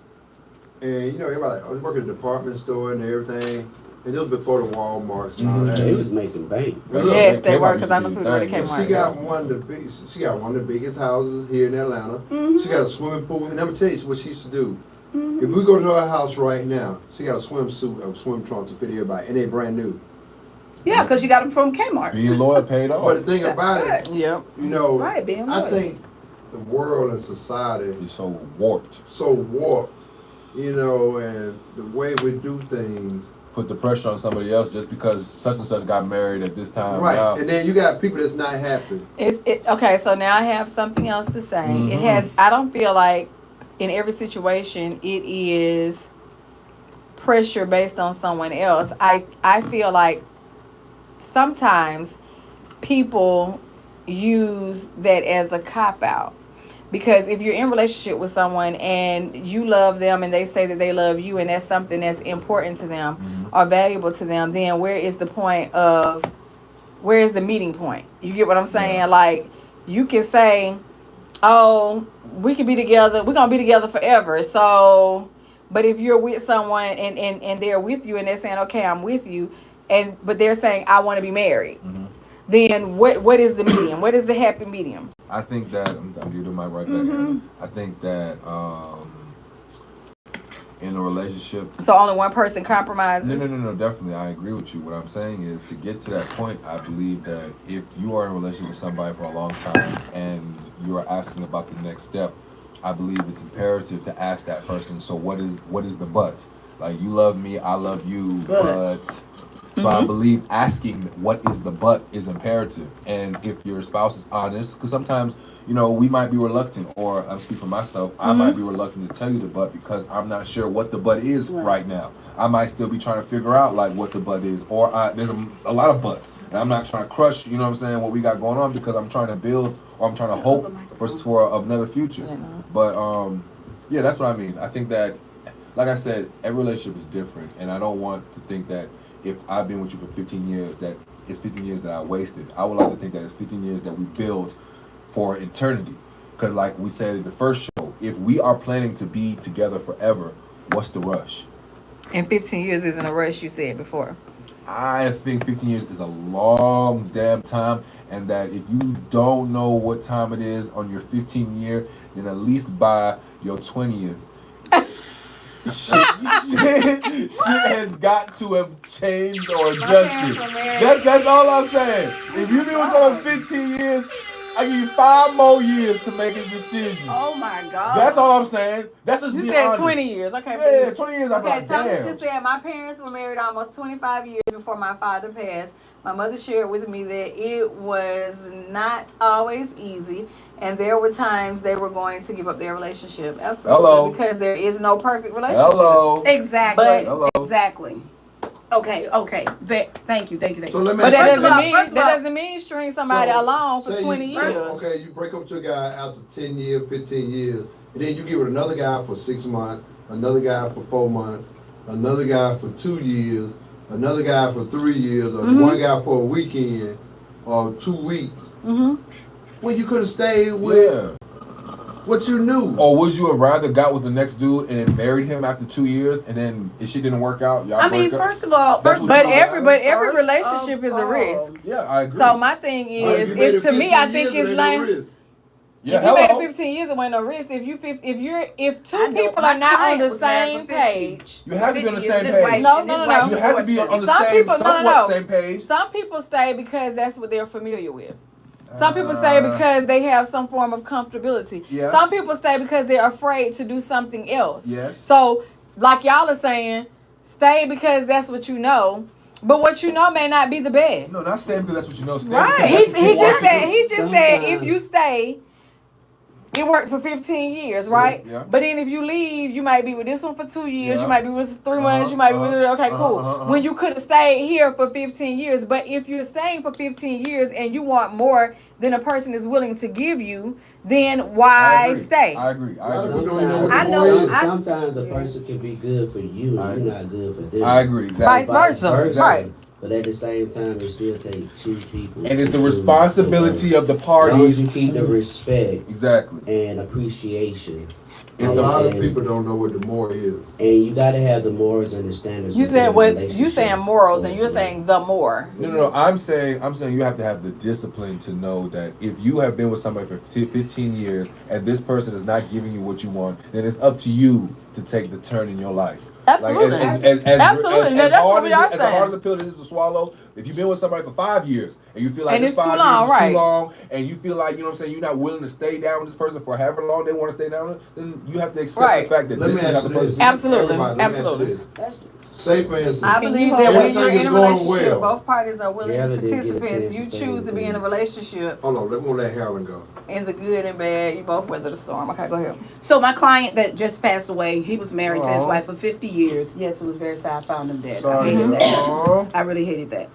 Speaker 1: and you know everybody. I was working at a department store and everything, and it was before the Walmarts and all that.
Speaker 4: They was making bank.
Speaker 1: And look,
Speaker 2: Yes, they
Speaker 3: Kmart
Speaker 2: were,
Speaker 3: used
Speaker 2: because
Speaker 3: to
Speaker 2: I
Speaker 3: be
Speaker 2: know
Speaker 3: the
Speaker 2: people where they
Speaker 3: thing.
Speaker 2: came
Speaker 1: She got one of the big. She got one of the biggest houses here in Atlanta. She got a swimming pool, and let me tell you what she used to do. If we go to her house right now, she got a swimsuit, a swim trunk to fit everybody, and they brand new.
Speaker 6: Yeah, because you got them from Kmart.
Speaker 3: Being loyal paid off.
Speaker 1: But the thing about it,
Speaker 2: Yep.
Speaker 1: you know,
Speaker 6: Right, being
Speaker 1: I
Speaker 6: loyal.
Speaker 1: think the world and society
Speaker 3: It's so warped.
Speaker 1: so warped, you know, and the way we do things.
Speaker 3: Put the pressure on somebody else just because such and such got married at this time.
Speaker 1: Right,
Speaker 3: Now,
Speaker 1: and then you got people that's not happy.
Speaker 2: Okay, so now I have something else to say. It has. I don't feel like in every situation it is pressure based on someone else. I feel like sometimes people use that as a cop out. Because if you're in a relationship with someone and you love them and they say that they love you and that's something that's important to them or valuable to them, then where is the meeting point? You get what I'm saying?
Speaker 3: Yeah.
Speaker 2: Like, you can say, oh, we can be together, we're going to be together forever. So, but if you're with someone and they're with you and they're saying, okay, I'm with you, but they're saying, I want to be married, then what is the medium? What is the happy medium?
Speaker 3: I think that I'm giving the mic right back. I think that in a relationship,
Speaker 2: So only one person compromises?
Speaker 3: no, definitely, I agree with you. What I'm saying is to get to that point, I believe that if you are in a relationship with somebody for a long time and you are asking about the next step, I believe it's imperative to ask that person. So what is the but? Like, you love me, I love you, but. So I believe asking what is the but is imperative. And if your spouse is honest, because sometimes, you know, we might be reluctant, or I'm speaking for myself, I might be reluctant to tell you the but because I'm not sure what the but is right now. I might still be trying to figure out like what the but is, or there's a lot of buts. And I'm not trying to crush, you know what I'm saying, what we got going on, because I'm trying to build, or I'm trying to hope for another future. But yeah, that's what I mean. I think that, like I said, every relationship is different, and I don't want to think that if I've been with you for 15 years, that it's 15 years that I wasted. I would like to think that it's 15 years that we build for eternity. Because like we said in the first show, if we are planning to be together forever, what's the rush?
Speaker 2: And 15 years isn't a rush, you said before.
Speaker 3: I think 15 years is a long damn time, and that if you don't know what time it is on your 15th year, then at least by your 20th. Shit,
Speaker 8: shit has got to have changed or
Speaker 2: parents
Speaker 8: adjusted.
Speaker 2: were married.
Speaker 8: That's all I'm saying. If you've been with someone 15 years, I give you 5 more years to make a decision.
Speaker 6: Oh my God.
Speaker 8: That's all I'm saying. That's just
Speaker 2: You
Speaker 8: being
Speaker 2: said
Speaker 8: honest.
Speaker 2: 20 years. Okay.
Speaker 8: Yeah, 20 years. I'm
Speaker 2: Okay,
Speaker 8: like,
Speaker 2: Thomas
Speaker 8: damn.
Speaker 2: just said my parents were married almost 25 years before my father passed. My mother shared with me that it was not always easy, and there were times they were going to give up their relationship. Absolutely.
Speaker 8: Hello.
Speaker 2: Because there is no perfect relationship.
Speaker 8: Hello.
Speaker 6: Exactly.
Speaker 2: But-
Speaker 8: Hello.
Speaker 6: Exactly. Okay. Thank you.
Speaker 1: So let me
Speaker 2: But that
Speaker 1: ask you
Speaker 2: doesn't
Speaker 1: this.
Speaker 2: doesn't mean string somebody
Speaker 1: So,
Speaker 2: along for
Speaker 1: say
Speaker 2: 20
Speaker 1: you,
Speaker 2: years.
Speaker 1: Okay, you break up with your guy after 10 years, 15 years, and then you get with another guy for 6 months, another guy for 4 months, another guy for 2 years, another guy for 3 years, or one guy for a weekend, or 2 weeks. Well, you could have stayed with
Speaker 8: Yeah.
Speaker 1: what you knew.
Speaker 8: Or would you have rather got with the next dude and then married him after 2 years, and then if shit didn't work out, y'all
Speaker 6: I mean,
Speaker 8: break up?
Speaker 6: first of all,
Speaker 8: That's
Speaker 6: first
Speaker 8: what
Speaker 6: of
Speaker 2: But
Speaker 6: all,
Speaker 2: every
Speaker 6: first
Speaker 2: relationship
Speaker 6: of
Speaker 2: is a
Speaker 6: all,
Speaker 2: risk.
Speaker 8: Yeah, I agree.
Speaker 2: So my thing
Speaker 1: But
Speaker 2: is,
Speaker 1: you made
Speaker 2: if
Speaker 1: it
Speaker 2: to me, I
Speaker 1: 15
Speaker 2: think
Speaker 1: years,
Speaker 2: it's
Speaker 1: it ain't no
Speaker 2: like.
Speaker 1: risk.
Speaker 8: yeah,
Speaker 2: If you made
Speaker 8: hello.
Speaker 2: 15 years, it wasn't no risk. If two
Speaker 6: I know
Speaker 2: people
Speaker 6: my
Speaker 2: are not on
Speaker 6: client
Speaker 2: the
Speaker 6: was married
Speaker 2: same
Speaker 6: for 50.
Speaker 2: page,
Speaker 8: You have to be on the
Speaker 6: 50
Speaker 8: same
Speaker 6: years, his
Speaker 8: page.
Speaker 6: wife-
Speaker 2: No,
Speaker 6: and
Speaker 2: no,
Speaker 6: his
Speaker 2: no,
Speaker 6: wife
Speaker 2: no.
Speaker 8: You have to be
Speaker 6: divorced
Speaker 8: on
Speaker 6: him.
Speaker 8: the same, somewhat same page.
Speaker 2: Some people stay because that's what they're familiar with. Some people stay because they have some form of comfortability.
Speaker 8: Yes.
Speaker 2: Some people stay because they're afraid to do something else.
Speaker 8: Yes.
Speaker 2: So, like y'all are saying, stay because that's what you know. But what you know may not be the best.
Speaker 8: No, not stay because that's what you know. Stay
Speaker 2: Right.
Speaker 8: because
Speaker 2: He,
Speaker 8: that's what you
Speaker 2: he
Speaker 8: want
Speaker 2: just
Speaker 8: to
Speaker 2: said
Speaker 8: do.
Speaker 2: he just said if
Speaker 4: Sometimes-
Speaker 2: you stay, it worked for 15 years, right?
Speaker 8: Yeah.
Speaker 2: But then if you leave, you might be with this one for 2 years,
Speaker 8: Yeah.
Speaker 2: you might be with 3 months, you might be with okay, cool. When you could have stayed here for 15 years, but if you're staying for 15 years and you want more than a person is willing to give you, then
Speaker 8: I
Speaker 2: why
Speaker 8: agree.
Speaker 2: stay?
Speaker 8: I agree. I
Speaker 1: A lot of
Speaker 8: agree.
Speaker 1: people don't even know what
Speaker 6: I
Speaker 1: the
Speaker 6: know-
Speaker 1: more is.
Speaker 4: Sometimes a person can be good for you
Speaker 8: I
Speaker 4: and you're not good for them.
Speaker 8: I agree. Exactly.
Speaker 2: Vice versa. Right.
Speaker 4: But at the same time, it still takes 2 people.
Speaker 8: And it's
Speaker 4: to
Speaker 8: the
Speaker 4: do
Speaker 8: responsibility
Speaker 4: the
Speaker 8: of the
Speaker 4: work. As long as
Speaker 8: parties.
Speaker 4: you keep the respect
Speaker 8: Exactly.
Speaker 4: and appreciation.
Speaker 1: A
Speaker 8: It's
Speaker 1: lot of
Speaker 4: and-
Speaker 1: people don't know what the more is.
Speaker 4: And you gotta have the morals and the standards.
Speaker 2: You
Speaker 4: within
Speaker 2: said
Speaker 4: a
Speaker 2: what you
Speaker 4: relationship
Speaker 2: saying morals
Speaker 4: for
Speaker 2: and
Speaker 4: it
Speaker 2: you're
Speaker 4: to
Speaker 2: saying the more.
Speaker 8: No. I'm saying you have to have the discipline to know that if you have been with somebody for 15 years and this person is not giving you what you want, then it's up to you to take the turn in your life.
Speaker 2: Absolutely. Absolutely. No, that's what we are
Speaker 8: As
Speaker 2: saying.
Speaker 8: hard as a pill it is to swallow, if you've been with somebody for 5 years and you feel like
Speaker 2: And
Speaker 8: this
Speaker 2: it's too
Speaker 8: 5
Speaker 2: long,
Speaker 8: years is
Speaker 2: right.
Speaker 8: too long, and you feel like, you know what I'm saying, you're not willing to stay down with this person for however long they want to stay down with, then you have to accept
Speaker 2: Right.
Speaker 8: the fact that
Speaker 1: Let me
Speaker 8: this is not
Speaker 1: ask
Speaker 8: the
Speaker 1: you this.
Speaker 8: person.
Speaker 2: Absolutely.
Speaker 1: Everybody, let me ask you
Speaker 2: Absolutely.
Speaker 1: this. Say for instance,
Speaker 2: I believe that when
Speaker 1: Everything
Speaker 2: you're in
Speaker 1: is
Speaker 2: a
Speaker 1: going
Speaker 2: relationship,
Speaker 1: well.
Speaker 2: both parties are willing
Speaker 4: Helen didn't get a
Speaker 2: participants.
Speaker 4: chance
Speaker 2: You
Speaker 4: to say
Speaker 2: choose to be in a
Speaker 4: anything.
Speaker 2: relationship,
Speaker 1: hold on, let me let Helen go.
Speaker 2: in the good and bad. You both weather the storm. Okay, go ahead.
Speaker 6: So my client that just passed away, he was married to his
Speaker 8: Aw.
Speaker 6: wife for 50 years. Yes, it was very sad. I found him dead. I
Speaker 8: Sorry.
Speaker 6: hated that.
Speaker 8: Aw.
Speaker 6: I really hated that.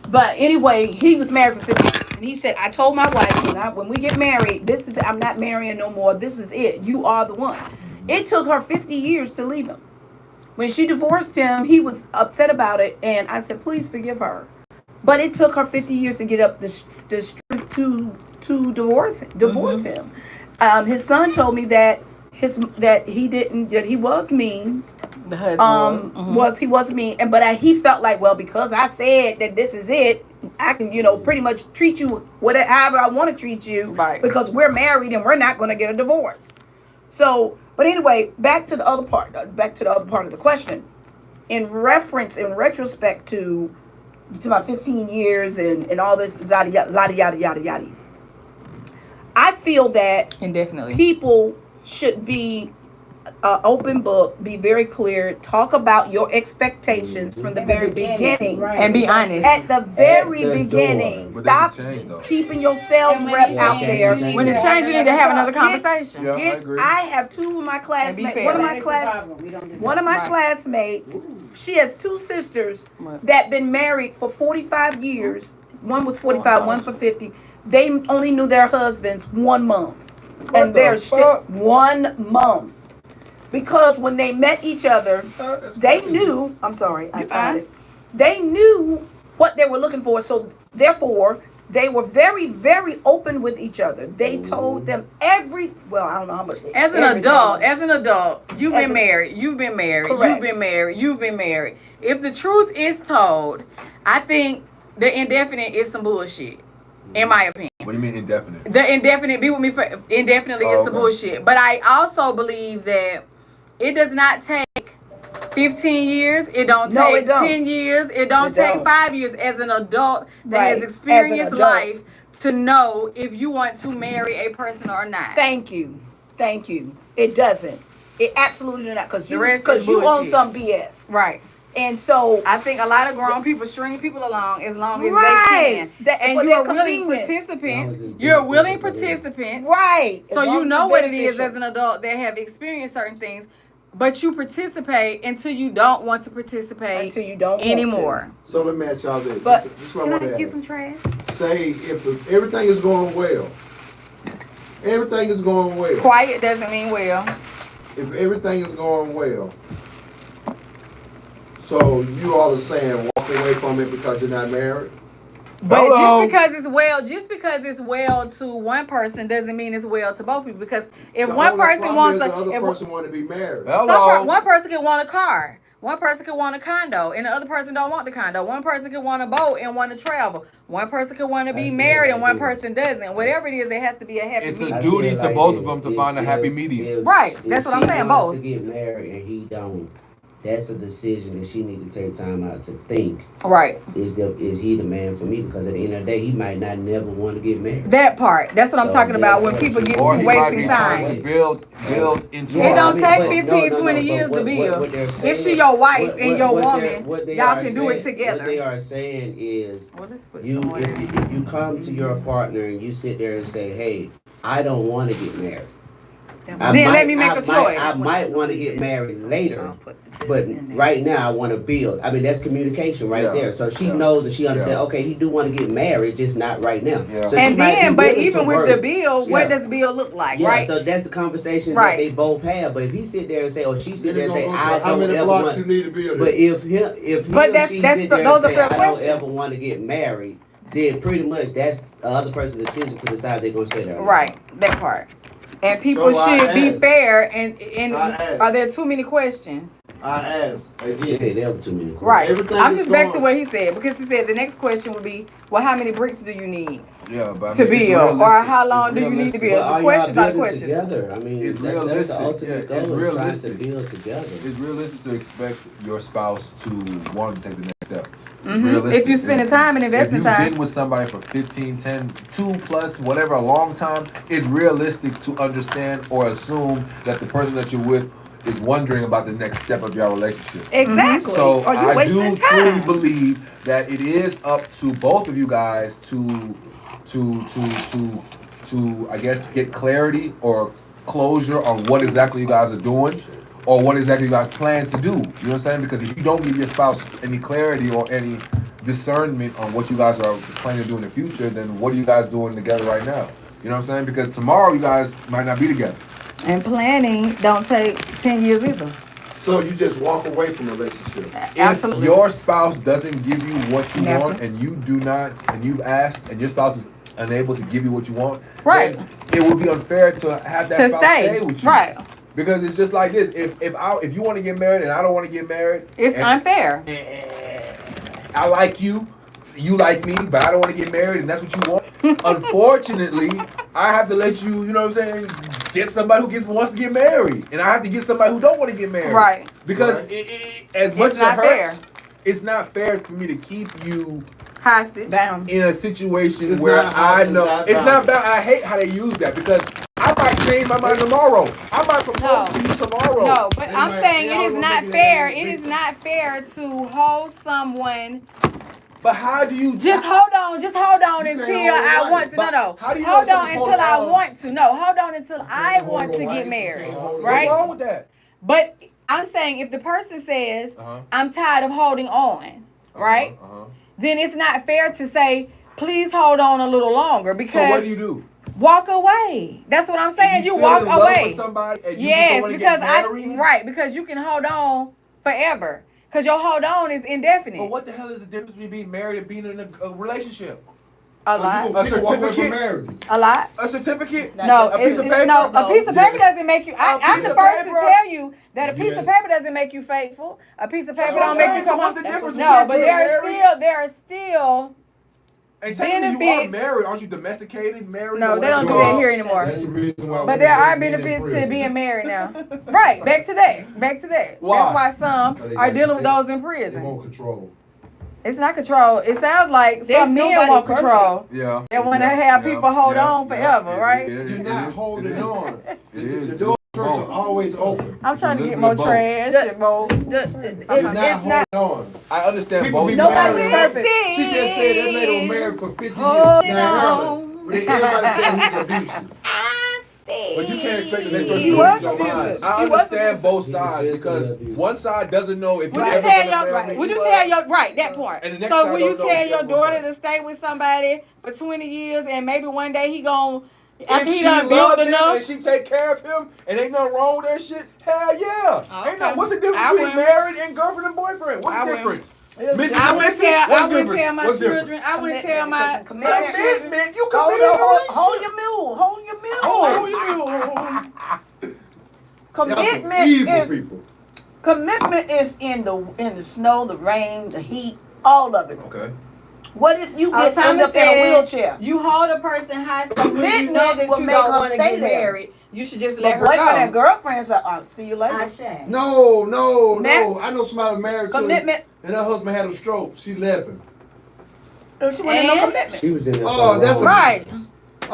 Speaker 6: But anyway, he was married for 50 years. And he said, I told my wife, when we get married, I'm not marrying no more. This is it. You are the one. It took her 50 years to leave him. When she divorced him, he was upset about it. And I said, please forgive her. But it took her 50 years to get up the street to divorce him. His son told me that he was mean.
Speaker 2: The husband
Speaker 6: He was mean, but he felt like, well, because I said that this is it, I can pretty much treat you however I want to treat you,
Speaker 2: Right.
Speaker 6: because we're married and we're not going to get a divorce. So, but anyway, back to the other part of the question. In retrospect to about 15 years and all this yada yada. I feel that
Speaker 2: indefinitely.
Speaker 6: people should be open book, be very clear, talk about your expectations from the
Speaker 5: In the
Speaker 6: very
Speaker 5: beginning,
Speaker 6: beginning.
Speaker 5: right.
Speaker 2: And be honest.
Speaker 6: At the very
Speaker 4: At the
Speaker 6: beginning.
Speaker 8: door. But they
Speaker 6: Stop
Speaker 8: can change, though.
Speaker 6: keeping your sales
Speaker 5: And when
Speaker 6: rep
Speaker 5: you
Speaker 6: out
Speaker 5: change,
Speaker 6: there.
Speaker 5: you need
Speaker 2: When it
Speaker 5: to
Speaker 2: changes, you need to have another conversation.
Speaker 8: Yeah, I agree.
Speaker 6: I have 2 of my
Speaker 2: And be
Speaker 6: classmates.
Speaker 2: fair.
Speaker 6: One of
Speaker 5: That
Speaker 6: my
Speaker 5: is the
Speaker 6: class.
Speaker 5: problem. We don't do
Speaker 6: One of
Speaker 5: that.
Speaker 6: my
Speaker 2: Right.
Speaker 6: classmates, she has 2 sisters
Speaker 2: Right.
Speaker 6: that been married for 45 years. One was 45, one for 50. They only knew their husbands 1 month. And
Speaker 8: the
Speaker 6: they're still
Speaker 8: fuck?
Speaker 6: 1 month. Because when they met each other,
Speaker 8: That's
Speaker 6: they
Speaker 8: crazy.
Speaker 6: knew, I'm sorry, I
Speaker 2: You
Speaker 6: found
Speaker 2: fine.
Speaker 6: it. They knew what they were looking for. So therefore, they were very, very open with each other. They told them I don't know how much.
Speaker 2: As an adult, you've
Speaker 6: As
Speaker 2: been
Speaker 6: a-
Speaker 2: married. You've been married.
Speaker 6: Correct.
Speaker 2: You've been married. If the truth is told, I think the indefinite is some bullshit, in my opinion.
Speaker 8: What do you mean indefinite?
Speaker 2: The indefinite, be with me for indefinitely is some
Speaker 8: Okay.
Speaker 2: bullshit. But I also believe that it does not take 15 years. It don't
Speaker 6: No,
Speaker 2: take
Speaker 6: it don't.
Speaker 2: 10 years. It don't
Speaker 6: It
Speaker 2: take
Speaker 6: don't.
Speaker 2: 5 years as an adult that
Speaker 6: Right.
Speaker 2: has
Speaker 6: As an
Speaker 2: experienced
Speaker 6: adult.
Speaker 2: life to know if you want to marry a person or not.
Speaker 6: Thank you. It doesn't. It absolutely not. Because
Speaker 2: The
Speaker 6: you,
Speaker 2: rest is
Speaker 6: cause you on
Speaker 2: bullshit.
Speaker 6: some BS.
Speaker 2: Right.
Speaker 6: And so,
Speaker 2: I think a lot of grown people string people along as long as
Speaker 6: Right.
Speaker 2: they can.
Speaker 6: That-
Speaker 2: And
Speaker 6: for
Speaker 2: you're
Speaker 6: their
Speaker 2: willing
Speaker 6: convenience.
Speaker 2: participants.
Speaker 4: As long as it's
Speaker 2: You're willing
Speaker 4: beneficial for them.
Speaker 2: participants.
Speaker 6: right.
Speaker 2: So
Speaker 6: as long
Speaker 2: you
Speaker 6: as
Speaker 2: know
Speaker 6: it's
Speaker 2: what it is
Speaker 6: beneficial.
Speaker 2: as an adult that have experienced certain things, but you participate until you don't want to participate
Speaker 6: Until you don't want
Speaker 2: anymore.
Speaker 1: So let me ask y'all this.
Speaker 6: But-
Speaker 1: this is what I
Speaker 2: Can
Speaker 1: want
Speaker 2: I
Speaker 1: to
Speaker 2: get
Speaker 1: ask.
Speaker 2: some trash?
Speaker 1: Say if everything is going well, everything is going well.
Speaker 2: Quiet doesn't mean well.
Speaker 1: If everything is going well, so you all are saying walk away from it because you're not married?
Speaker 2: But
Speaker 8: Hello.
Speaker 2: just because it's well to one person doesn't mean it's well to both people. Because if
Speaker 1: The
Speaker 2: one
Speaker 1: only
Speaker 2: person
Speaker 1: problem
Speaker 2: wants
Speaker 1: is
Speaker 2: a,
Speaker 1: the other
Speaker 2: if
Speaker 1: person want to be married.
Speaker 2: one person can want a car, one person can want a condo, and the other person don't want the condo. One person can want a boat and want to travel. One person can want to be
Speaker 4: I see
Speaker 2: married
Speaker 4: it
Speaker 2: and
Speaker 4: like
Speaker 2: one
Speaker 4: this.
Speaker 2: person doesn't. Whatever it is, there has to be a happy
Speaker 8: It's a
Speaker 2: medium.
Speaker 4: I
Speaker 8: duty
Speaker 4: see it
Speaker 8: to
Speaker 4: like
Speaker 8: both of
Speaker 4: this.
Speaker 8: them to find a happy medium.
Speaker 2: Right,
Speaker 4: if
Speaker 2: that's what I'm
Speaker 4: she
Speaker 2: saying,
Speaker 4: wants
Speaker 2: both.
Speaker 4: to get married and he don't, that's a decision that she need to take time out to think.
Speaker 2: Right.
Speaker 4: Is he the man for me? Because at the end of the day, he might not never want to get married.
Speaker 2: That part. That's what I'm
Speaker 4: So
Speaker 2: talking about when
Speaker 4: therefore,
Speaker 2: people get
Speaker 8: Or
Speaker 2: too
Speaker 8: he might
Speaker 2: wasting
Speaker 8: be trying
Speaker 2: time.
Speaker 8: to build into
Speaker 2: It
Speaker 8: a
Speaker 2: don't take
Speaker 4: but
Speaker 2: 15, 20 years
Speaker 4: but
Speaker 2: to build.
Speaker 4: what they're
Speaker 2: If
Speaker 4: saying-
Speaker 2: she your wife
Speaker 4: what-
Speaker 2: and your
Speaker 4: what they're-
Speaker 2: woman,
Speaker 4: what they
Speaker 2: y'all
Speaker 4: are
Speaker 2: can do it
Speaker 4: saying-
Speaker 2: together.
Speaker 4: What they are saying is,
Speaker 2: Well, let's put
Speaker 4: you
Speaker 2: some more in.
Speaker 4: if you come to your partner and you sit there and say, "Hey, I don't want to get married."
Speaker 2: Then let me make a choice.
Speaker 4: I might want to get married later, but right now I want to build. I mean, that's communication right
Speaker 8: Yeah.
Speaker 4: there. So she
Speaker 8: Yeah.
Speaker 4: knows and she understands.
Speaker 8: Yeah.
Speaker 4: Okay, he do want to get married, just not right now.
Speaker 8: Yeah.
Speaker 4: So
Speaker 2: And
Speaker 4: she might be
Speaker 2: then, but
Speaker 4: willing to
Speaker 2: even with the
Speaker 4: work.
Speaker 2: bill, what
Speaker 4: Yeah.
Speaker 2: does bill look like,
Speaker 4: Yeah,
Speaker 2: right?
Speaker 4: so that's the conversation
Speaker 2: Right.
Speaker 4: that they both have. But if he sit there and say, or she sit
Speaker 1: Then
Speaker 4: there
Speaker 1: it's
Speaker 4: and say,
Speaker 1: gonna go
Speaker 4: I
Speaker 1: to how
Speaker 4: don't
Speaker 1: many
Speaker 4: ever
Speaker 1: blocks
Speaker 4: want.
Speaker 1: you need to build
Speaker 4: But
Speaker 1: it.
Speaker 4: if he
Speaker 2: But
Speaker 4: or
Speaker 2: that's-
Speaker 4: she
Speaker 2: that's
Speaker 4: sit
Speaker 2: the-
Speaker 4: there
Speaker 2: those
Speaker 4: and
Speaker 2: are
Speaker 4: say,
Speaker 2: fair
Speaker 4: I don't
Speaker 2: questions.
Speaker 4: ever want to get married, then pretty much that's the other person's decision to decide they're gonna stay there. or not.
Speaker 2: Right, that part. And people
Speaker 1: So I
Speaker 2: should be
Speaker 1: ask.
Speaker 2: fair. And
Speaker 1: I ask.
Speaker 2: are there too many questions?
Speaker 1: I ask
Speaker 4: Yeah,
Speaker 1: again.
Speaker 4: there were too many.
Speaker 2: Right.
Speaker 1: Everything
Speaker 2: I'm
Speaker 1: is
Speaker 2: just back to
Speaker 1: going-
Speaker 2: what he said, because he said the next question would be, well, how many bricks do you need
Speaker 8: Yeah, but I
Speaker 2: to
Speaker 8: mean, it's
Speaker 2: build, or
Speaker 8: realistic.
Speaker 2: how long
Speaker 8: It's
Speaker 2: do you need to
Speaker 8: realistic.
Speaker 2: build?
Speaker 4: But
Speaker 2: The
Speaker 4: are
Speaker 2: questions
Speaker 4: y'all
Speaker 2: are the
Speaker 4: building
Speaker 2: questions.
Speaker 4: together? I mean,
Speaker 8: It's
Speaker 4: that's
Speaker 8: realistic.
Speaker 4: the ultimate
Speaker 8: Yeah,
Speaker 4: goal.
Speaker 8: it's
Speaker 4: Is trying to
Speaker 8: realistic.
Speaker 4: build together.
Speaker 8: It's realistic to expect your spouse to want to take the next step. It's
Speaker 2: Mhm.
Speaker 8: realistic.
Speaker 2: If you spending time and investing
Speaker 8: if you've
Speaker 2: time.
Speaker 8: been with somebody for 15, 10, 2 plus, whatever, a long time, it's realistic to understand or assume that the person that you're with is wondering about the next step of your relationship.
Speaker 6: Exactly.
Speaker 8: So
Speaker 6: Or you
Speaker 8: I
Speaker 6: wasting
Speaker 8: do truly
Speaker 6: time.
Speaker 8: believe that it is up to both of you guys to I guess get clarity or closure on what exactly you guys are doing or what exactly you guys plan to do. You know what I'm saying? Because if you don't give your spouse any clarity or any discernment on what you guys are planning to do in the future, then what are you guys doing together right now? You know what I'm saying? Because tomorrow you guys might not be together.
Speaker 2: And planning don't take 10 years either.
Speaker 1: So you just walk away from a relationship.
Speaker 2: Absolutely.
Speaker 8: If your spouse doesn't give you what you
Speaker 2: Never.
Speaker 8: want and you do not, and you've asked and your spouse is unable to give you what you want,
Speaker 2: Right.
Speaker 8: then it would be unfair to have that
Speaker 2: To
Speaker 8: spouse
Speaker 2: stay.
Speaker 8: stay with you.
Speaker 2: Right.
Speaker 8: Because it's just like this. If you want to get married and I don't want to get married,
Speaker 2: It's
Speaker 8: and
Speaker 2: unfair.
Speaker 8: I like you, you like me, but I don't want to get married and that's what you want. Unfortunately, I have to let you, you know what I'm saying, get somebody who wants to get married. And I have to get somebody who don't want to get married.
Speaker 2: Right.
Speaker 8: Because
Speaker 1: Right.
Speaker 8: as much
Speaker 2: It's
Speaker 8: as it
Speaker 2: not fair.
Speaker 8: hurts, it's not fair for me to keep you
Speaker 2: Hostage.
Speaker 6: Down.
Speaker 8: in a situation
Speaker 1: It's
Speaker 8: where
Speaker 1: not
Speaker 8: I
Speaker 1: about-
Speaker 8: know
Speaker 1: it's not
Speaker 8: it's not about. I hate how they use that because I might change my mind tomorrow. I might propose to you tomorrow.
Speaker 2: No, but
Speaker 1: They
Speaker 2: I'm
Speaker 1: might-
Speaker 2: saying
Speaker 1: they
Speaker 2: it
Speaker 1: all
Speaker 2: is
Speaker 1: gonna
Speaker 2: not
Speaker 1: make it
Speaker 2: fair.
Speaker 1: that
Speaker 2: It
Speaker 1: big
Speaker 2: is
Speaker 1: thing.
Speaker 2: not fair to hold someone.
Speaker 8: But how do you
Speaker 2: Just hold on. Just hold on
Speaker 1: You
Speaker 2: until
Speaker 1: can't hold
Speaker 2: I
Speaker 1: on.
Speaker 2: want to. No,
Speaker 8: But
Speaker 2: no.
Speaker 8: how do you
Speaker 2: Hold
Speaker 8: know
Speaker 2: on
Speaker 8: someone's
Speaker 2: until I
Speaker 8: holding on?
Speaker 2: want to. No, hold on until I
Speaker 1: can't
Speaker 2: want
Speaker 1: hold
Speaker 2: to
Speaker 1: a
Speaker 2: get
Speaker 1: wife,
Speaker 2: married.
Speaker 1: you can't hold a
Speaker 2: Right?
Speaker 8: What's wrong with that?
Speaker 2: But I'm saying if the person says,
Speaker 8: Uh-huh.
Speaker 2: I'm tired of holding on, right?
Speaker 8: Uh-huh.
Speaker 2: Then it's not fair to say, please hold on a little longer
Speaker 8: So
Speaker 2: because
Speaker 8: what do you do?
Speaker 2: walk away. That's what I'm saying. You
Speaker 8: still
Speaker 2: walk
Speaker 8: in love
Speaker 2: away.
Speaker 8: with somebody and you just
Speaker 2: Yes,
Speaker 8: don't wanna
Speaker 2: because
Speaker 8: get married?
Speaker 2: right, because you can hold on forever. Because your hold on is indefinite.
Speaker 8: But what the hell is the difference between being married and being in a relationship?
Speaker 2: A
Speaker 1: So you
Speaker 2: lot.
Speaker 1: gonna people walk away from
Speaker 8: certificate?
Speaker 1: marriages.
Speaker 2: A lot.
Speaker 8: A certificate?
Speaker 2: No,
Speaker 8: a piece of paper?
Speaker 2: no, a piece of paper
Speaker 1: Yeah.
Speaker 2: doesn't make you.
Speaker 8: A
Speaker 2: I'm
Speaker 8: piece
Speaker 2: the
Speaker 8: of
Speaker 2: first to
Speaker 8: paper?
Speaker 2: tell you that a piece of
Speaker 1: Yes.
Speaker 2: paper doesn't make you faithful. A piece of
Speaker 8: That's
Speaker 2: paper
Speaker 8: what
Speaker 2: don't
Speaker 8: I'm
Speaker 2: make
Speaker 8: saying.
Speaker 2: you
Speaker 8: So
Speaker 2: come
Speaker 8: what's
Speaker 2: on.
Speaker 8: the difference
Speaker 2: No,
Speaker 8: between
Speaker 2: but
Speaker 8: being
Speaker 2: there
Speaker 8: married?
Speaker 2: are still
Speaker 8: And technically, you are
Speaker 2: benefits.
Speaker 8: married. Aren't you domesticated, married?
Speaker 2: No,
Speaker 8: or
Speaker 2: they don't do
Speaker 8: whatever?
Speaker 2: that here anymore.
Speaker 7: That's the reason why.
Speaker 2: But there are benefits to being married now. Right, back to that. Back to that.
Speaker 8: Why?
Speaker 2: That's why some are dealing with those in
Speaker 7: They
Speaker 2: prison.
Speaker 7: want control.
Speaker 2: It's not control. It sounds like
Speaker 5: There's
Speaker 2: some men
Speaker 5: nobody
Speaker 2: want
Speaker 5: perfect.
Speaker 2: control.
Speaker 8: Yeah.
Speaker 2: They want to have people hold on forever, right?
Speaker 7: You're not holding on.
Speaker 8: It
Speaker 7: The
Speaker 8: is.
Speaker 7: doors are always open.
Speaker 2: I'm trying to
Speaker 8: It's a
Speaker 2: get
Speaker 8: little
Speaker 2: more
Speaker 8: bit of
Speaker 2: trash and more.
Speaker 7: You're
Speaker 5: It's
Speaker 7: not
Speaker 5: not.
Speaker 7: holding on.
Speaker 8: I understand
Speaker 7: People
Speaker 8: both
Speaker 7: be
Speaker 8: sides.
Speaker 5: Nobody's
Speaker 7: married.
Speaker 5: perfect.
Speaker 7: She just said that lady was married for 50 years.
Speaker 2: Holding
Speaker 7: Now,
Speaker 2: on.
Speaker 7: but everybody saying he's abusive.
Speaker 8: But you can't expect the next
Speaker 2: He
Speaker 8: person to
Speaker 2: was
Speaker 8: lose your mind.
Speaker 2: abusive.
Speaker 8: I
Speaker 2: He was
Speaker 8: understand both
Speaker 4: He was
Speaker 8: sides
Speaker 4: mentally
Speaker 8: because
Speaker 4: abusive.
Speaker 8: one side doesn't know if
Speaker 2: Would
Speaker 8: you're
Speaker 2: you
Speaker 8: ever
Speaker 2: tell
Speaker 8: gonna
Speaker 2: your
Speaker 8: marry.
Speaker 2: would you tell your right that part?
Speaker 8: And the next
Speaker 2: So
Speaker 8: side
Speaker 2: will you
Speaker 8: don't know
Speaker 2: tell
Speaker 8: if
Speaker 2: your
Speaker 8: you're
Speaker 2: daughter
Speaker 8: gonna-
Speaker 2: to stay with somebody for 20 years and maybe one day he gon'
Speaker 8: If
Speaker 2: after he
Speaker 8: she
Speaker 2: done
Speaker 8: love
Speaker 2: built
Speaker 8: him
Speaker 2: enough?
Speaker 8: and she take care of him and ain't nothing wrong with that shit, hell yeah.
Speaker 2: Oh,
Speaker 8: Ain't no,
Speaker 2: okay.
Speaker 8: what's the difference
Speaker 2: I
Speaker 8: between
Speaker 2: will.
Speaker 8: married and girlfriend and boyfriend? What's
Speaker 2: I
Speaker 8: the
Speaker 2: will.
Speaker 8: difference? Mrs.
Speaker 2: I wouldn't
Speaker 8: Missy,
Speaker 2: tell.
Speaker 8: what's
Speaker 2: I wouldn't
Speaker 8: different?
Speaker 2: tell my
Speaker 8: What's different?
Speaker 2: children. I wouldn't tell my
Speaker 8: Commitment. You
Speaker 5: Hold
Speaker 8: committed in a relationship.
Speaker 5: hold your mule. Hold your mule.
Speaker 2: Hold your mule.
Speaker 7: Y'all some
Speaker 5: Commitment
Speaker 7: evil
Speaker 5: is
Speaker 7: people.
Speaker 5: commitment is in the snow, the rain, the heat, all of it.
Speaker 7: Okay.
Speaker 5: What if you
Speaker 2: Oh,
Speaker 5: get end
Speaker 2: Thomas
Speaker 5: up in a
Speaker 2: said,
Speaker 5: wheelchair?
Speaker 2: You hold a person hostage when you
Speaker 5: Commitment
Speaker 2: know that
Speaker 5: will
Speaker 2: you
Speaker 5: make
Speaker 2: don't
Speaker 5: her
Speaker 2: want to
Speaker 5: stay
Speaker 2: get
Speaker 5: there.
Speaker 2: married. You should just
Speaker 5: But
Speaker 2: let her
Speaker 5: boyfriend and
Speaker 2: go.
Speaker 5: girlfriends are see you later.
Speaker 7: No, no,
Speaker 5: Ma-
Speaker 7: no. I know somebody was married to
Speaker 5: Commitment.
Speaker 7: and her husband had a stroke. She left him.
Speaker 5: She wasn't no
Speaker 2: And?
Speaker 5: commitment.
Speaker 4: She was in there.
Speaker 7: Oh, that's a-
Speaker 5: Right.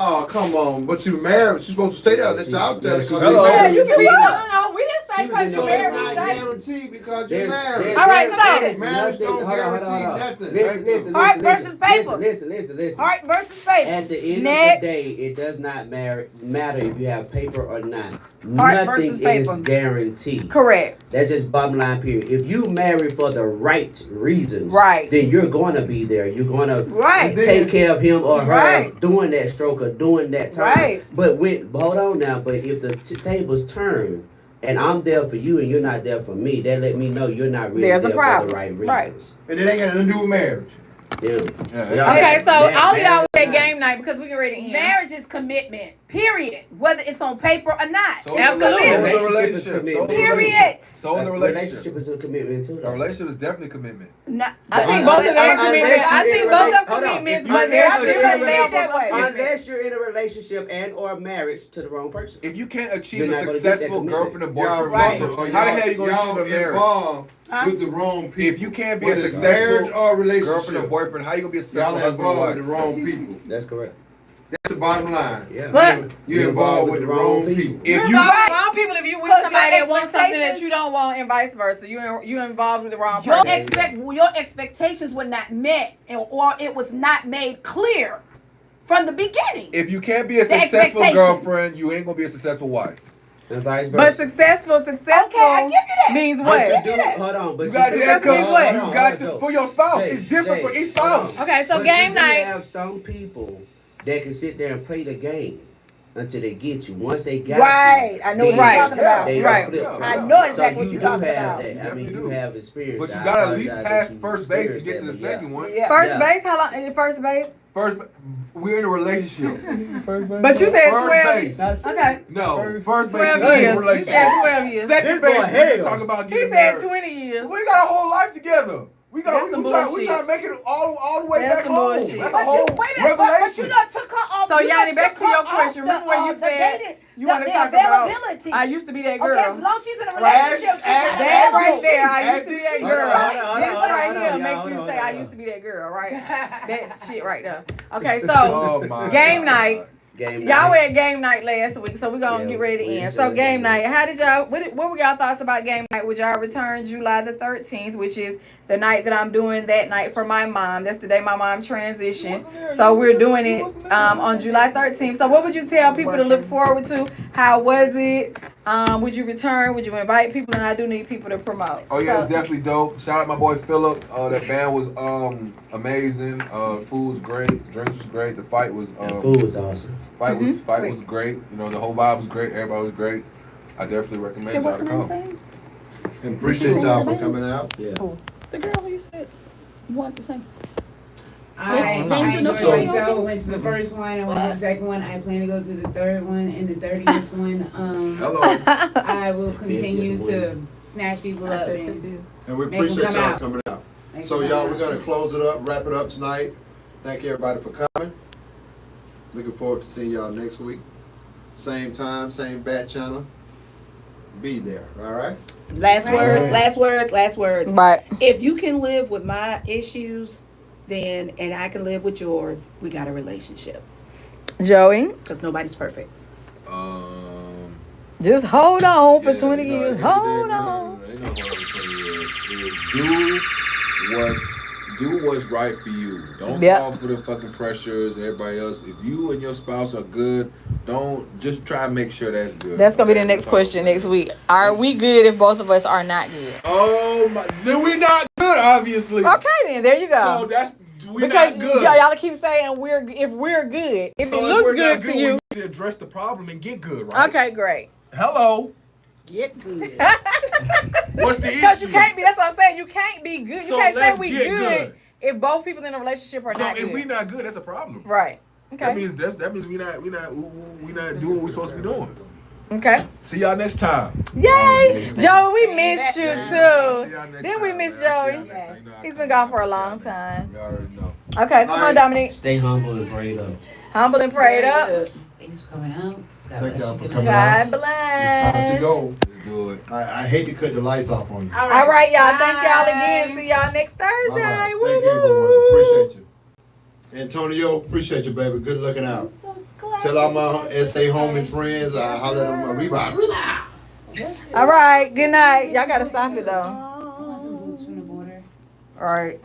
Speaker 7: Oh, come on. But she was married. She's supposed to stay there. That's out there because
Speaker 8: Hello.
Speaker 7: they
Speaker 2: Yeah,
Speaker 7: married.
Speaker 2: you can be.
Speaker 5: Yeah.
Speaker 2: No, we didn't say
Speaker 4: She was
Speaker 2: because
Speaker 4: in
Speaker 2: you're
Speaker 7: So
Speaker 4: there.
Speaker 2: married.
Speaker 7: it's
Speaker 2: we
Speaker 7: not
Speaker 2: say-
Speaker 7: guaranteed because you're married.
Speaker 2: All right, so-
Speaker 7: Marriage don't guarantee nothing.
Speaker 4: Listen,
Speaker 5: Heart versus paper.
Speaker 4: listen.
Speaker 5: Heart versus faith.
Speaker 4: At the end
Speaker 2: Next.
Speaker 4: of the day, it does not matter if you have paper or not.
Speaker 5: Heart
Speaker 4: Nothing
Speaker 5: versus
Speaker 4: is
Speaker 5: paper.
Speaker 4: guaranteed.
Speaker 2: Correct.
Speaker 4: That's just bottom line period. If you marry for the right reasons,
Speaker 2: Right.
Speaker 4: then you're going to be there. You're going to
Speaker 5: Right.
Speaker 4: take care of him or her
Speaker 5: Right.
Speaker 4: during that stroke or during that time.
Speaker 5: Right.
Speaker 4: But hold on now. But if the tables turn and I'm there for you and you're not there for me, that let me know you're not really
Speaker 2: There's a
Speaker 4: there
Speaker 2: problem.
Speaker 4: for the right
Speaker 2: Right.
Speaker 4: reasons.
Speaker 7: And it ain't got nothing to do with marriage.
Speaker 4: Yeah.
Speaker 8: Yeah.
Speaker 2: Okay, so
Speaker 4: That-
Speaker 2: all of y'all with that
Speaker 4: that-
Speaker 2: game night because we get ready to end.
Speaker 5: Marriage is commitment. Period. Whether it's on paper or not.
Speaker 8: So
Speaker 2: Absolutely.
Speaker 8: So's a
Speaker 4: Relationship is
Speaker 8: relationship.
Speaker 4: commitment.
Speaker 5: Period.
Speaker 8: So's a
Speaker 4: A
Speaker 8: relationship.
Speaker 4: relationship is a commitment too.
Speaker 8: A
Speaker 4: though.
Speaker 8: relationship is definitely commitment.
Speaker 5: Not,
Speaker 2: I think both of them
Speaker 4: Unless
Speaker 2: commitments. I
Speaker 4: you're
Speaker 2: think
Speaker 4: in a
Speaker 2: both
Speaker 4: rela-
Speaker 2: of
Speaker 4: hold on.
Speaker 2: commitments,
Speaker 4: If
Speaker 2: but
Speaker 4: you're
Speaker 2: there's
Speaker 4: in a
Speaker 2: different
Speaker 4: relationship-
Speaker 2: levels of commitment.
Speaker 4: Unless you're in a relationship and or marriage to the wrong person.
Speaker 8: If you can't achieve
Speaker 4: You're
Speaker 8: a
Speaker 4: not gonna get
Speaker 8: successful
Speaker 4: that commitment.
Speaker 8: girlfriend and
Speaker 7: Y'all,
Speaker 8: boyfriend
Speaker 5: Right.
Speaker 8: relationship, how the hell you gonna
Speaker 7: y'all
Speaker 8: achieve a marriage?
Speaker 7: involved
Speaker 5: Huh?
Speaker 7: with the wrong people.
Speaker 8: If you can't be a
Speaker 7: Whether it's
Speaker 8: successful
Speaker 7: marriage or relationship,
Speaker 8: girlfriend or boyfriend, how you gonna be a
Speaker 7: y'all
Speaker 8: successful husband
Speaker 7: involved
Speaker 8: or
Speaker 7: with the
Speaker 8: wife?
Speaker 7: wrong people.
Speaker 4: That's correct.
Speaker 7: That's the bottom line.
Speaker 4: Yeah.
Speaker 5: But-
Speaker 7: You're involved with the wrong people.
Speaker 2: You're
Speaker 8: If you
Speaker 2: involved with the wrong people if you with
Speaker 5: Because
Speaker 2: somebody
Speaker 5: your
Speaker 2: that wants something that
Speaker 5: expectations-
Speaker 2: you don't want and vice versa. You're involved with the wrong
Speaker 5: your
Speaker 2: person.
Speaker 5: your expectations were not met, or it was not made clear from the beginning.
Speaker 8: if you can't be a
Speaker 5: The
Speaker 8: successful
Speaker 5: expectations.
Speaker 8: girlfriend, you ain't gonna be a successful wife.
Speaker 4: And vice versa.
Speaker 2: But successful
Speaker 5: Okay, I give you that.
Speaker 2: means
Speaker 4: But
Speaker 2: what?
Speaker 4: you do, hold on, but
Speaker 8: You got
Speaker 2: to-
Speaker 8: to
Speaker 2: Successful means what?
Speaker 8: You got to for your spouse.
Speaker 4: Jay,
Speaker 8: It's different
Speaker 4: Jay,
Speaker 8: for each
Speaker 4: hold on.
Speaker 8: spouse.
Speaker 2: Okay, so
Speaker 4: But
Speaker 2: game
Speaker 4: you do
Speaker 2: night.
Speaker 4: have some people that can sit there and play the game until they get you. Once they got
Speaker 5: Right.
Speaker 4: you,
Speaker 5: I know what
Speaker 4: then
Speaker 5: you're talking about.
Speaker 4: they
Speaker 2: Right.
Speaker 4: flip
Speaker 8: Yeah.
Speaker 4: flop.
Speaker 5: I know exactly
Speaker 4: So
Speaker 5: what
Speaker 4: you
Speaker 5: you're
Speaker 4: do
Speaker 5: talking
Speaker 4: have
Speaker 5: about.
Speaker 4: that. I
Speaker 8: You
Speaker 4: mean,
Speaker 8: definitely
Speaker 4: you
Speaker 8: do.
Speaker 4: have experience.
Speaker 8: But you
Speaker 4: I
Speaker 8: gotta at least
Speaker 4: apologize
Speaker 8: pass
Speaker 4: that you
Speaker 8: first base to
Speaker 4: experienced
Speaker 8: get to
Speaker 4: that,
Speaker 8: the
Speaker 4: but
Speaker 8: second one.
Speaker 5: Yeah.
Speaker 2: First
Speaker 4: Yeah.
Speaker 2: base? How long? First base?
Speaker 8: First, we're in a relationship.
Speaker 2: But you said
Speaker 8: First
Speaker 2: 12.
Speaker 8: base.
Speaker 2: Okay.
Speaker 8: No, first base
Speaker 2: 12
Speaker 8: is a
Speaker 2: years. You
Speaker 8: relationship.
Speaker 2: said 12 years.
Speaker 8: Second
Speaker 7: This
Speaker 8: base,
Speaker 7: boy
Speaker 8: we can
Speaker 7: hell.
Speaker 8: talk about
Speaker 2: He
Speaker 8: getting
Speaker 2: said
Speaker 8: married.
Speaker 2: 20 years.
Speaker 8: We got a whole life together. We got
Speaker 2: That's some
Speaker 8: we try
Speaker 2: bullshit.
Speaker 8: to make it all the way
Speaker 2: That's
Speaker 8: back
Speaker 2: some
Speaker 8: home.
Speaker 2: bullshit.
Speaker 8: That's a
Speaker 5: But
Speaker 8: whole
Speaker 5: you, wait a minute, but you
Speaker 8: revelation.
Speaker 5: done took her off.
Speaker 2: So,
Speaker 5: you
Speaker 2: Yanni,
Speaker 5: done
Speaker 2: back
Speaker 5: took
Speaker 2: to your
Speaker 5: her off
Speaker 2: question. Remember when you
Speaker 5: the
Speaker 2: said
Speaker 5: dating-
Speaker 2: you want to
Speaker 5: the
Speaker 2: talk about
Speaker 5: availability.
Speaker 2: I used to be that
Speaker 5: Okay,
Speaker 2: girl.
Speaker 5: as long as she's in a
Speaker 2: Right.
Speaker 5: relationship, she's
Speaker 8: Ask-
Speaker 5: not
Speaker 2: That right
Speaker 5: available.
Speaker 2: there, I
Speaker 8: Ask
Speaker 2: used to be
Speaker 8: this
Speaker 2: that
Speaker 8: shit.
Speaker 2: girl.
Speaker 4: Hold on,
Speaker 2: This
Speaker 4: hold
Speaker 2: right
Speaker 4: on,
Speaker 2: here
Speaker 4: y'all,
Speaker 2: make
Speaker 4: hold
Speaker 2: you
Speaker 4: on,
Speaker 2: say
Speaker 4: hold
Speaker 2: I
Speaker 4: on.
Speaker 2: used to be that girl, right? That shit right there. Okay, so
Speaker 8: Oh my
Speaker 2: game
Speaker 8: God.
Speaker 2: night.
Speaker 4: Game
Speaker 2: Y'all were
Speaker 4: night.
Speaker 2: at game night last week, so we're gonna
Speaker 4: Yeah,
Speaker 2: get ready to
Speaker 4: we
Speaker 2: end. So
Speaker 4: enjoyed
Speaker 2: game
Speaker 4: game
Speaker 2: night,
Speaker 4: night.
Speaker 2: how did y'all? What were y'all thoughts about game night? Would y'all return July the 13th, which is the night that I'm doing that night for my mom? That's the day my mom transitioned. So we're doing it on July 13th. So what would you tell people to look forward to? How was it? Would you return? Would you invite people? And I do need people to promote.
Speaker 8: Oh yeah,
Speaker 2: So-
Speaker 8: it's definitely dope. Shout out my boy Philip. That band was amazing. Food was great. Drinks was great. The fight was
Speaker 4: The food was awesome.
Speaker 8: fight was
Speaker 2: Great.
Speaker 8: great. You know, the whole vibe was great. Everybody was great. I definitely recommend
Speaker 2: Okay,
Speaker 8: y'all
Speaker 2: what's
Speaker 8: to
Speaker 2: the name
Speaker 8: come.
Speaker 2: saying?
Speaker 7: And appreciate y'all for coming out.
Speaker 4: Yeah.
Speaker 2: The girl who you said you wanted to sing.
Speaker 9: I
Speaker 2: Name the
Speaker 9: enjoyed
Speaker 2: number.
Speaker 9: myself. Went to the first one. I went to the second one. I plan to go to the third one and the 30th one.
Speaker 8: Hello.
Speaker 9: I will continue to snatch people up and
Speaker 7: And we
Speaker 9: Make 'em
Speaker 7: appreciate
Speaker 9: come
Speaker 7: y'all
Speaker 9: out.
Speaker 7: coming out.
Speaker 9: make
Speaker 7: So
Speaker 9: them
Speaker 7: y'all,
Speaker 9: come
Speaker 7: we're
Speaker 9: out.
Speaker 7: gonna close it up, wrap it up tonight.
Speaker 1: Thank everybody for coming. Looking forward to seeing y'all next week. Same time, same bat channel. Be there, all right?
Speaker 5: Last words.
Speaker 2: Right.
Speaker 5: If you can live with my issues, then, and I can live with yours, we got a relationship.
Speaker 2: Joey,
Speaker 5: Because nobody's perfect.
Speaker 2: just hold on for
Speaker 3: Yeah,
Speaker 2: 20
Speaker 3: you know,
Speaker 2: years.
Speaker 3: at the end of the
Speaker 2: Hold
Speaker 3: day,
Speaker 2: on.
Speaker 3: ain't no hold on for 20 years. Do what's right for you. Don't
Speaker 2: Yep.
Speaker 3: fall for the fucking pressures of everybody else. If you and your spouse are good, don't just try and make sure that's good.
Speaker 2: That's gonna be the
Speaker 3: Okay?
Speaker 2: next
Speaker 3: That's all I'm
Speaker 2: question
Speaker 3: saying.
Speaker 2: next week. Are we good if both of us are not good?
Speaker 8: Oh my, then we not good, obviously.
Speaker 2: Okay, then there you go.
Speaker 8: So that's we
Speaker 2: because
Speaker 8: not good.
Speaker 2: y'all keep saying if we're good. If
Speaker 8: So
Speaker 2: it
Speaker 8: if
Speaker 2: looks
Speaker 8: we're
Speaker 2: good
Speaker 8: not
Speaker 2: to you.
Speaker 8: we need to address the problem and get good, right?
Speaker 2: Okay, great.
Speaker 8: Hello.
Speaker 5: Get good.
Speaker 8: What's the
Speaker 2: Because
Speaker 8: issue?
Speaker 2: you can't be. That's what I'm saying. You can't be good.
Speaker 8: So
Speaker 2: you can't say
Speaker 8: let's
Speaker 2: we
Speaker 8: get
Speaker 2: good
Speaker 8: good.
Speaker 2: if both people in a relationship are
Speaker 8: So
Speaker 2: not
Speaker 8: if
Speaker 2: good.
Speaker 8: we not good, that's a problem.
Speaker 2: Right. Okay.
Speaker 8: That means we not doing what we supposed to be doing.
Speaker 2: Okay.
Speaker 8: See y'all next time.
Speaker 2: Yay, Joey, we missed you
Speaker 8: See y'all
Speaker 2: too.
Speaker 8: next
Speaker 2: Then we
Speaker 8: time,
Speaker 2: missed
Speaker 8: man. I'll see y'all
Speaker 2: Joey.
Speaker 8: next time. You know I
Speaker 2: He's
Speaker 8: come
Speaker 2: been gone
Speaker 8: out.
Speaker 2: for a
Speaker 8: See y'all
Speaker 2: long
Speaker 8: next
Speaker 2: time.
Speaker 8: You already know.
Speaker 2: Okay, come on, Dominique.
Speaker 4: Stay humble and prayed up.
Speaker 2: Humble and prayed up.
Speaker 9: Thanks for coming out. God
Speaker 7: Thank
Speaker 9: bless
Speaker 7: y'all
Speaker 9: you.
Speaker 7: for
Speaker 9: Good
Speaker 7: coming
Speaker 9: night.
Speaker 2: God
Speaker 7: out. It's time to
Speaker 2: bless.
Speaker 7: go.
Speaker 3: Let's do it.
Speaker 7: I hate to cut the lights off on you.
Speaker 9: All
Speaker 2: All right, y'all.
Speaker 9: Bye.
Speaker 2: Thank y'all again. See y'all next Thursday.
Speaker 7: Bye-bye.
Speaker 2: Woo,
Speaker 7: Thank you,
Speaker 2: woo,
Speaker 7: everyone.
Speaker 2: woo.
Speaker 7: Appreciate you. Antonio, appreciate you, baby. Good looking out. Tell all my SA homie friends, I holler at them, Reba.
Speaker 2: All right. Good night. Y'all gotta stop it though.
Speaker 9: I want some boots from the border.
Speaker 2: All right.